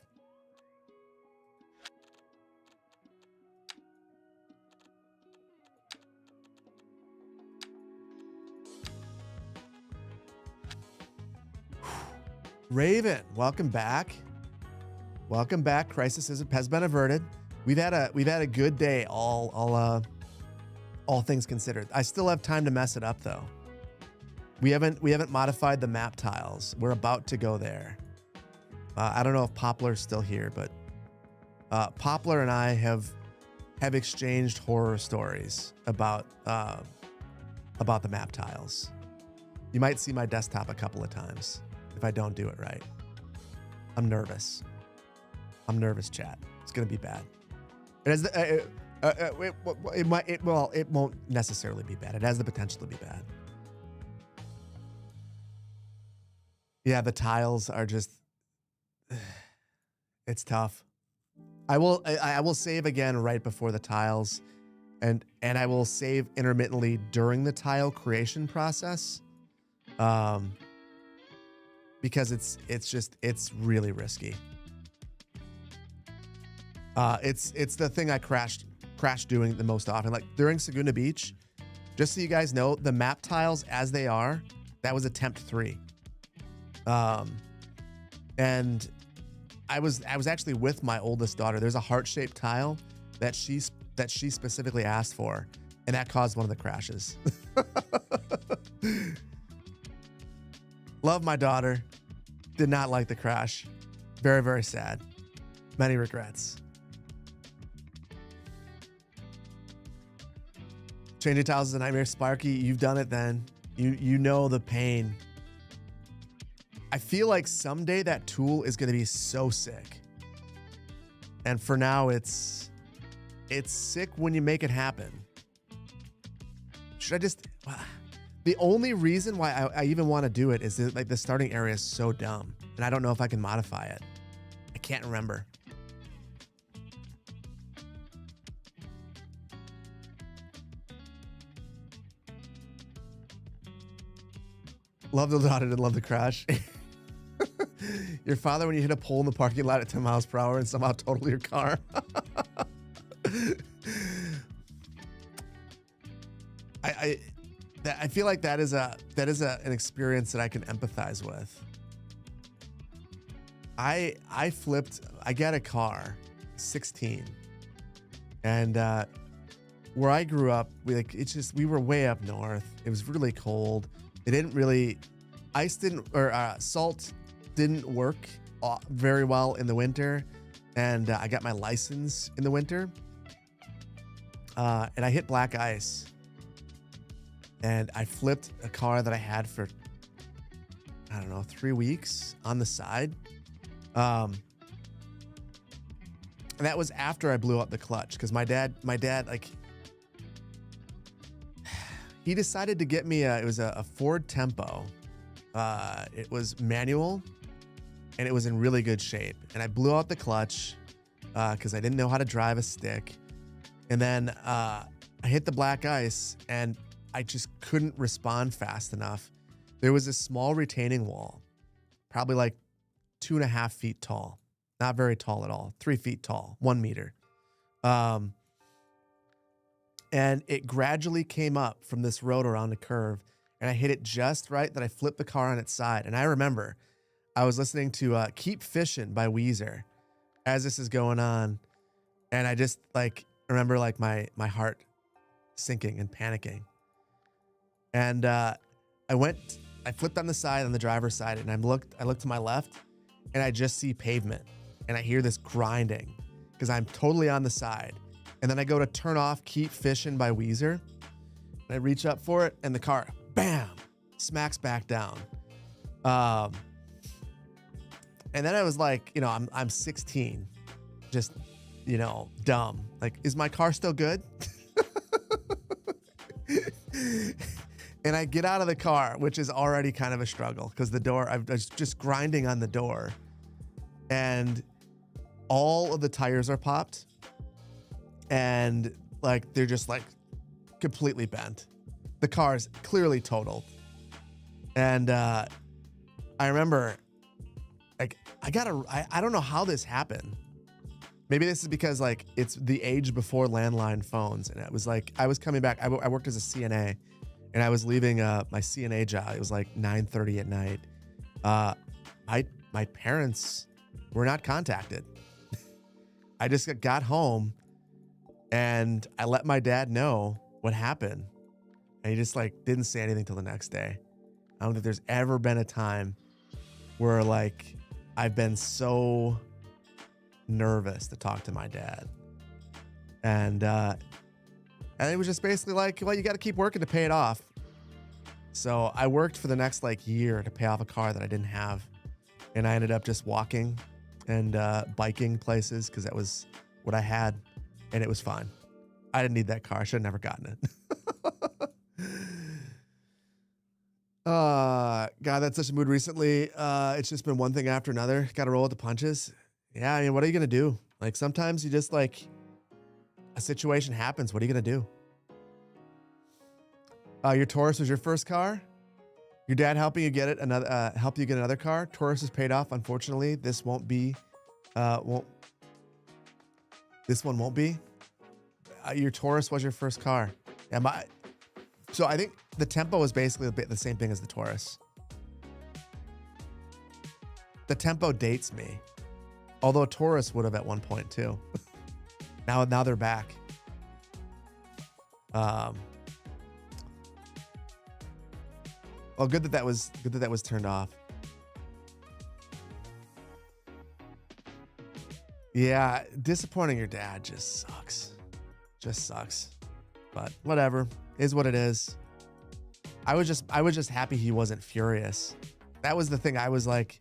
Raven, welcome back. Welcome back. Crisis has been averted. We've had a good day all all things considered. I still have time to mess it up though. We haven't modified the map tiles. We're about to go there. I don't know if Poplar's still here, but Poplar and I have exchanged horror stories about the map tiles. You might see my desktop a couple of times if I don't do it right. I'm nervous. I'm nervous, chat. It's gonna be bad. It has it won't necessarily be bad. It has the potential to be bad. Yeah, the tiles are just, it's tough. I will save again right before the tiles, and I will save intermittently during the tile creation process, because it's really risky. It's the thing I crash doing the most often. Like during Saguna Beach, just so you guys know, the map tiles as they are, that was attempt 3. And I was actually with my oldest daughter. There's a heart-shaped tile that she specifically asked for, and that caused one of the crashes. Love my daughter. Did not like the crash. Very, very sad. Many regrets. Changing tiles is a nightmare. Sparky, you've done it then. You know the pain. I feel like someday that tool is going to be so sick. And for now, it's sick when you make it happen. Should I just... The only reason why I even want to do it is that, like, the starting area is so dumb. And I don't know if I can modify it. I can't remember. Love the daughter, didn't love the crash. Your father when you hit a pole in the parking lot at 10 miles per hour and somehow total your car. I feel like that is an experience that I can empathize with. I got a car, 16, and where I grew up, we were way up north. It was really cold. It didn't really, salt didn't work very well in the winter, and I got my license in the winter, and I hit black ice, and I flipped a car that I had for, I don't know, 3 weeks on the side. And that was after I blew up the clutch, because my dad, like, he decided to get me it was a Ford Tempo. It was manual, and it was in really good shape. And I blew out the clutch because I didn't know how to drive a stick. And then I hit the black ice, and I just couldn't respond fast enough. There was a small retaining wall, probably like 2.5 feet tall. Not very tall at all. 3 feet tall, 1 meter. And it gradually came up from this road around a curve, and I hit it just right that I flipped the car on its side. And I remember I was listening to Keep Fishing by Weezer as this is going on. And I just remember my heart sinking and panicking. And I flipped on the side, on the driver's side, and I looked to my left, and I just see pavement, and I hear this grinding because I'm totally on the side. And then I go to turn off Keep Fishing by Weezer, and I reach up for it, and the car, bam, smacks back down. And then I was like, I'm 16, just, dumb. Like, is my car still good? And I get out of the car, which is already kind of a struggle because the door, I was just grinding on the door, and all of the tires are popped, and they're just completely bent. The car's clearly totaled. And I remember I don't know how this happened. Maybe this is because it's the age before landline phones. And it was I was coming back. I worked as a CNA, and I was leaving my CNA job. It was 9:30 at night. My parents were not contacted. I just got home, and I let my dad know what happened? And he just like didn't say anything till the next day. I don't think there's ever been a time where like I've been so nervous to talk to my dad. And it was just basically like, well, you got to keep working to pay it off. So I worked for the next like year to pay off a car that I didn't have. And I ended up just walking and biking places because that was what I had. And it was fine. I didn't need that car. I should have never gotten it. God, that's such a mood recently. It's just been one thing after another. Got to roll with the punches. Yeah, I mean, what are you going to do? Like sometimes you just like a situation happens. What are you going to do? Your Taurus was your first car. Your dad helping you get it helped you get another car. Taurus is paid off. Unfortunately, this won't be. This one won't be. Your Taurus was your first car. Yeah, so I think the Tempo is basically the same thing as the Taurus. The Tempo dates me, although Taurus would have at one point too. now they're back. Well, good that was turned off. Yeah, disappointing your dad just sucks. Just sucks. But whatever. Is what it is. I was just happy he wasn't furious. That was the thing. I was like,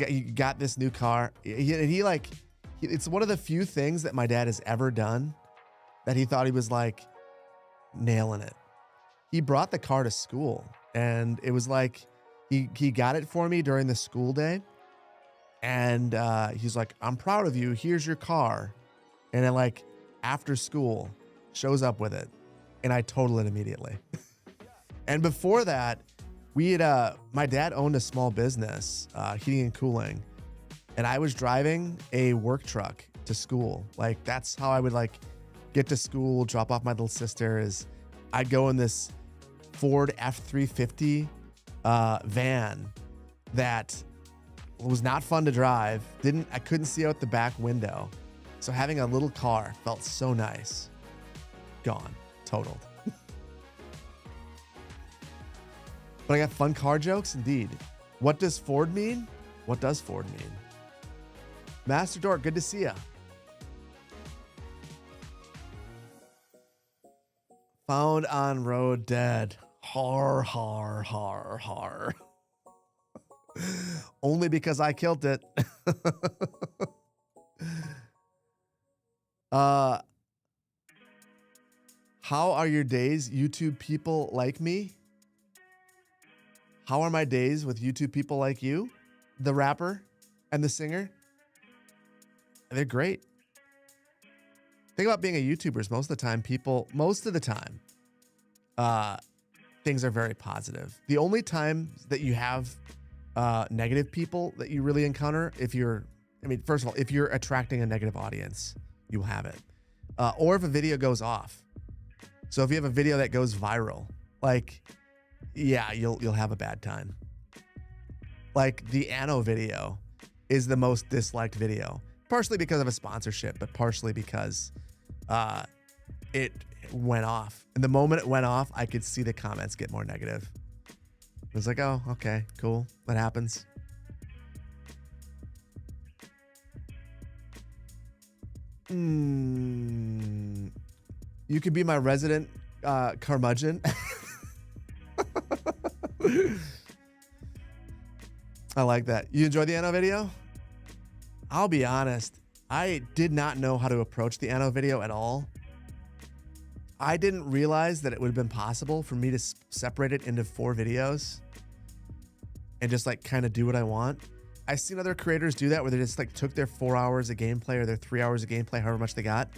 you got this new car. It's one of the few things that my dad has ever done that he thought he was like nailing it. He brought the car to school and it was like, he got it for me during the school day. And he's like, I'm proud of you. Here's your car. And then like after school shows up with it. And I total it immediately. And before that, we had, my dad owned a small business, heating and cooling. And I was driving a work truck to school. Like that's how I would like get to school, drop off my little sister. Is I'd go in this Ford F-350 van that was not fun to drive. I couldn't see out the back window. So having a little car felt so nice. Gone. Totaled. But I got fun car jokes indeed. What does Ford mean? What does Ford mean? Master Dork, good to see ya. Found on road dead. Har, har, har, har. Only because I killed it. How are your days, YouTube people like me? How are my days with YouTube people like you? The rapper and the singer? They're great. Think about being a YouTuber is most of the time, things are very positive. The only time that you have negative people that you really encounter, first of all, if you're attracting a negative audience, you will have it. Or if a video goes off. So if you have a video that goes viral, like, yeah, you'll have a bad time. Like the Anno video is the most disliked video, partially because of a sponsorship, but partially because it went off. And the moment it went off, I could see the comments get more negative. It was like, oh, okay, cool. That happens. You could be my resident curmudgeon. I like that. You enjoyed the Anno video? I'll be honest. I did not know how to approach the Anno video at all. I didn't realize that it would have been possible for me to separate it into 4 videos and just like kind of do what I want. I've seen other creators do that where they just like took their 4 hours of gameplay or their 3 hours of gameplay, however much they got,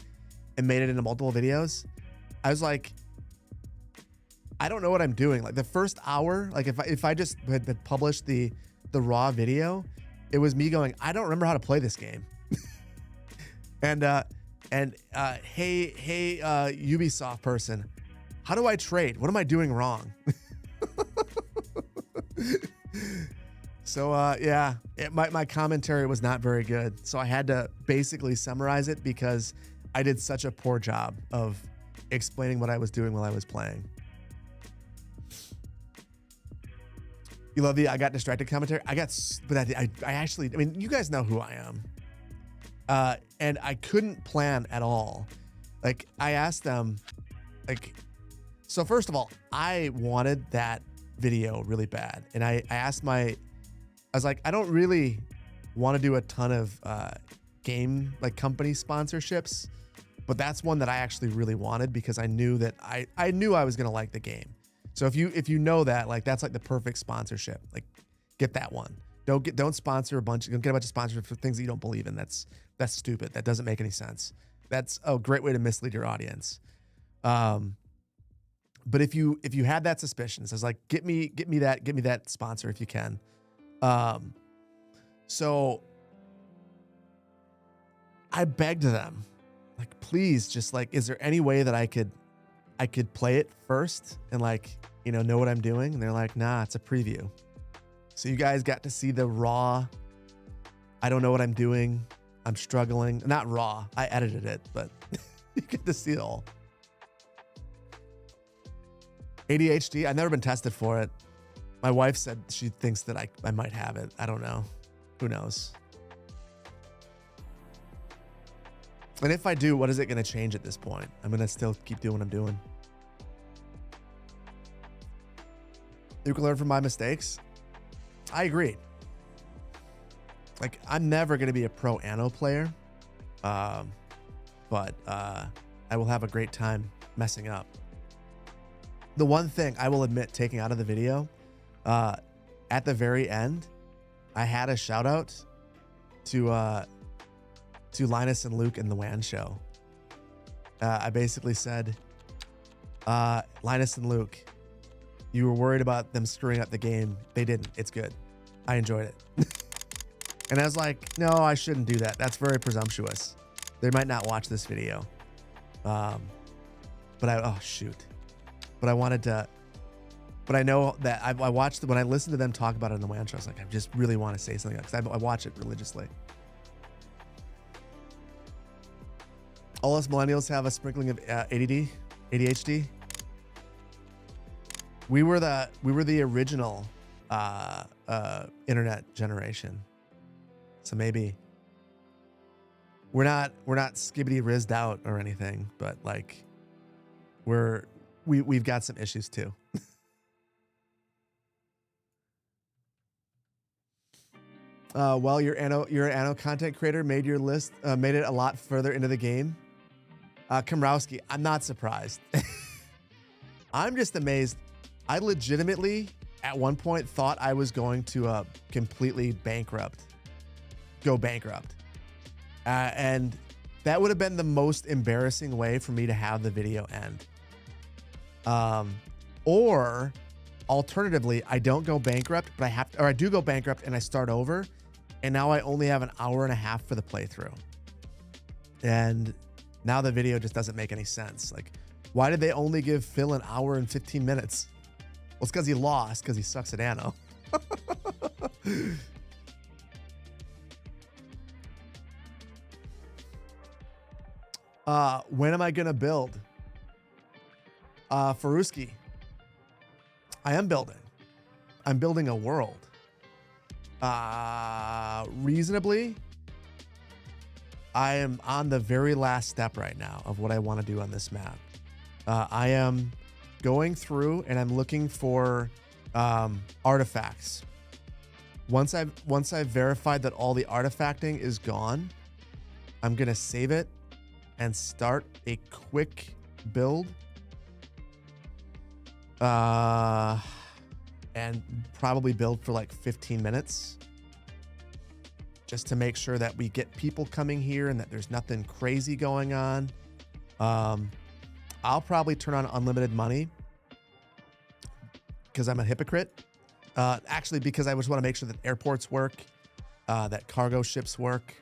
and made it into multiple videos. I was like, I don't know what I'm doing. Like the first hour, like if I just had published the raw video, it was me going, I don't remember how to play this game. and hey Ubisoft person, how do I trade? What am I doing wrong? So my commentary was not very good. So I had to basically summarize it because I did such a poor job of explaining what I was doing while I was playing. You love the I got distracted commentary? But I actually, I mean, you guys know who I am. And I couldn't plan at all. Like, I asked them, like, so first of all, I wanted that video really bad. And I was like, I don't really want to do a ton of game, like, company sponsorships, but that's one that I actually really wanted because I knew that I knew I was going to like the game. So if you know that, like, that's like the perfect sponsorship. Like, get that one. Don't sponsor don't get a bunch of sponsors for things that you don't believe in. That's stupid. That doesn't make any sense. That's a great way to mislead your audience. But if you had that suspicion, so it's like, get me that sponsor if you can. So I begged them, like, please, just like, is there any way that I could play it first and, like, you know what I'm doing? And they're like, nah, it's a preview. So you guys got to see the raw, I don't know what I'm doing, I'm struggling. Not raw, I edited it, but you get to see it all. ADHD, I've never been tested for it. My wife said she thinks that I might have it. I don't know. Who knows? And if I do, what is it going to change at this point? I'm going to still keep doing what I'm doing. You can learn from my mistakes. I agree. Like, I'm never going to be a pro Anno player. But I will have a great time messing up. The one thing I will admit taking out of the video, at the very end, I had a shout out to Linus and Luke in the WAN show. I basically said, Linus and Luke, you were worried about them screwing up the game. They didn't. It's good. I enjoyed it. And I was like, no, I shouldn't do that. That's very presumptuous. They might not watch this video. But oh shoot. But I wanted to, but I know that I watched, when I listened to them talk about it in the WAN show, I was like, I just really want to say something, because I watch it religiously. All us millennials have a sprinkling of ADHD. We were the original internet generation. So maybe we're not skibbity rizzed out or anything, but like we've got some issues too. Well, you're an Anno content creator, made your list, made it a lot further into the game. Komrowski, I'm not surprised. I'm just amazed. I legitimately, at one point, thought I was going to completely go bankrupt. And that would have been the most embarrassing way for me to have the video end. Or alternatively, I don't go bankrupt, but I do go bankrupt and I start over. And now I only have an hour and a half for the playthrough. And now the video just doesn't make any sense. Like, why did they only give Phil an hour and 15 minutes? Well, it's because he lost, because he sucks at Anno. When am I going to build? Faruski, I am building. I'm building a world. Reasonably, I am on the very last step right now of what I want to do on this map. I am going through and I'm looking for artifacts. Once I've verified that all the artifacting is gone, I'm gonna save it and start a quick build. And probably build for like 15 minutes, just to make sure that we get people coming here and that there's nothing crazy going on. I'll probably turn on unlimited money because I'm a hypocrite. Actually, because I just want to make sure that airports work, that cargo ships work,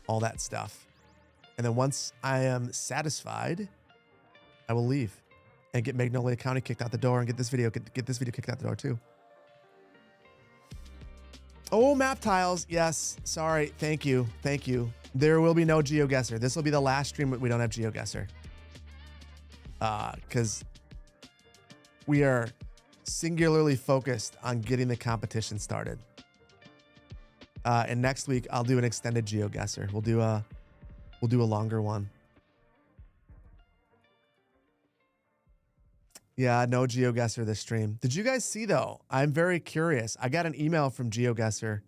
all that stuff. And then once I am satisfied, I will leave and get Magnolia County kicked out the door and get this video kicked out the door too. Oh, map tiles. Yes. Sorry. Thank you. Thank you. There will be no GeoGuessr. This will be the last stream that we don't have GeoGuessr. Because we are singularly focused on getting the competition started. And next week I'll do an extended GeoGuessr. We'll do a longer one. Yeah, no GeoGuessr this stream. Did you guys see though? I'm very curious. I got an email from GeoGuessr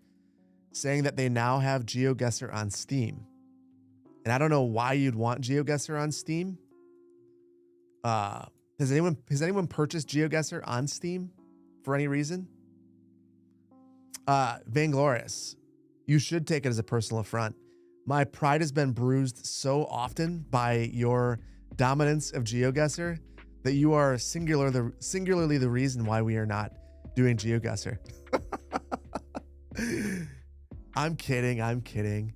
saying that they now have GeoGuessr on Steam. And I don't know why you'd want GeoGuessr on Steam. Has anyone purchased GeoGuessr on Steam for any reason? Vainglorious. You should take it as a personal affront. My pride has been bruised so often by your dominance of GeoGuessr that you are singularly the reason why we are not doing GeoGuessr. I'm kidding. I'm kidding.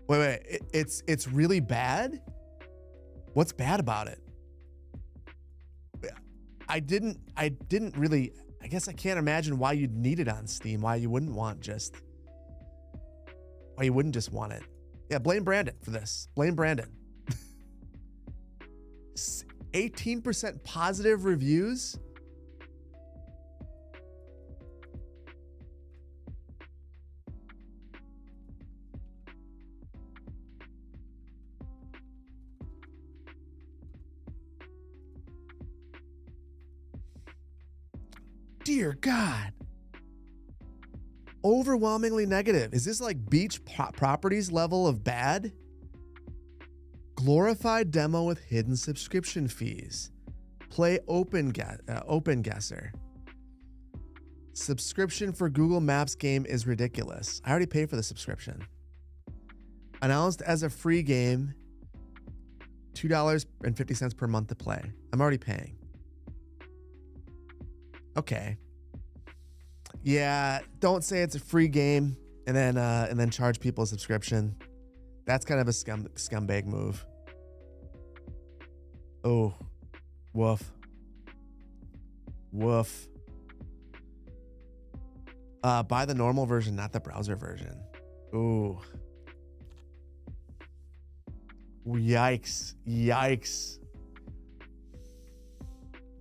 Wait. It's really bad? What's bad about it? I didn't really, I guess I can't imagine why you'd need it on Steam, why you wouldn't just want it. Yeah, blame Brandon for this. Blame Brandon. 18% positive reviews. Dear God. Overwhelmingly negative. Is this like beach properties level of bad? Glorified demo with hidden subscription fees. Play OpenGuessr. Subscription for Google Maps game is ridiculous. I already paid for the subscription. Announced as a free game, $2.50 per month to play. I'm already paying. Okay. Yeah, don't say it's a free game and then charge people a subscription. That's kind of a scumbag move. Oh, woof. Woof. Buy the normal version, not the browser version. Ooh. Yikes. Yikes.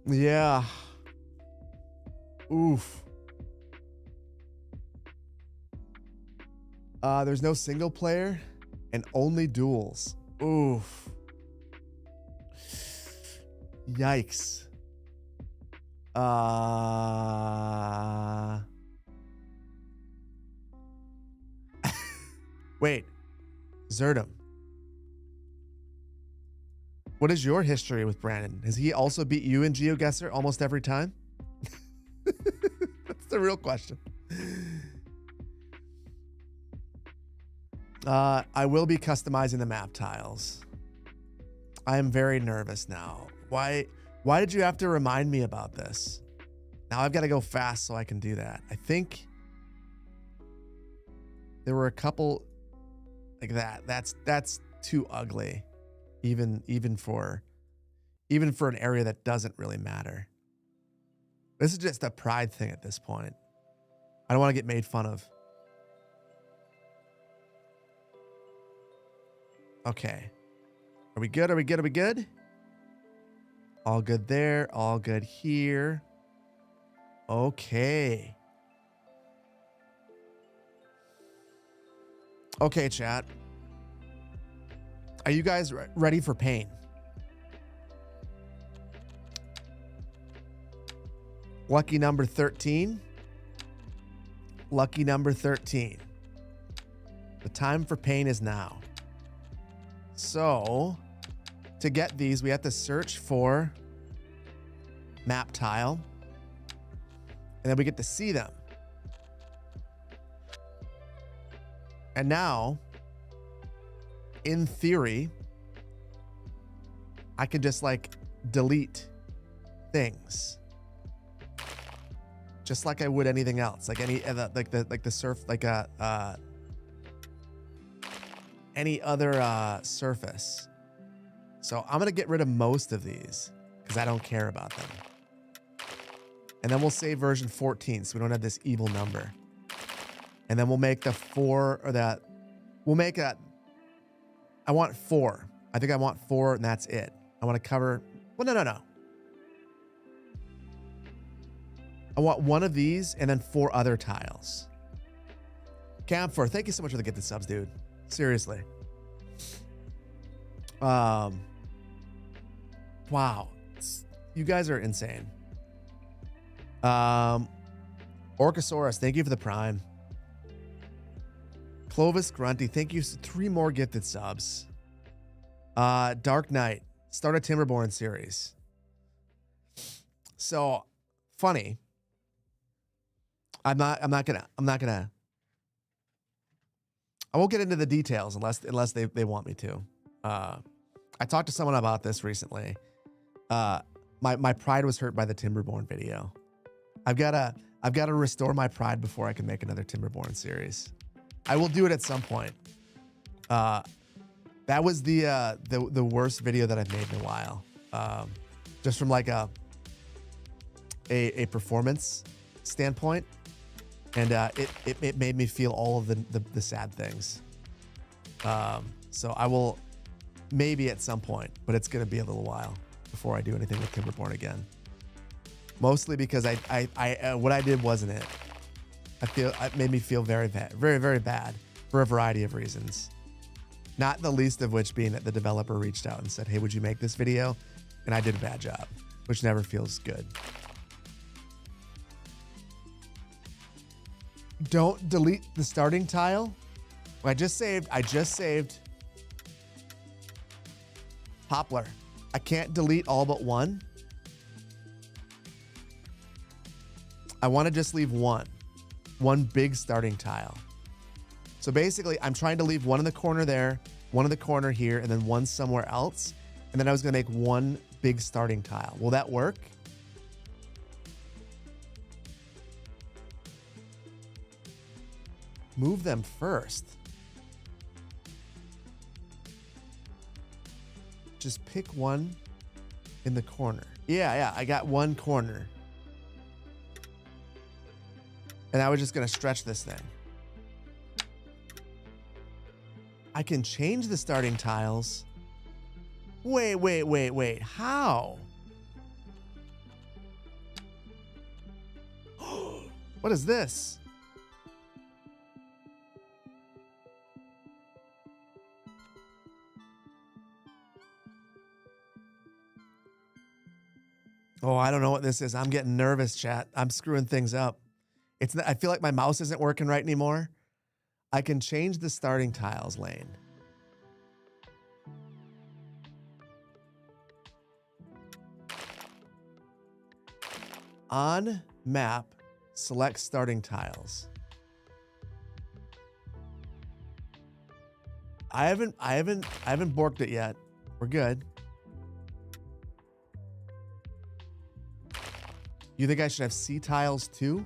Yeah. Oof. There's no single player and only duels. Oof. Yikes. Wait. Zerdum. What is your history with Brandon? Has he also beat you in GeoGuessr almost every time? That's the real question. I will be customizing the map tiles. I am very nervous now. Why did you have to remind me about this? Now I've got to go fast so I can do that. I think there were a couple like that. That's too ugly. Even for an area that doesn't really matter. This is just a pride thing at this point. I don't want to get made fun of. Okay. Are we good? Are we good? Are we good? All good there. All good here. Okay. Okay, chat. Are you guys ready for pain? Lucky number 13. Lucky number 13. The time for pain is now. So, to get these, we have to search for map tile. And then we get to see them. And now, in theory, I can just like delete things. Just like I would anything else, like any any other surface. So I'm gonna get rid of most of these because I don't care about them. And then we'll save version 14 so we don't have this evil number. And then we'll make the 4 or that. We'll make a. I want 4. I think I want 4 and that's it. I want to cover. Well, no. I want one of these and then 4 other tiles. Camphor, thank you so much for the gifted subs, dude. Seriously. Wow. You guys are insane. Orcosaurus, thank you for the prime. Clovis Grunty, thank you. 3 more gifted subs. Dark Knight, start a Timberborn series. So funny. I'm not gonna I won't get into the details unless they want me to. I talked to someone about this recently. My pride was hurt by the Timberborn video. I've got to restore my pride before I can make another Timberborn series. I will do it at some point. That was the worst video that I've made in a while. Just from like a performance standpoint. And it made me feel all of the sad things. So I will maybe at some point, but it's going to be a little while before I do anything with Timberborn again. Mostly because I what I did wasn't it. It made me feel very bad, very, very bad for a variety of reasons. Not the least of which being that the developer reached out and said, hey, would you make this video? And I did a bad job, which never feels good. Don't delete the starting tile. I just saved Poplar. I can't delete all but one. I want to just leave one big starting tile. So basically, I'm trying to leave one in the corner there, one in the corner here, and then one somewhere else. And then I was going to make one big starting tile. Will that work? Move them first. Just pick one in the corner. Yeah, I got one corner. And I was just going to stretch this thing. I can change the starting tiles. Wait. How? What is this? Oh, I don't know what this is. I'm getting nervous, chat. I'm screwing things up. I feel like my mouse isn't working right anymore. I can change the starting tiles lane. On map, select starting tiles. I haven't borked it yet. We're good. You think I should have C tiles too?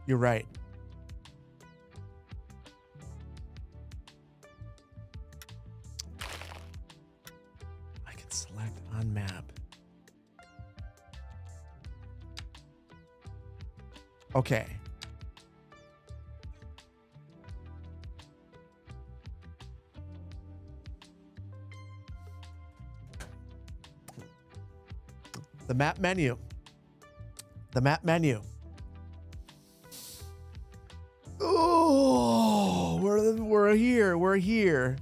You're right. I can select on map. Okay. The map menu. The map menu. Oh, we're here. We're here.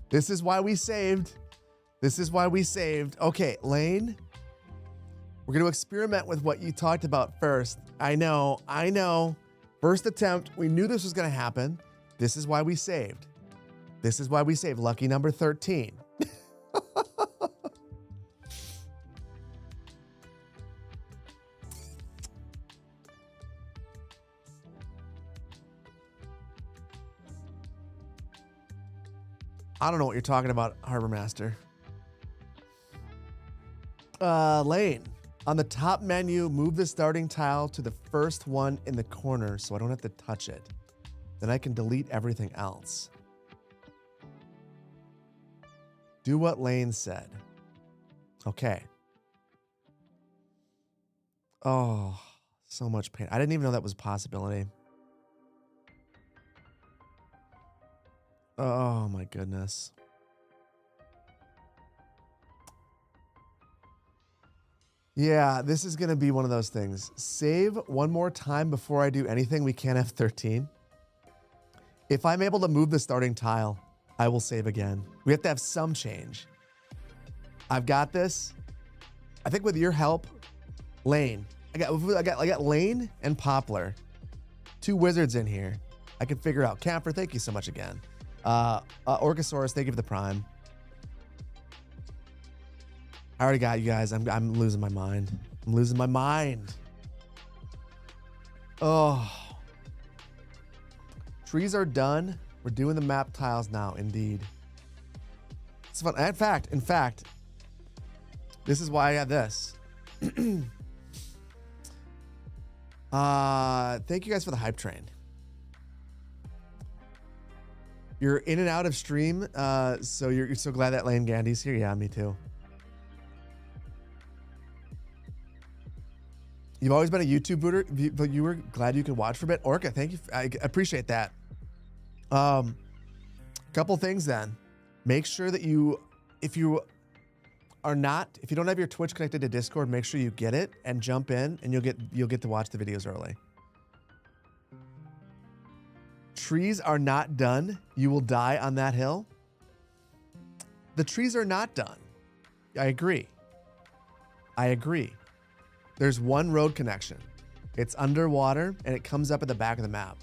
This is why we saved. This is why we saved. Okay, Lane. We're going to experiment with what you talked about first. I know. First attempt. We knew this was going to happen. This is why we saved. This is why we saved. Lucky number 13. I don't know what you're talking about, Harbor Master. Lane. On the top menu, move the starting tile to the first one in the corner so I don't have to touch it. then I can delete everything else. Do what Lane said. Okay. Oh, so much pain. I didn't even know that was a possibility. Oh my goodness. Yeah, this is going to be one of those things. Save one more time before I do anything. We can't have 13. If I'm able to move the starting tile, I will save again. We have to have some change. I've got this. I think with your help, Lane. I got Lane and Poplar. 2 wizards in here. I can figure out. Camper, thank you so much again. Orcosaurus, thank you for the prime. I already got you guys. I'm losing my mind. I'm losing my mind. Oh. Trees are done. We're doing the map tiles now, indeed. It's fun. In fact, this is why I have this. Thank you guys for the hype train. You're in and out of stream, so you're so glad that Lane Gandy's here. Yeah, me too. You've always been a YouTube viewer. Glad you can watch for a bit. Orca, thank you. I appreciate that. Couple things then. Make sure that if you don't have your Twitch connected to Discord, make sure you get it and jump in, and you'll get to watch the videos early. Trees are not done. You will die on that hill. The trees are not done. I agree. There's one road connection. It's underwater and it comes up at the back of the map.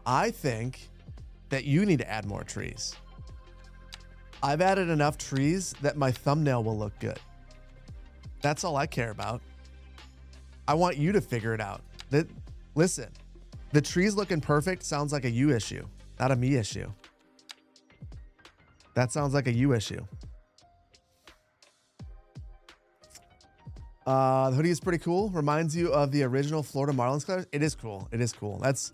I think that you need to add more trees. I've added enough trees that my thumbnail will look good. That's all I care about. I want you to figure it out. Listen, the trees looking perfect sounds like a you issue, not a me issue. That sounds like a you issue. The hoodie is pretty cool. Reminds you of the original Florida Marlins colors. It is cool. That's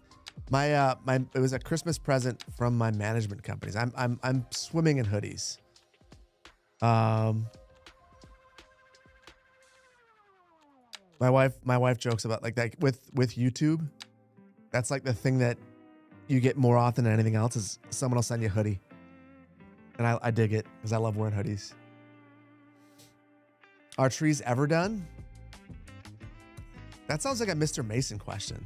my it was a Christmas present from my management companies. I'm swimming in hoodies. My wife jokes about like that with YouTube. That's like the thing that you get more often than anything else is someone will send you a hoodie. And I dig it because I love wearing hoodies. Are trees ever done? That sounds like a Mr. Mason question.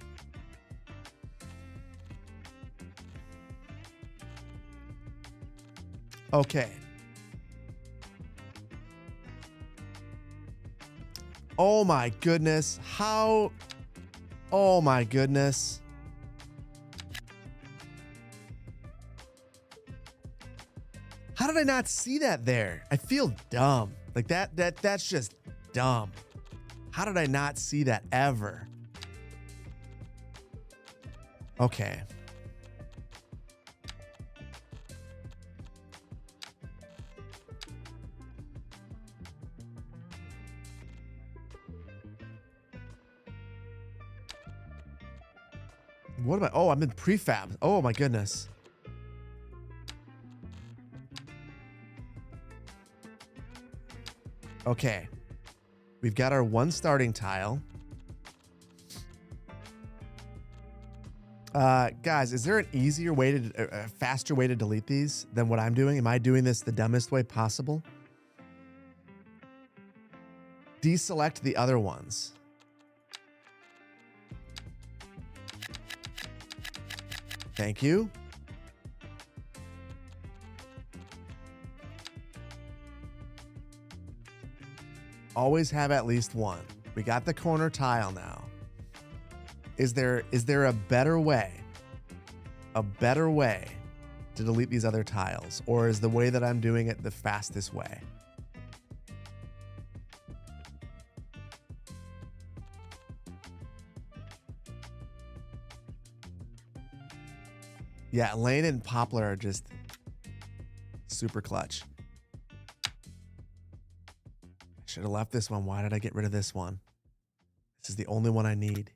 Okay. Oh my goodness. How? Oh my goodness. How did I not see that there? I feel dumb. Like that's just dumb. How did I not see that ever? Okay. What am I? Oh, I'm in prefab. Oh my goodness. Okay. We've got our one starting tile. Guys, is there an easier way a faster way to delete these than what I'm doing? Am I doing this the dumbest way possible? Deselect the other ones. Thank you. Always have at least one. We got the corner tile now. Is there a better way? A better way to delete these other tiles? Or is the way that I'm doing it the fastest way? Yeah, Lane and Poplar are just super clutch. Should have left this one. Why did I get rid of this one? This is the only one I need.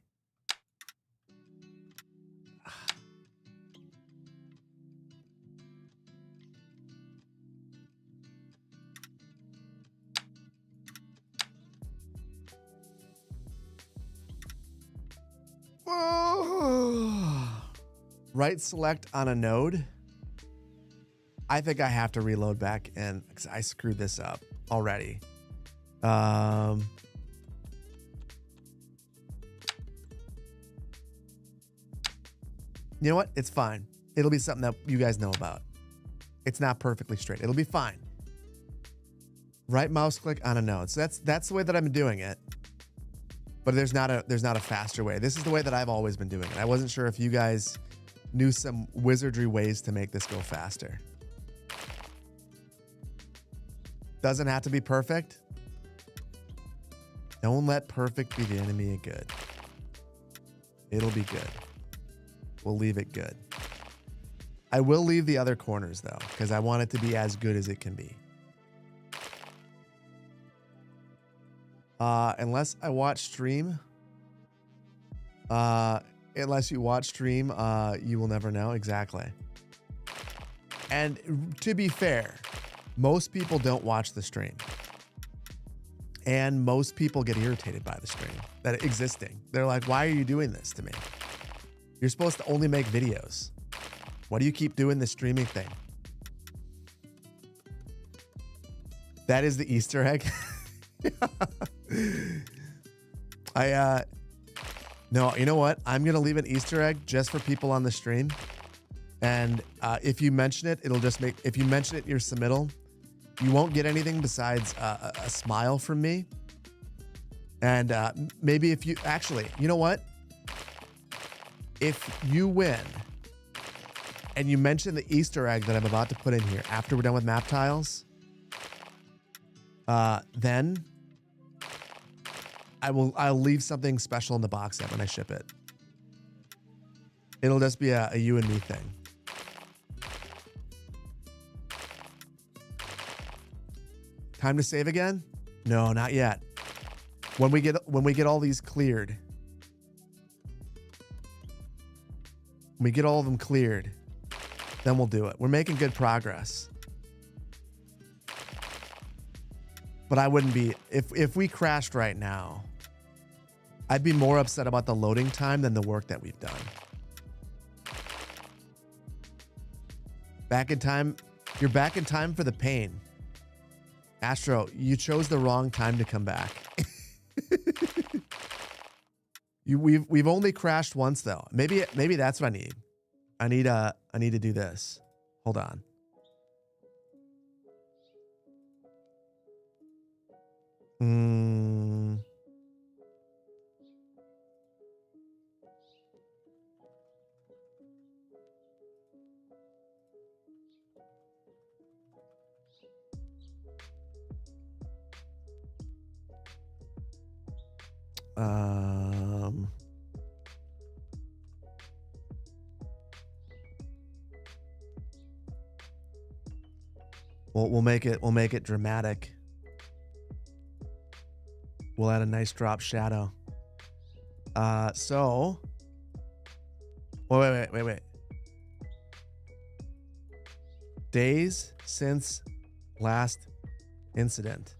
Right select on a node. I think I have to reload back in because I screwed this up already. You know what? It's fine. It'll be something that you guys know about. It's not perfectly straight. It'll be fine. Right mouse click on a node. So that's the way that I've been doing it. But there's not a faster way. This is the way that I've always been doing it. I wasn't sure if you guys knew some wizardry ways to make this go faster. Doesn't have to be perfect. Don't let perfect be the enemy of good. It'll be good. We'll leave it good. I will leave the other corners though, because I want it to be as good as it can be. Unless I watch stream. Unless you watch stream, you will never know. Exactly. And to be fair, most people don't watch the stream. And most people get irritated by the stream that existing. They're like, why are you doing this to me? You're supposed to only make videos. Why do you keep doing this streaming thing? That is the Easter egg. No, you know what? I'm going to leave an Easter egg just for people on the stream. And if you mention it, it'll just make, if you mention it in your submittal, you won't get anything besides a smile from me. And maybe if you, actually, you know what? If you win and you mention the Easter egg that I'm about to put in here after we're done with map tiles, then I'll leave something special in the box set when I ship it. It'll just be a you and me thing. Time to save again? No, not yet. When we get all these cleared. When we get all of them cleared, then we'll do it. We're making good progress. But I wouldn't be, if we crashed right now, I'd be more upset about the loading time than the work that we've done. Back in time, you're back in time for the pain. Astro, you chose the wrong time to come back. We've only crashed once though. Maybe that's what I need. I need to do this. Hold on. We'll make it dramatic. We'll add a nice drop shadow. So wait. Days since last incident.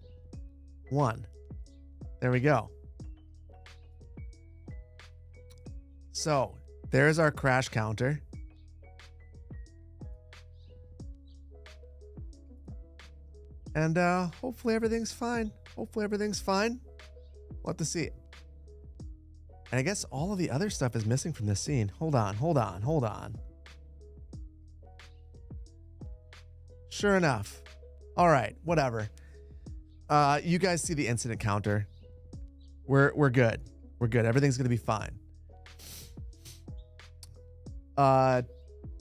1. There we go. So there's our crash counter. And hopefully everything's fine. We'll have to see. And I guess all of the other stuff is missing from this scene. Hold on. Sure enough. All right, whatever. You guys see the incident counter. We're good. Everything's gonna be fine.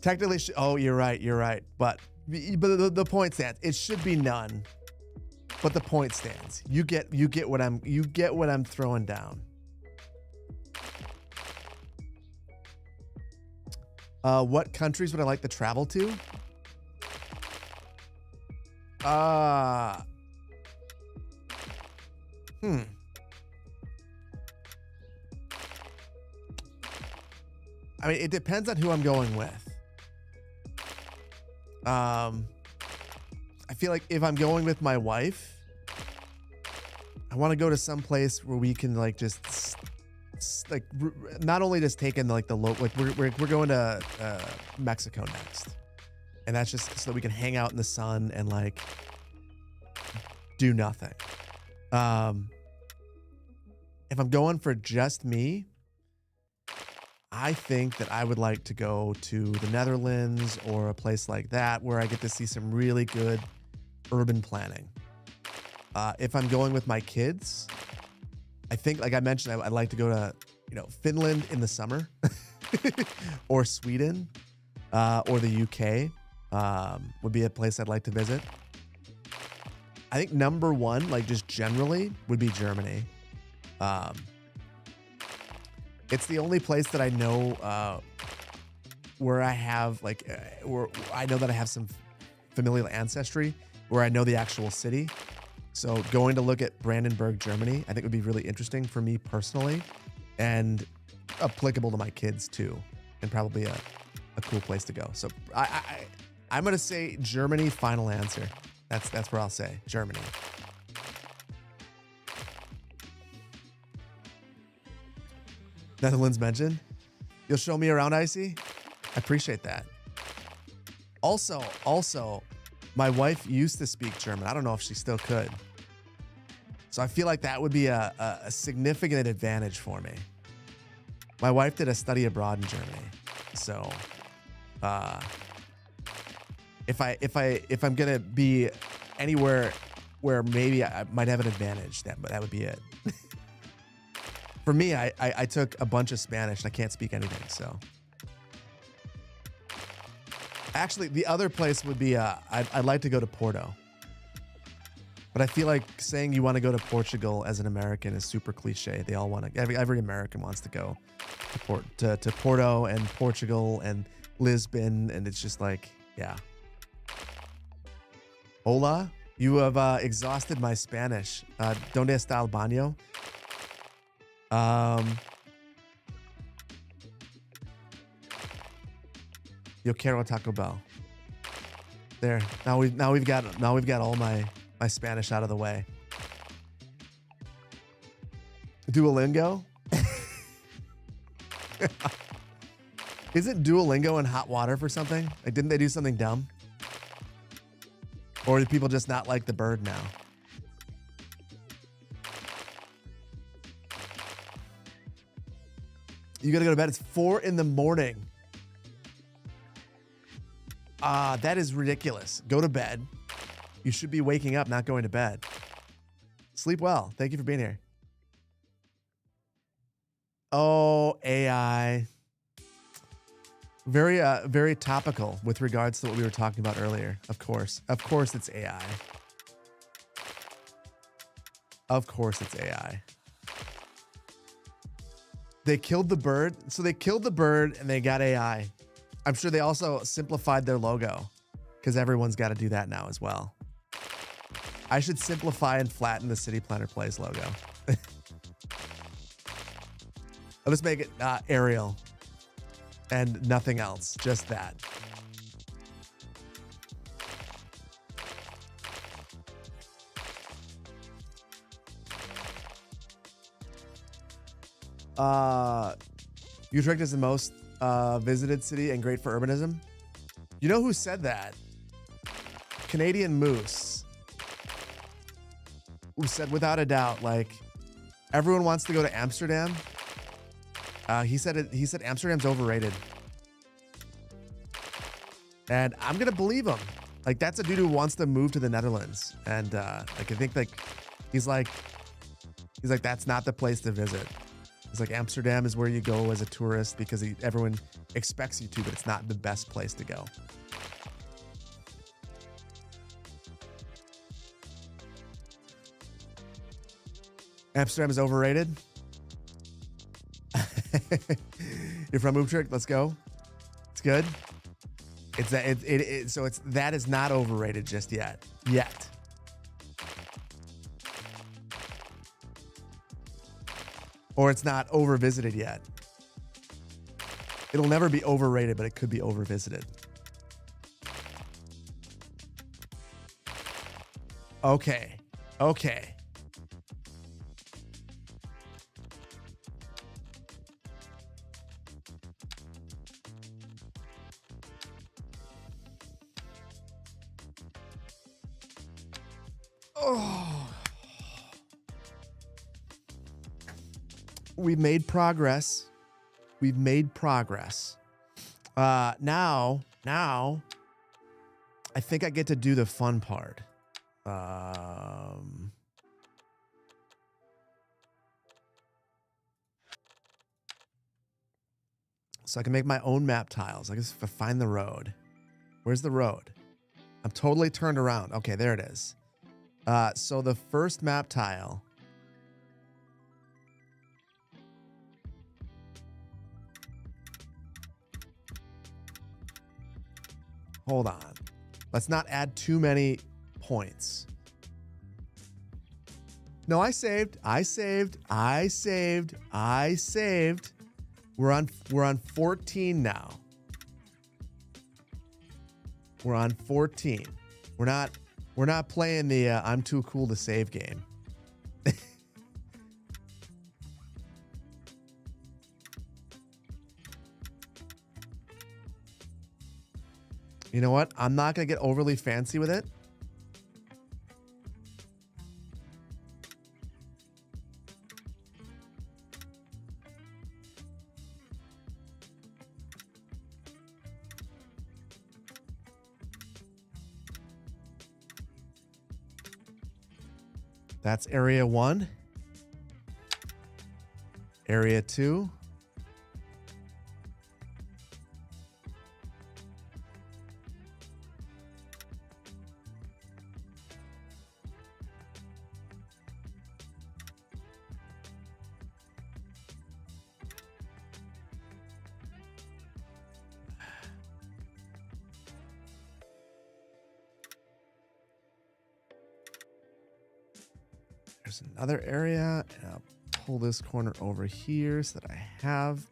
Technically, oh, you're right. But the point stands. It should be none. But the point stands. You get what I'm throwing down. What countries would I like to travel to? I mean, it depends on who I'm going with. I feel like if I'm going with my wife, I want to go to some place where we can like just like not only just taking like the low, like we're going to Mexico next, and that's just so that we can hang out in the sun and like do nothing. If I'm going for just me, I think that I would like to go to the Netherlands or a place like that where I get to see some really good urban planning. If I'm going with my kids, I think, like I mentioned, I'd like to go to, Finland in the summer or Sweden or the UK would be a place I'd like to visit. I think number one, like just generally, would be Germany. It's the only place that I know where I have where I know that I have some familial ancestry, where I know the actual city. So going to look at Brandenburg, Germany, I think would be really interesting for me personally, and applicable to my kids too, and probably a cool place to go. So I'm gonna say Germany. Final answer. That's where I'll say Germany. Netherlands mentioned. You'll show me around, Icy? I appreciate that. Also, my wife used to speak German. I don't know if she still could. So I feel like that would be a significant advantage for me. My wife did a study abroad in Germany. So if I'm gonna be anywhere where maybe I might have an advantage, that would be it. For me, I took a bunch of Spanish and I can't speak anything, so. Actually, the other place would be, I'd like to go to Porto. But I feel like saying you want to go to Portugal as an American is super cliche. They all want to, every American wants to go to Porto and Portugal and Lisbon, and it's just like, yeah. Hola, you have exhausted my Spanish. ¿Dónde está el baño? Yo quiero Taco Bell. There. Now we've got all my Spanish out of the way. Duolingo? Isn't Duolingo in hot water for something? Like, didn't they do something dumb? Or do people just not like the bird now? You gotta go to bed. It's 4 a.m. That is ridiculous. Go to bed. You should be waking up, not going to bed. Sleep well. Thank you for being here. Oh, AI. Very, very topical with regards to what we were talking about earlier. Of course, it's AI. Of course, it's AI. They killed the bird. So they killed the bird and they got AI. I'm sure they also simplified their logo because everyone's got to do that now as well. I should simplify and flatten the City Planner Plays logo. I'll just make it Arial and nothing else, just that. Utrecht is the most visited city and great for urbanism. You know who said that? Canadian Moose. Who said without a doubt, like, everyone wants to go to Amsterdam. He said Amsterdam's overrated. And I'm gonna believe him. Like, that's a dude who wants to move to the Netherlands. And like, I think like he's like that's not the place to visit. It's like Amsterdam is where you go as a tourist because everyone expects you to, but it's not the best place to go. Amsterdam is overrated. You're from Utrecht. Let's go. It's good. That is not overrated just yet. Or it's not over-visited yet. It'll never be overrated, but it could be over-visited. Okay. Oh. We've made progress. We've made progress. Now, I think I get to do the fun part. So I can make my own map tiles. I guess if I find the road. Where's the road? I'm totally turned around. Okay, there it is. So the first map tile. Hold on. Let's not add too many points. No, I saved. We're on 14 now. We're on 14. We're not playing the I'm too cool to save game. You know what? I'm not going to get overly fancy with it. That's area 1. Area 2. There's another area, and I'll pull this corner over here so that I have.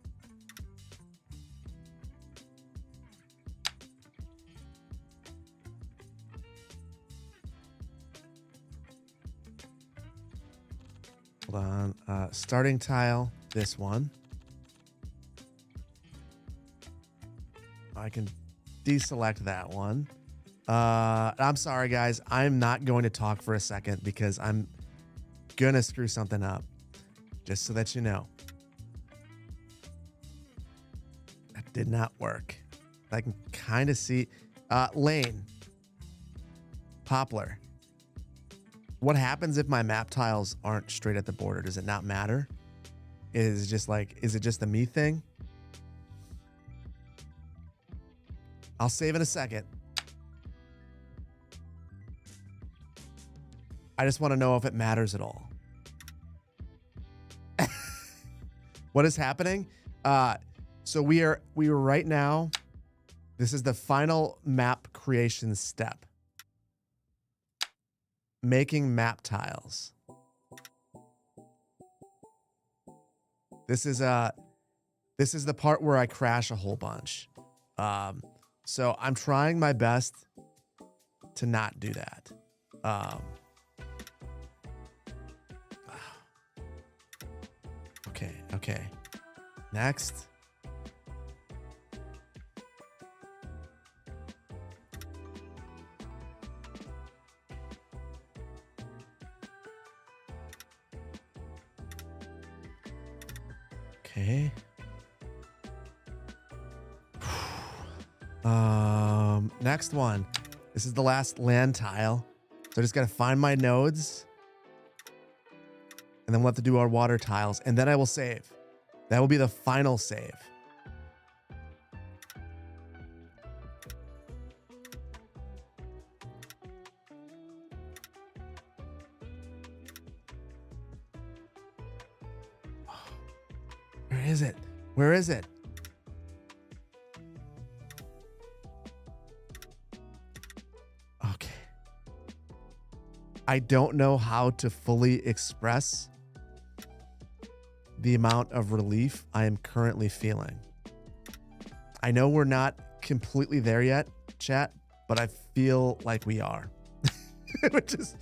Hold on. Starting tile, this one. I can deselect that one. I'm sorry, guys. I'm not going to talk for a second because I'm gonna screw something up, just so that you know. That did not work. I can kind of see. Lane. Poplar. What happens if my map tiles aren't straight at the border? Does it not matter? Is it just a me thing? I'll save in a second. I just want to know if it matters at all. What is happening? So we are right now. This is the final map creation step. Making map tiles. This is the part where I crash a whole bunch. So I'm trying my best to not do that. Okay. Next. Okay. Next one. This is the last land tile. So I just got to find my nodes. And then we'll have to do our water tiles. And then I will save. That will be the final save. Where is it? Where is it? Okay. I don't know how to fully express the amount of relief I am currently feeling. I know we're not completely there yet, chat, but I feel like we are. Which is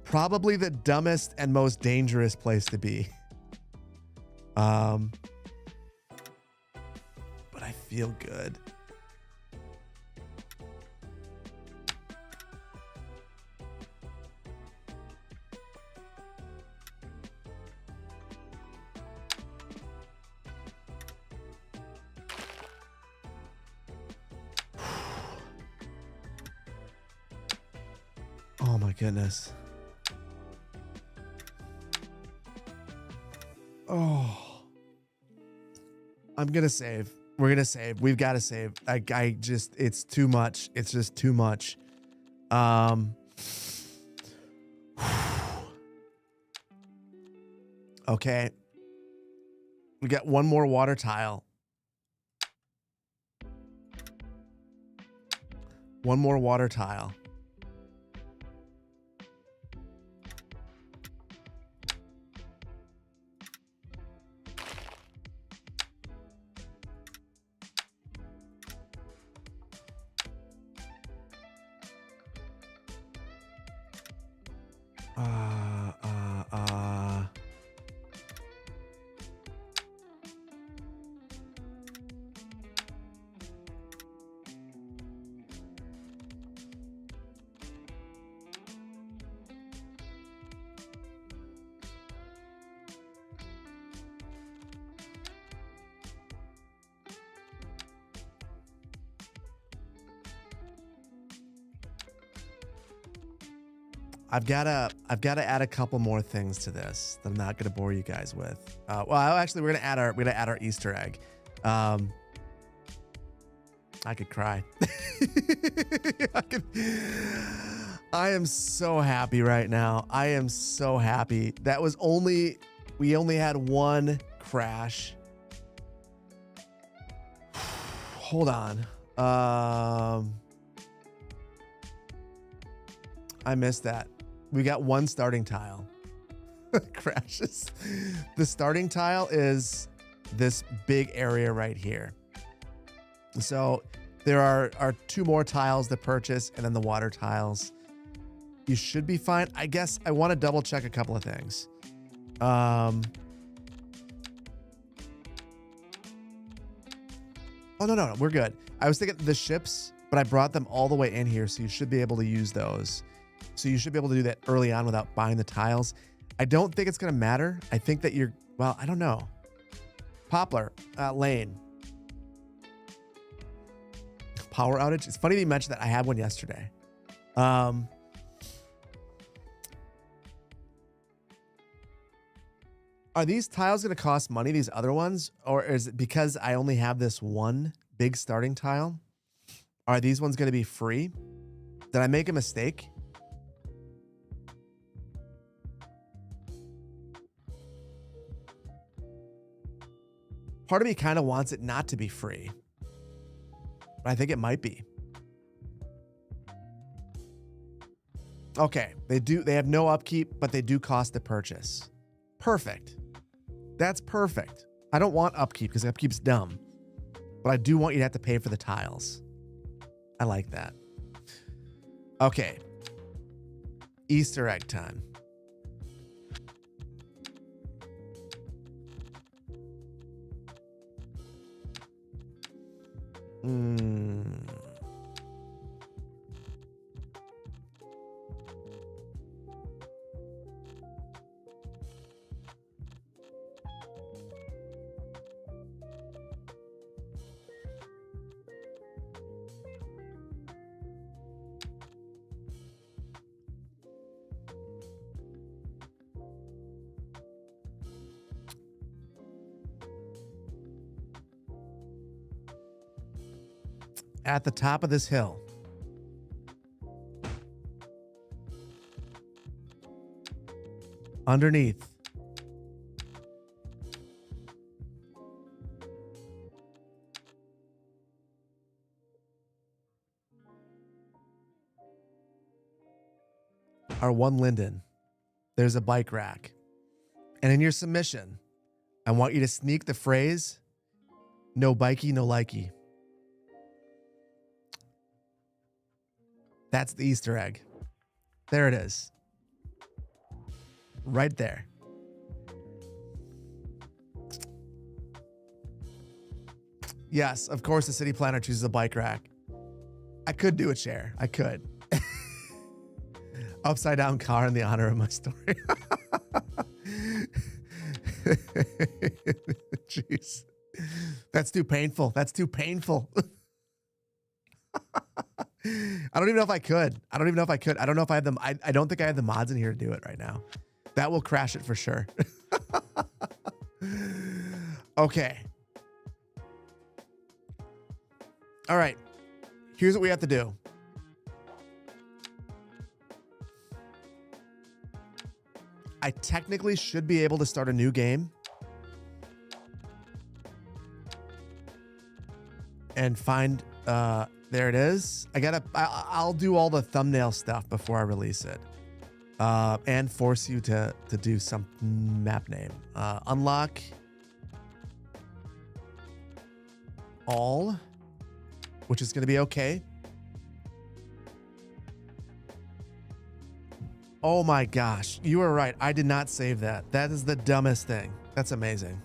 probably the dumbest and most dangerous place to be. But I feel good. goodness. Oh. I'm gonna save. We're gonna save. We've got to save. I just, it's too much. It's just too much. Okay. We got one more water tile. One more water tile. I've got to add a couple more things to this that I'm not going to bore you guys with. Well, actually, we're gonna add our Easter egg. I could cry. I am so happy right now. I am so happy. That was we only had one crash. Hold on. I missed that. We got one starting tile. Crashes. The starting tile is this big area right here. So there are two more tiles to purchase and then the water tiles. You should be fine. I guess I want to double check a couple of things. Oh, no. We're good. I was thinking the ships, but I brought them all the way in here. So you should be able to use those. So you should be able to do that early on without buying the tiles. I don't think it's going to matter. I think that well, I don't know. Poplar, Lane. Power outage. It's funny that you mentioned that. I had one yesterday. Are these tiles going to cost money, these other ones? Or is it because I only have this one big starting tile? Are these ones going to be free? Did I make a mistake? Part of me kind of wants it not to be free, but I think it might be. Okay, they have no upkeep, but they do cost to purchase. Perfect. That's perfect. I don't want upkeep because upkeep's dumb, but I do want you to have to pay for the tiles. I like that. Okay. Easter egg time. At the top of this hill. Underneath. Our one linden. There's a bike rack. And in your submission, I want you to sneak the phrase, no bikey, no likey. That's the Easter egg. There it is. Right there. Yes, of course the city planner chooses a bike rack. I could do a chair. I could. Upside down car in the honor of my story. Jeez. That's too painful. That's too painful. I don't even know if I could. I don't even know if I could. I don't know if I have them. I don't think I have the mods in here to do it right now. That will crash it for sure. Okay. All right. Here's what we have to do. I technically should be able to start a new game and find, there it is. I'll do all the thumbnail stuff before I release it. And force you to do some map name. Unlock all, which is going to be okay. Oh my gosh, you were right. I did not save that. That is the dumbest thing. That's amazing.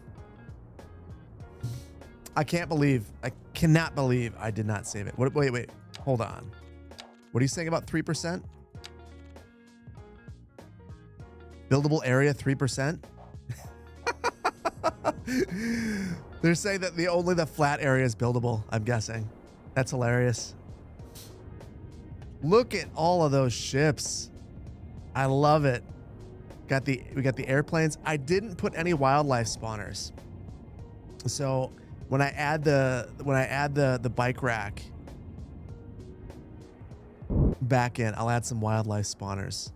I cannot believe I did not save it. Wait, hold on. What are you saying about 3%? Buildable area 3%? They're saying that only the flat area is buildable, I'm guessing. That's hilarious. Look at all of those ships. I love it. We got the airplanes. I didn't put any wildlife spawners. So when I add the bike rack back in, I'll add some wildlife spawners.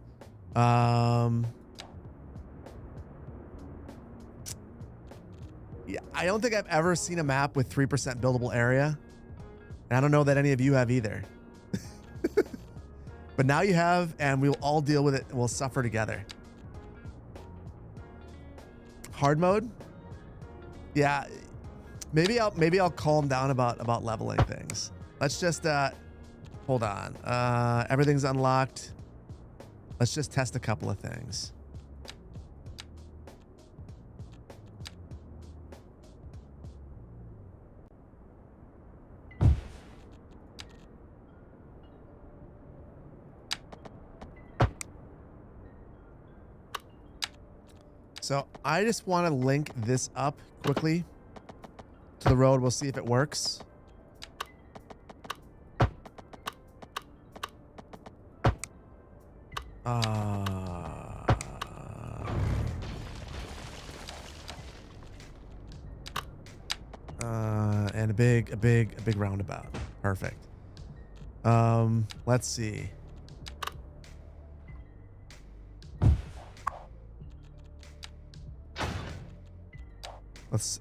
Yeah, I don't think I've ever seen a map with 3% buildable area. And I don't know that any of you have either. But now you have, and we'll all deal with it. We'll suffer together. Hard mode? Yeah, maybe I'll calm down about leveling things. Let's just hold on. Everything's unlocked. Let's just test a couple of things. So I just want to link this up quickly to the road. We'll see if it works. And a big roundabout. Perfect. Let's see.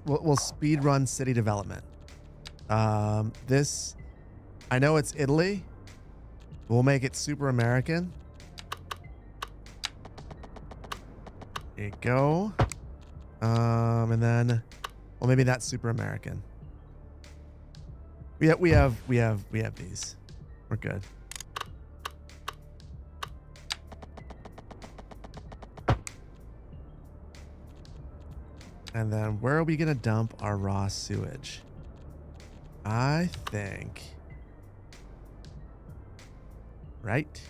We'll speed run city development. This, I know it's Italy. We'll make it super American. There you go. And then, well, maybe that's super American. We have these. We're good. And then where are we going to dump our raw sewage? I think right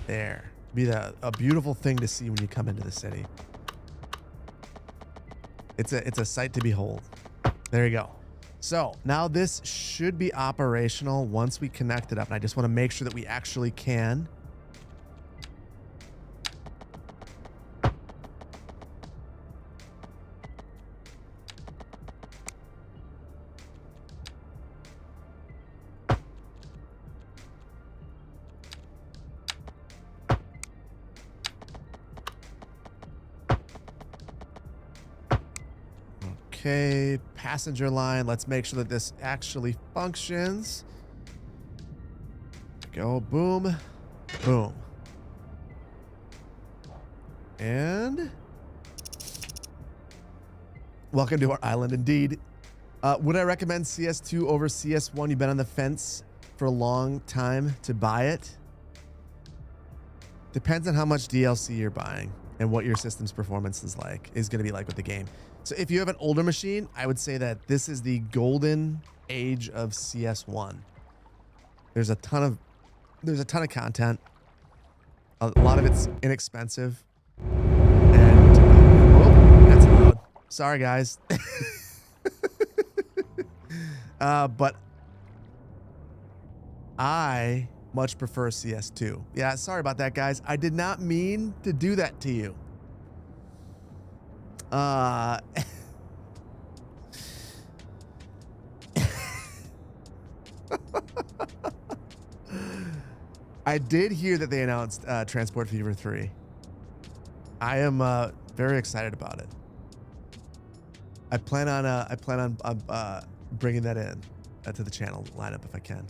there. Be a beautiful thing to see when you come into the city. It's a sight to behold. There you go. So now this should be operational once we connect it up. And I just want to make sure that we actually can. Okay, passenger line. Let's make sure that this actually functions. Go, boom, boom. And welcome to our island indeed. Would I recommend CS2 over CS1? You've been on the fence for a long time to buy it. Depends on how much DLC you're buying and what your system's performance is going to be like with the game. So if you have an older machine, I would say that this is the golden age of CS1. There's a ton of content. A lot of it's inexpensive. And oh, that's loud. Sorry guys. I much prefer CS2. Yeah, sorry about that, guys. I did not mean to do that to you. I did hear that they announced Transport Fever 3. I am very excited about it. I plan on bringing that in to the channel lineup if I can.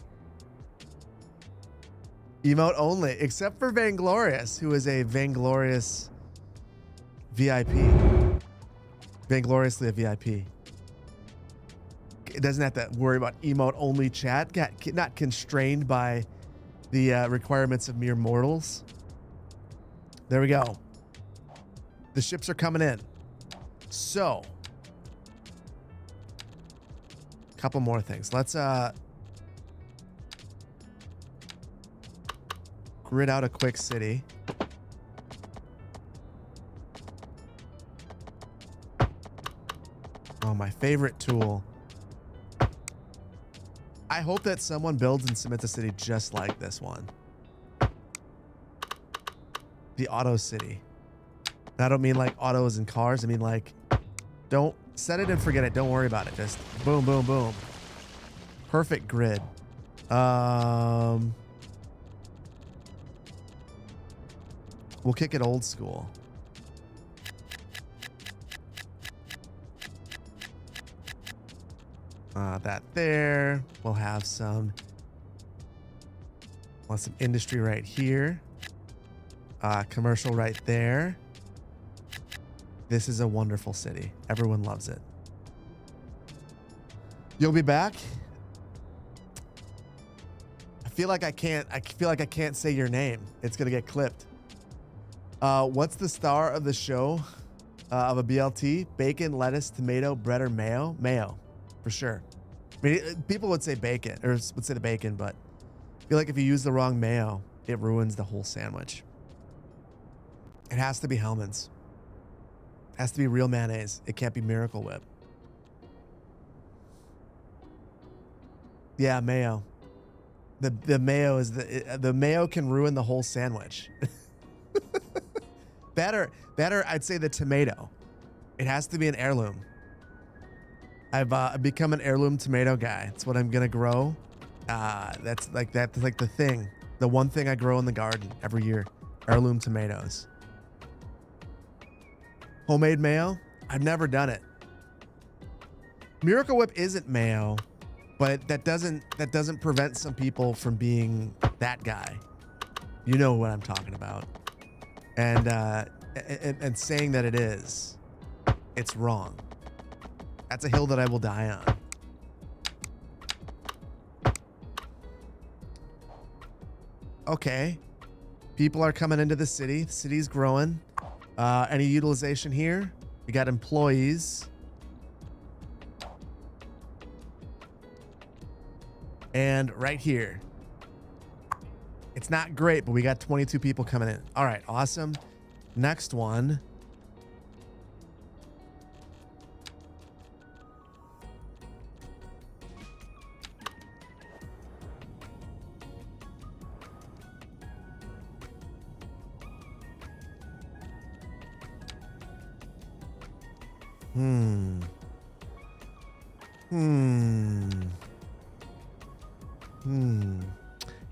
Emote only, except for Vainglorious, who is a Vainglorious VIP. Vaingloriously a VIP. It doesn't have to worry about emote only chat. Not constrained by the requirements of mere mortals. There we go. The ships are coming in. So, a couple more things. Let's grid out a quick city. Oh, my favorite tool. I hope that someone builds and submits a city just like this one. The auto city. And I don't mean like autos and cars. I mean like, don't set it and forget it. Don't worry about it. Just boom, boom, boom. Perfect grid. We'll kick it old school. That there. We'll have some industry right here. Commercial right there. This is a wonderful city. Everyone loves it. You'll be back. I feel like I can't say your name. It's gonna get clipped. What's the star of the show of a BLT? Bacon, lettuce, tomato, bread, or mayo? Mayo, for sure. I mean, people would say bacon, or would say the bacon, but I feel like if you use the wrong mayo, it ruins the whole sandwich. It has to be Hellmann's. It has to be real mayonnaise. It can't be Miracle Whip. Yeah, mayo. The mayo is the mayo can ruin the whole sandwich. Better, I'd say the tomato. It has to be an heirloom. I've become an heirloom tomato guy. It's what I'm gonna grow. That's like the thing. The one thing I grow in the garden every year. Heirloom tomatoes. Homemade mayo? I've never done it. Miracle Whip isn't mayo, but that doesn't prevent some people from being that guy. You know what I'm talking about. And saying that it is, it's wrong. That's a hill that I will die on. Okay. People are coming into the city. The city's growing. Any utilization here? We got employees. And right here. It's not great, but we got 22 people coming in. All right, awesome. Next one.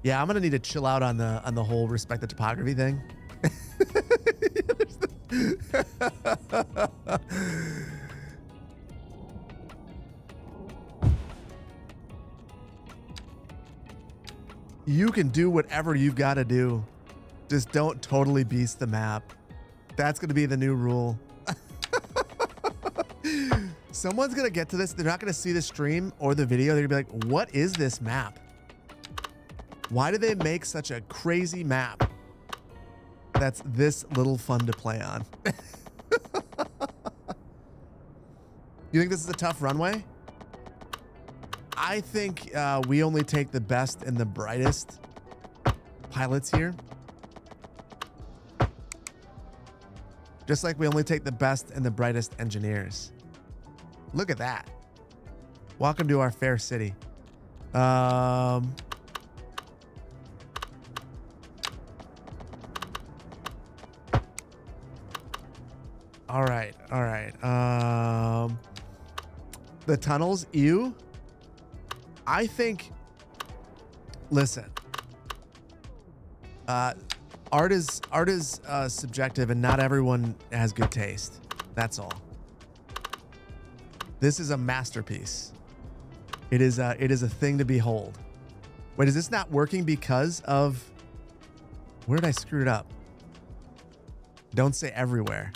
Yeah, I'm gonna need to chill out on the whole respect the topography thing. You can do whatever you've got to do. Just don't totally beast the map. That's gonna be the new rule. Someone's gonna get to this. They're not gonna see the stream or the video. They're gonna be like, what is this map? Why do they make such a crazy map that's this little fun to play on? You think this is a tough runway? I think we only take the best and the brightest pilots here. Just like we only take the best and the brightest engineers. Look at that. Welcome to our fair city. All right. All right. The tunnels, ew. I think, listen, art is subjective and not everyone has good taste. That's all. This is a masterpiece. It is a thing to behold. Wait, is this not working because of, where did I screw it up? Don't say everywhere.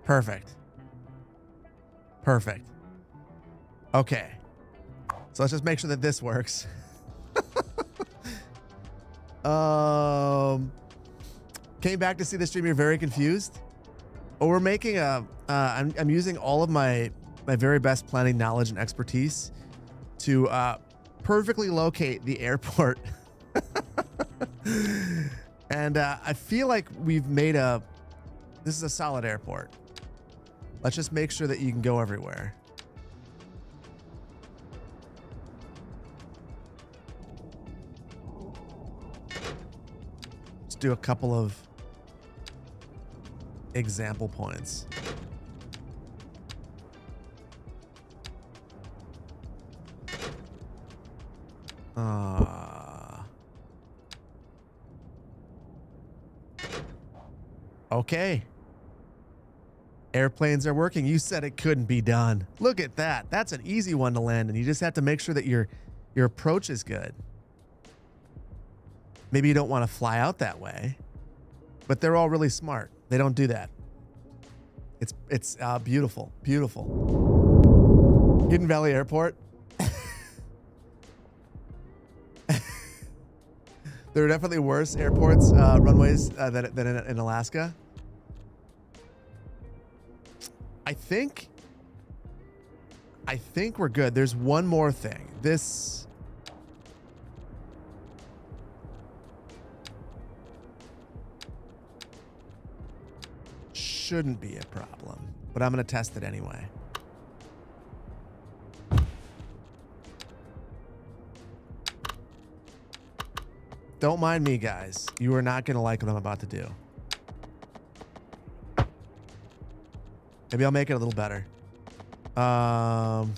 Perfect. Perfect. Okay. So let's just make sure that this works. Came back to see the stream. You're very confused. Oh, we're making I'm using all of my very best planning knowledge and expertise to perfectly locate the airport. And I feel like we've made this is a solid airport. Let's just make sure that you can go everywhere. Let's do a couple of example points. Okay. Airplanes are working. You said it couldn't be done. Look at that. That's an easy one to land, and you just have to make sure that your approach is good. Maybe you don't want to fly out that way, but they're all really smart. They don't do that. It's beautiful, beautiful. Hidden Valley Airport. There are definitely worse airports, runways than in Alaska. I think we're good. There's one more thing. This shouldn't be a problem, but I'm going to test it anyway. Don't mind me, guys. You are not going to like what I'm about to do. Maybe I'll make it a little better. Oh,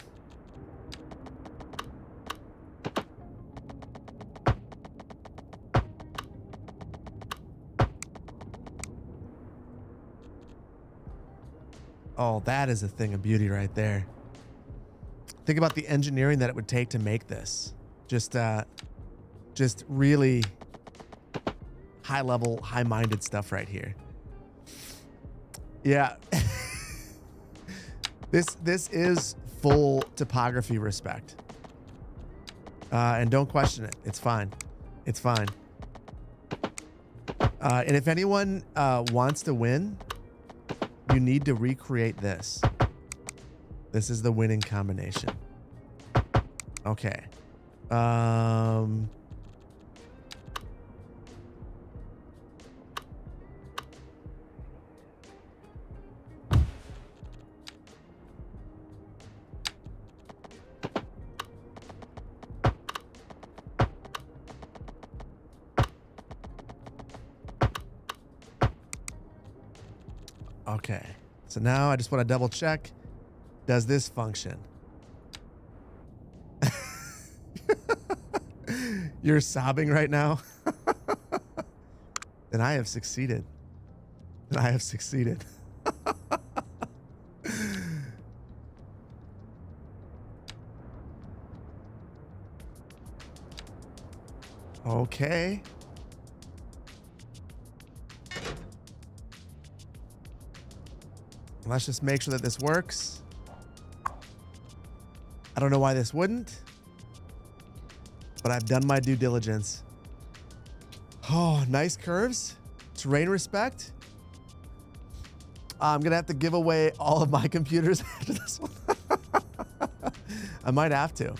that is a thing of beauty right there. Think about the engineering that it would take to make this. Just really high level, high minded stuff right here. Yeah. This is full topography respect. And don't question it. It's fine. It's fine. And if anyone wants to win, you need to recreate this. This is the winning combination. Okay. Okay, so now I just want to double check. Does this function? You're sobbing right now? Then I have succeeded. Then I have succeeded. Okay. Let's just make sure that this works. I don't know why this wouldn't, but I've done my due diligence. Oh, nice curves. Terrain respect. I'm going to have to give away all of my computers after this one. I might have to.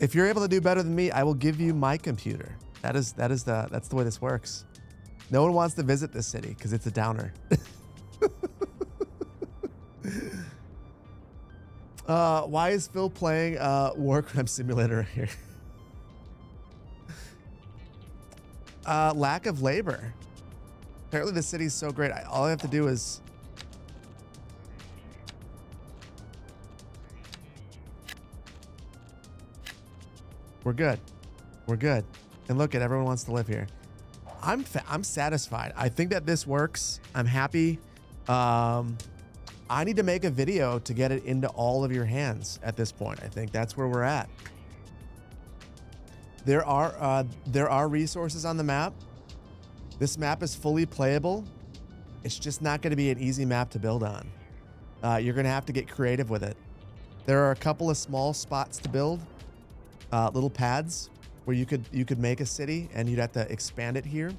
If you're able to do better than me, I will give you my computer. That's the way this works. No one wants to visit this city because it's a downer. Why is Phil playing War Crime Simulator here? Lack of labor. Apparently the city's so great. All I have to do is... We're good. We're good. And look at everyone wants to live here. I'm satisfied. I think that this works. I'm happy. I need to make a video to get it into all of your hands at this point. I think that's where we're at. There are resources on the map. This map is fully playable. It's just not going to be an easy map to build on. You're going to have to get creative with it. There are a couple of small spots to build, little pads where you could make a city, and you'd have to expand it here.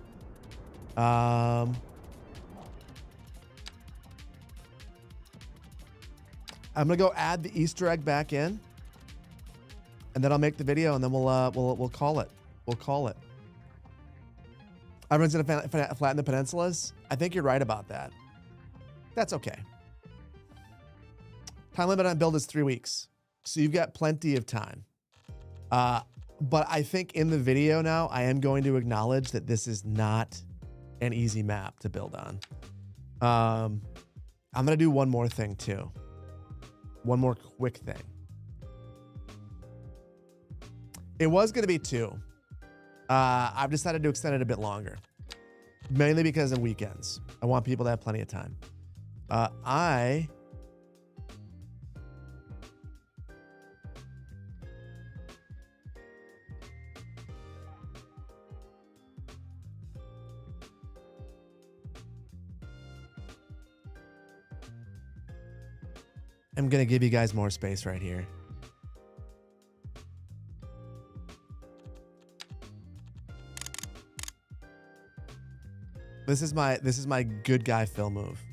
I'm gonna go add the Easter egg back in, and then I'll make the video, and then we'll call it. We'll call it. Everyone's gonna flatten the peninsulas. I think you're right about that. That's okay. Time limit on build is 3 weeks, so you've got plenty of time. But I think in the video now, I am going to acknowledge that this is not an easy map to build on. I'm gonna do one more thing too. One more quick thing. It was going to be 2. I've decided to extend it a bit longer, mainly because of weekends. I want people to have plenty of time. I'm going to give you guys more space right here. This is my good guy Phil move.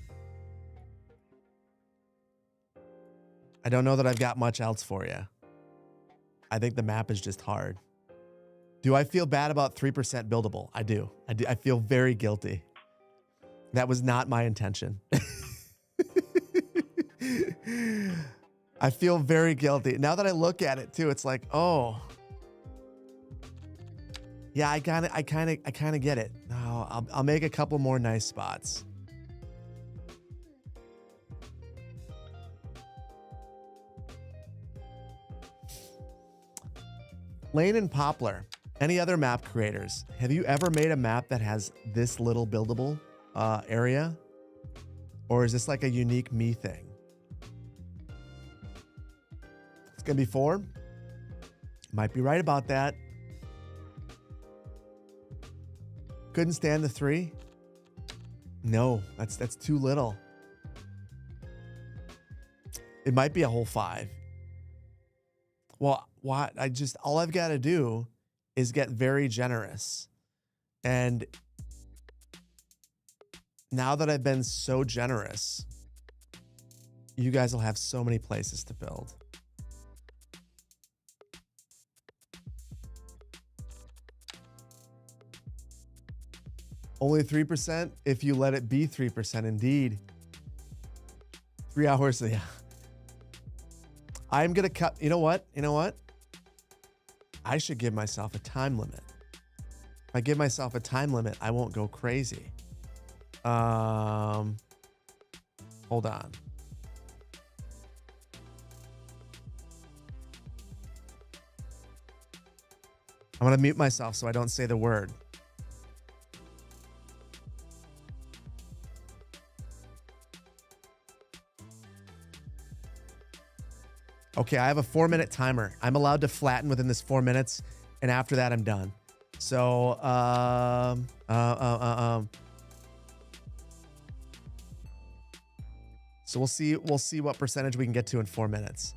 I don't know that I've got much else for you. I think the map is just hard. Do I feel bad about 3% buildable? I do. I feel very guilty. That was not my intention. I feel very guilty. Now that I look at it too, it's like, oh. Yeah, I kind of get it. No, I'll make a couple more nice spots. Lane and Poplar, any other map creators, have you ever made a map that has this little buildable area? Or is this like a unique me thing? It's gonna be 4. Might be right about that. Couldn't stand the 3. No, that's too little. It might be a whole 5. Well, what all I've got to do is get very generous. And now that I've been so generous, you guys will have so many places to build. Only 3% if you let it be 3%, indeed. 3 hours, yeah. I'm gonna cut. You know what? I should give myself a time limit. If I give myself a time limit, I won't go crazy. Hold on. I'm gonna mute myself so I don't say the word. Okay, I have a 4-minute timer. I'm allowed to flatten within this 4 minutes, and after that, I'm done. So, so we'll see what percentage we can get to in 4 minutes.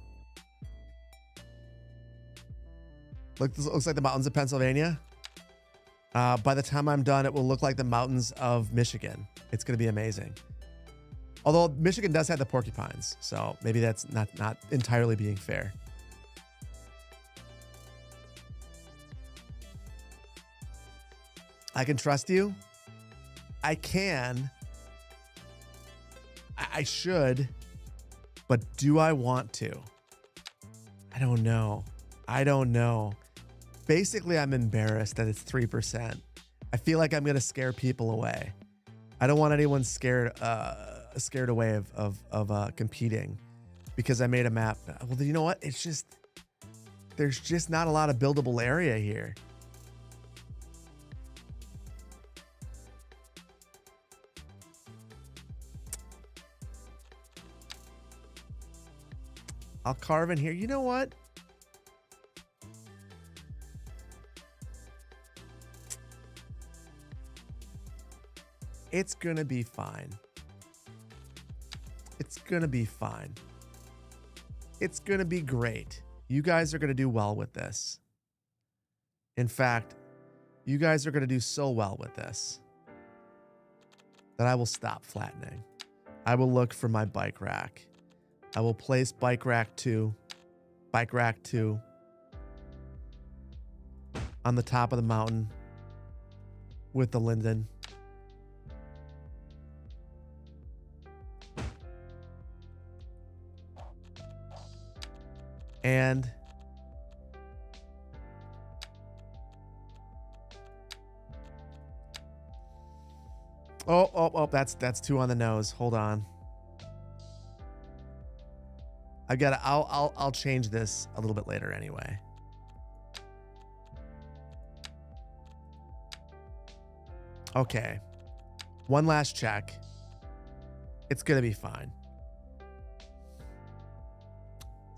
Look, this looks like the mountains of Pennsylvania. By the time I'm done, it will look like the mountains of Michigan. It's going to be amazing. Although Michigan does have the porcupines, so maybe that's not entirely being fair. I can trust you. I can. I should. But do I want to? I don't know. I don't know. Basically, I'm embarrassed that it's 3%. I feel like I'm going to scare people away. I don't want anyone scared away of competing because I made a map. Well, you know what? It's just, there's just not a lot of buildable area here. I'll carve in here. You know what? It's gonna be fine. It's gonna be fine. It's gonna be great. You guys are gonna do well with this. In fact, you guys are gonna do so well with this that I will stop flattening. I will look for my bike rack. I will place bike rack 2 on the top of the mountain with the linden. And that's 2 on the nose. Hold on. I'll change this a little bit later anyway. Okay. One last check. It's gonna be fine.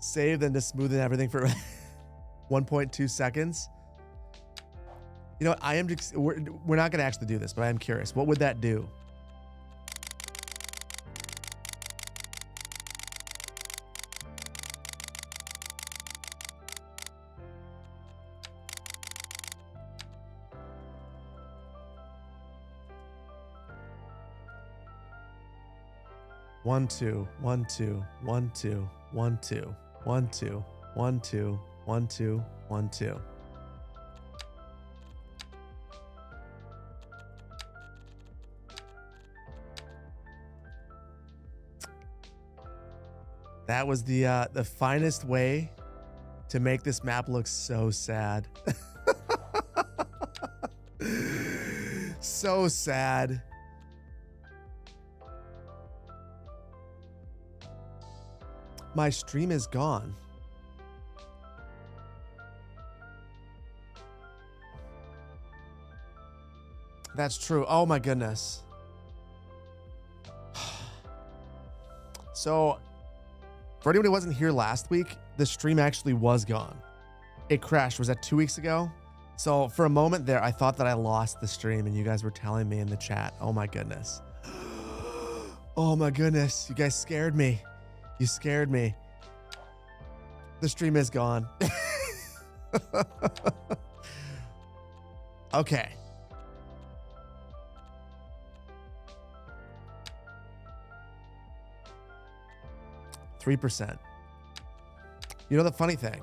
Save, then just smoothing everything for 1.2 seconds. You know what? I am just, we're not gonna actually do this, but I am curious. What would that do? One, two, 1, 2, 1, 2, 1, 2, 1, 2, 1, 2, 1, 2, 1, 2. That was the finest way to make this map look so sad. So sad. My stream is gone. That's true. Oh my goodness. So, for anyone who wasn't here last week, the stream actually was gone. It crashed. Was that 2 weeks ago? So for a moment there, I thought that I lost the stream and you guys were telling me in the chat. Oh my goodness. Oh my goodness. You guys scared me. You scared me. The stream is gone. Okay. %. You know the funny thing?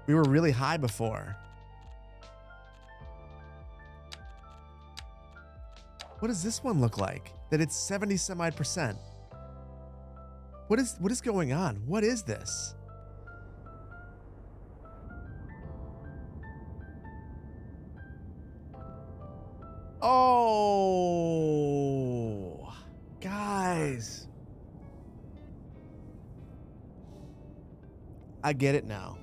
We were really high before. What does this one look like? That it's 70 some odd %. What is going on? What is this? Oh, guys. I get it now.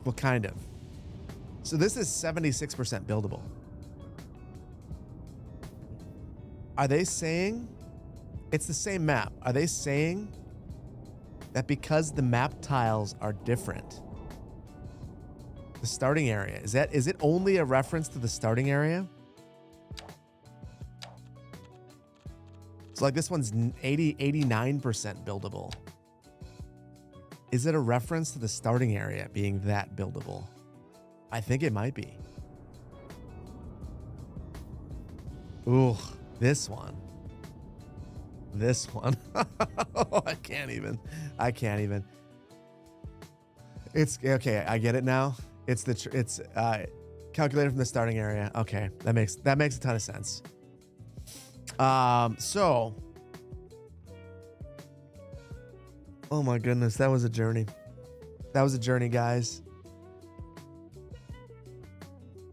Well, kind of. So this is 76% buildable. Are they saying it's the same map? Are they saying that because the map tiles are different, the starting area, is it only a reference to the starting area? So like this one's 89% buildable. Is it a reference to the starting area being that buildable? I think it might be. Ooh, this one. This one. I can't even. It's okay. I get it now. It's calculated from the starting area. Okay, that makes a ton of sense. So, oh my goodness, that was a journey. That was a journey, guys.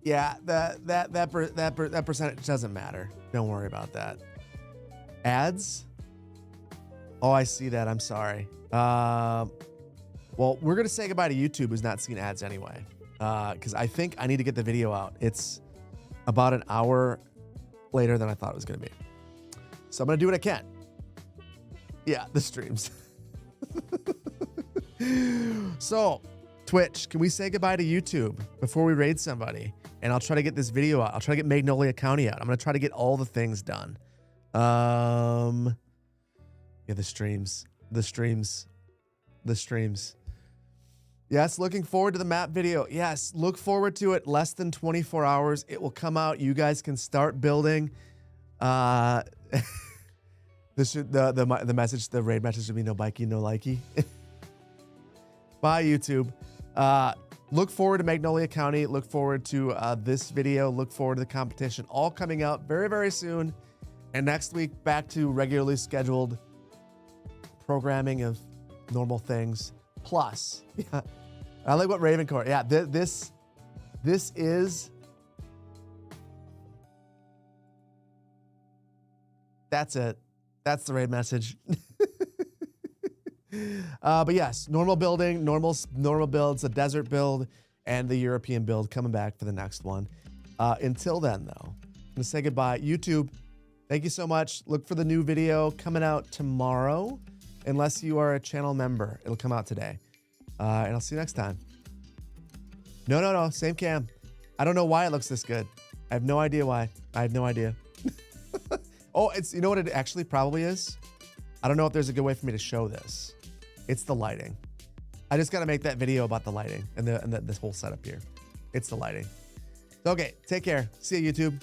Yeah, that percentage doesn't matter. Don't worry about that. Ads? Oh, I see that. I'm sorry. Well, we're gonna say goodbye to YouTube, who's not seen ads anyway, because I think I need to get the video out. It's about an hour later than I thought it was gonna be, so I'm gonna do what I can. Yeah, the streams. So, Twitch, can we say goodbye to YouTube before we raid somebody? And I'll try to get this video out. I'll try to get Magnolia County out. I'm gonna try to get all the things done. Yeah, the streams. Yes, looking forward to the map video. Yes, look forward to it. Less than 24 hours. It will come out. You guys can start building. This should the message, the raid message should be no bikey, no likey. Bye, YouTube. Look forward to Magnolia County. Look forward to this video. Look forward to the competition. All coming out very, very soon. And next week, back to regularly scheduled programming of normal things. Plus, yeah, I like what Ravencore. Yeah, this is. That's it. That's the raid message. But yes, normal building, normal builds, a desert build, and the European build coming back for the next one. Until then, though, I'm gonna say goodbye. YouTube, thank you so much. Look for the new video coming out tomorrow. Unless you are a channel member, it'll come out today. And I'll see you next time. No, same cam. I don't know why it looks this good. I have no idea why. I have no idea. Oh, you know what it actually probably is? I don't know if there's a good way for me to show this. It's the lighting. I just got to make that video about the lighting and this whole setup here. It's the lighting. Okay, take care. See you, YouTube.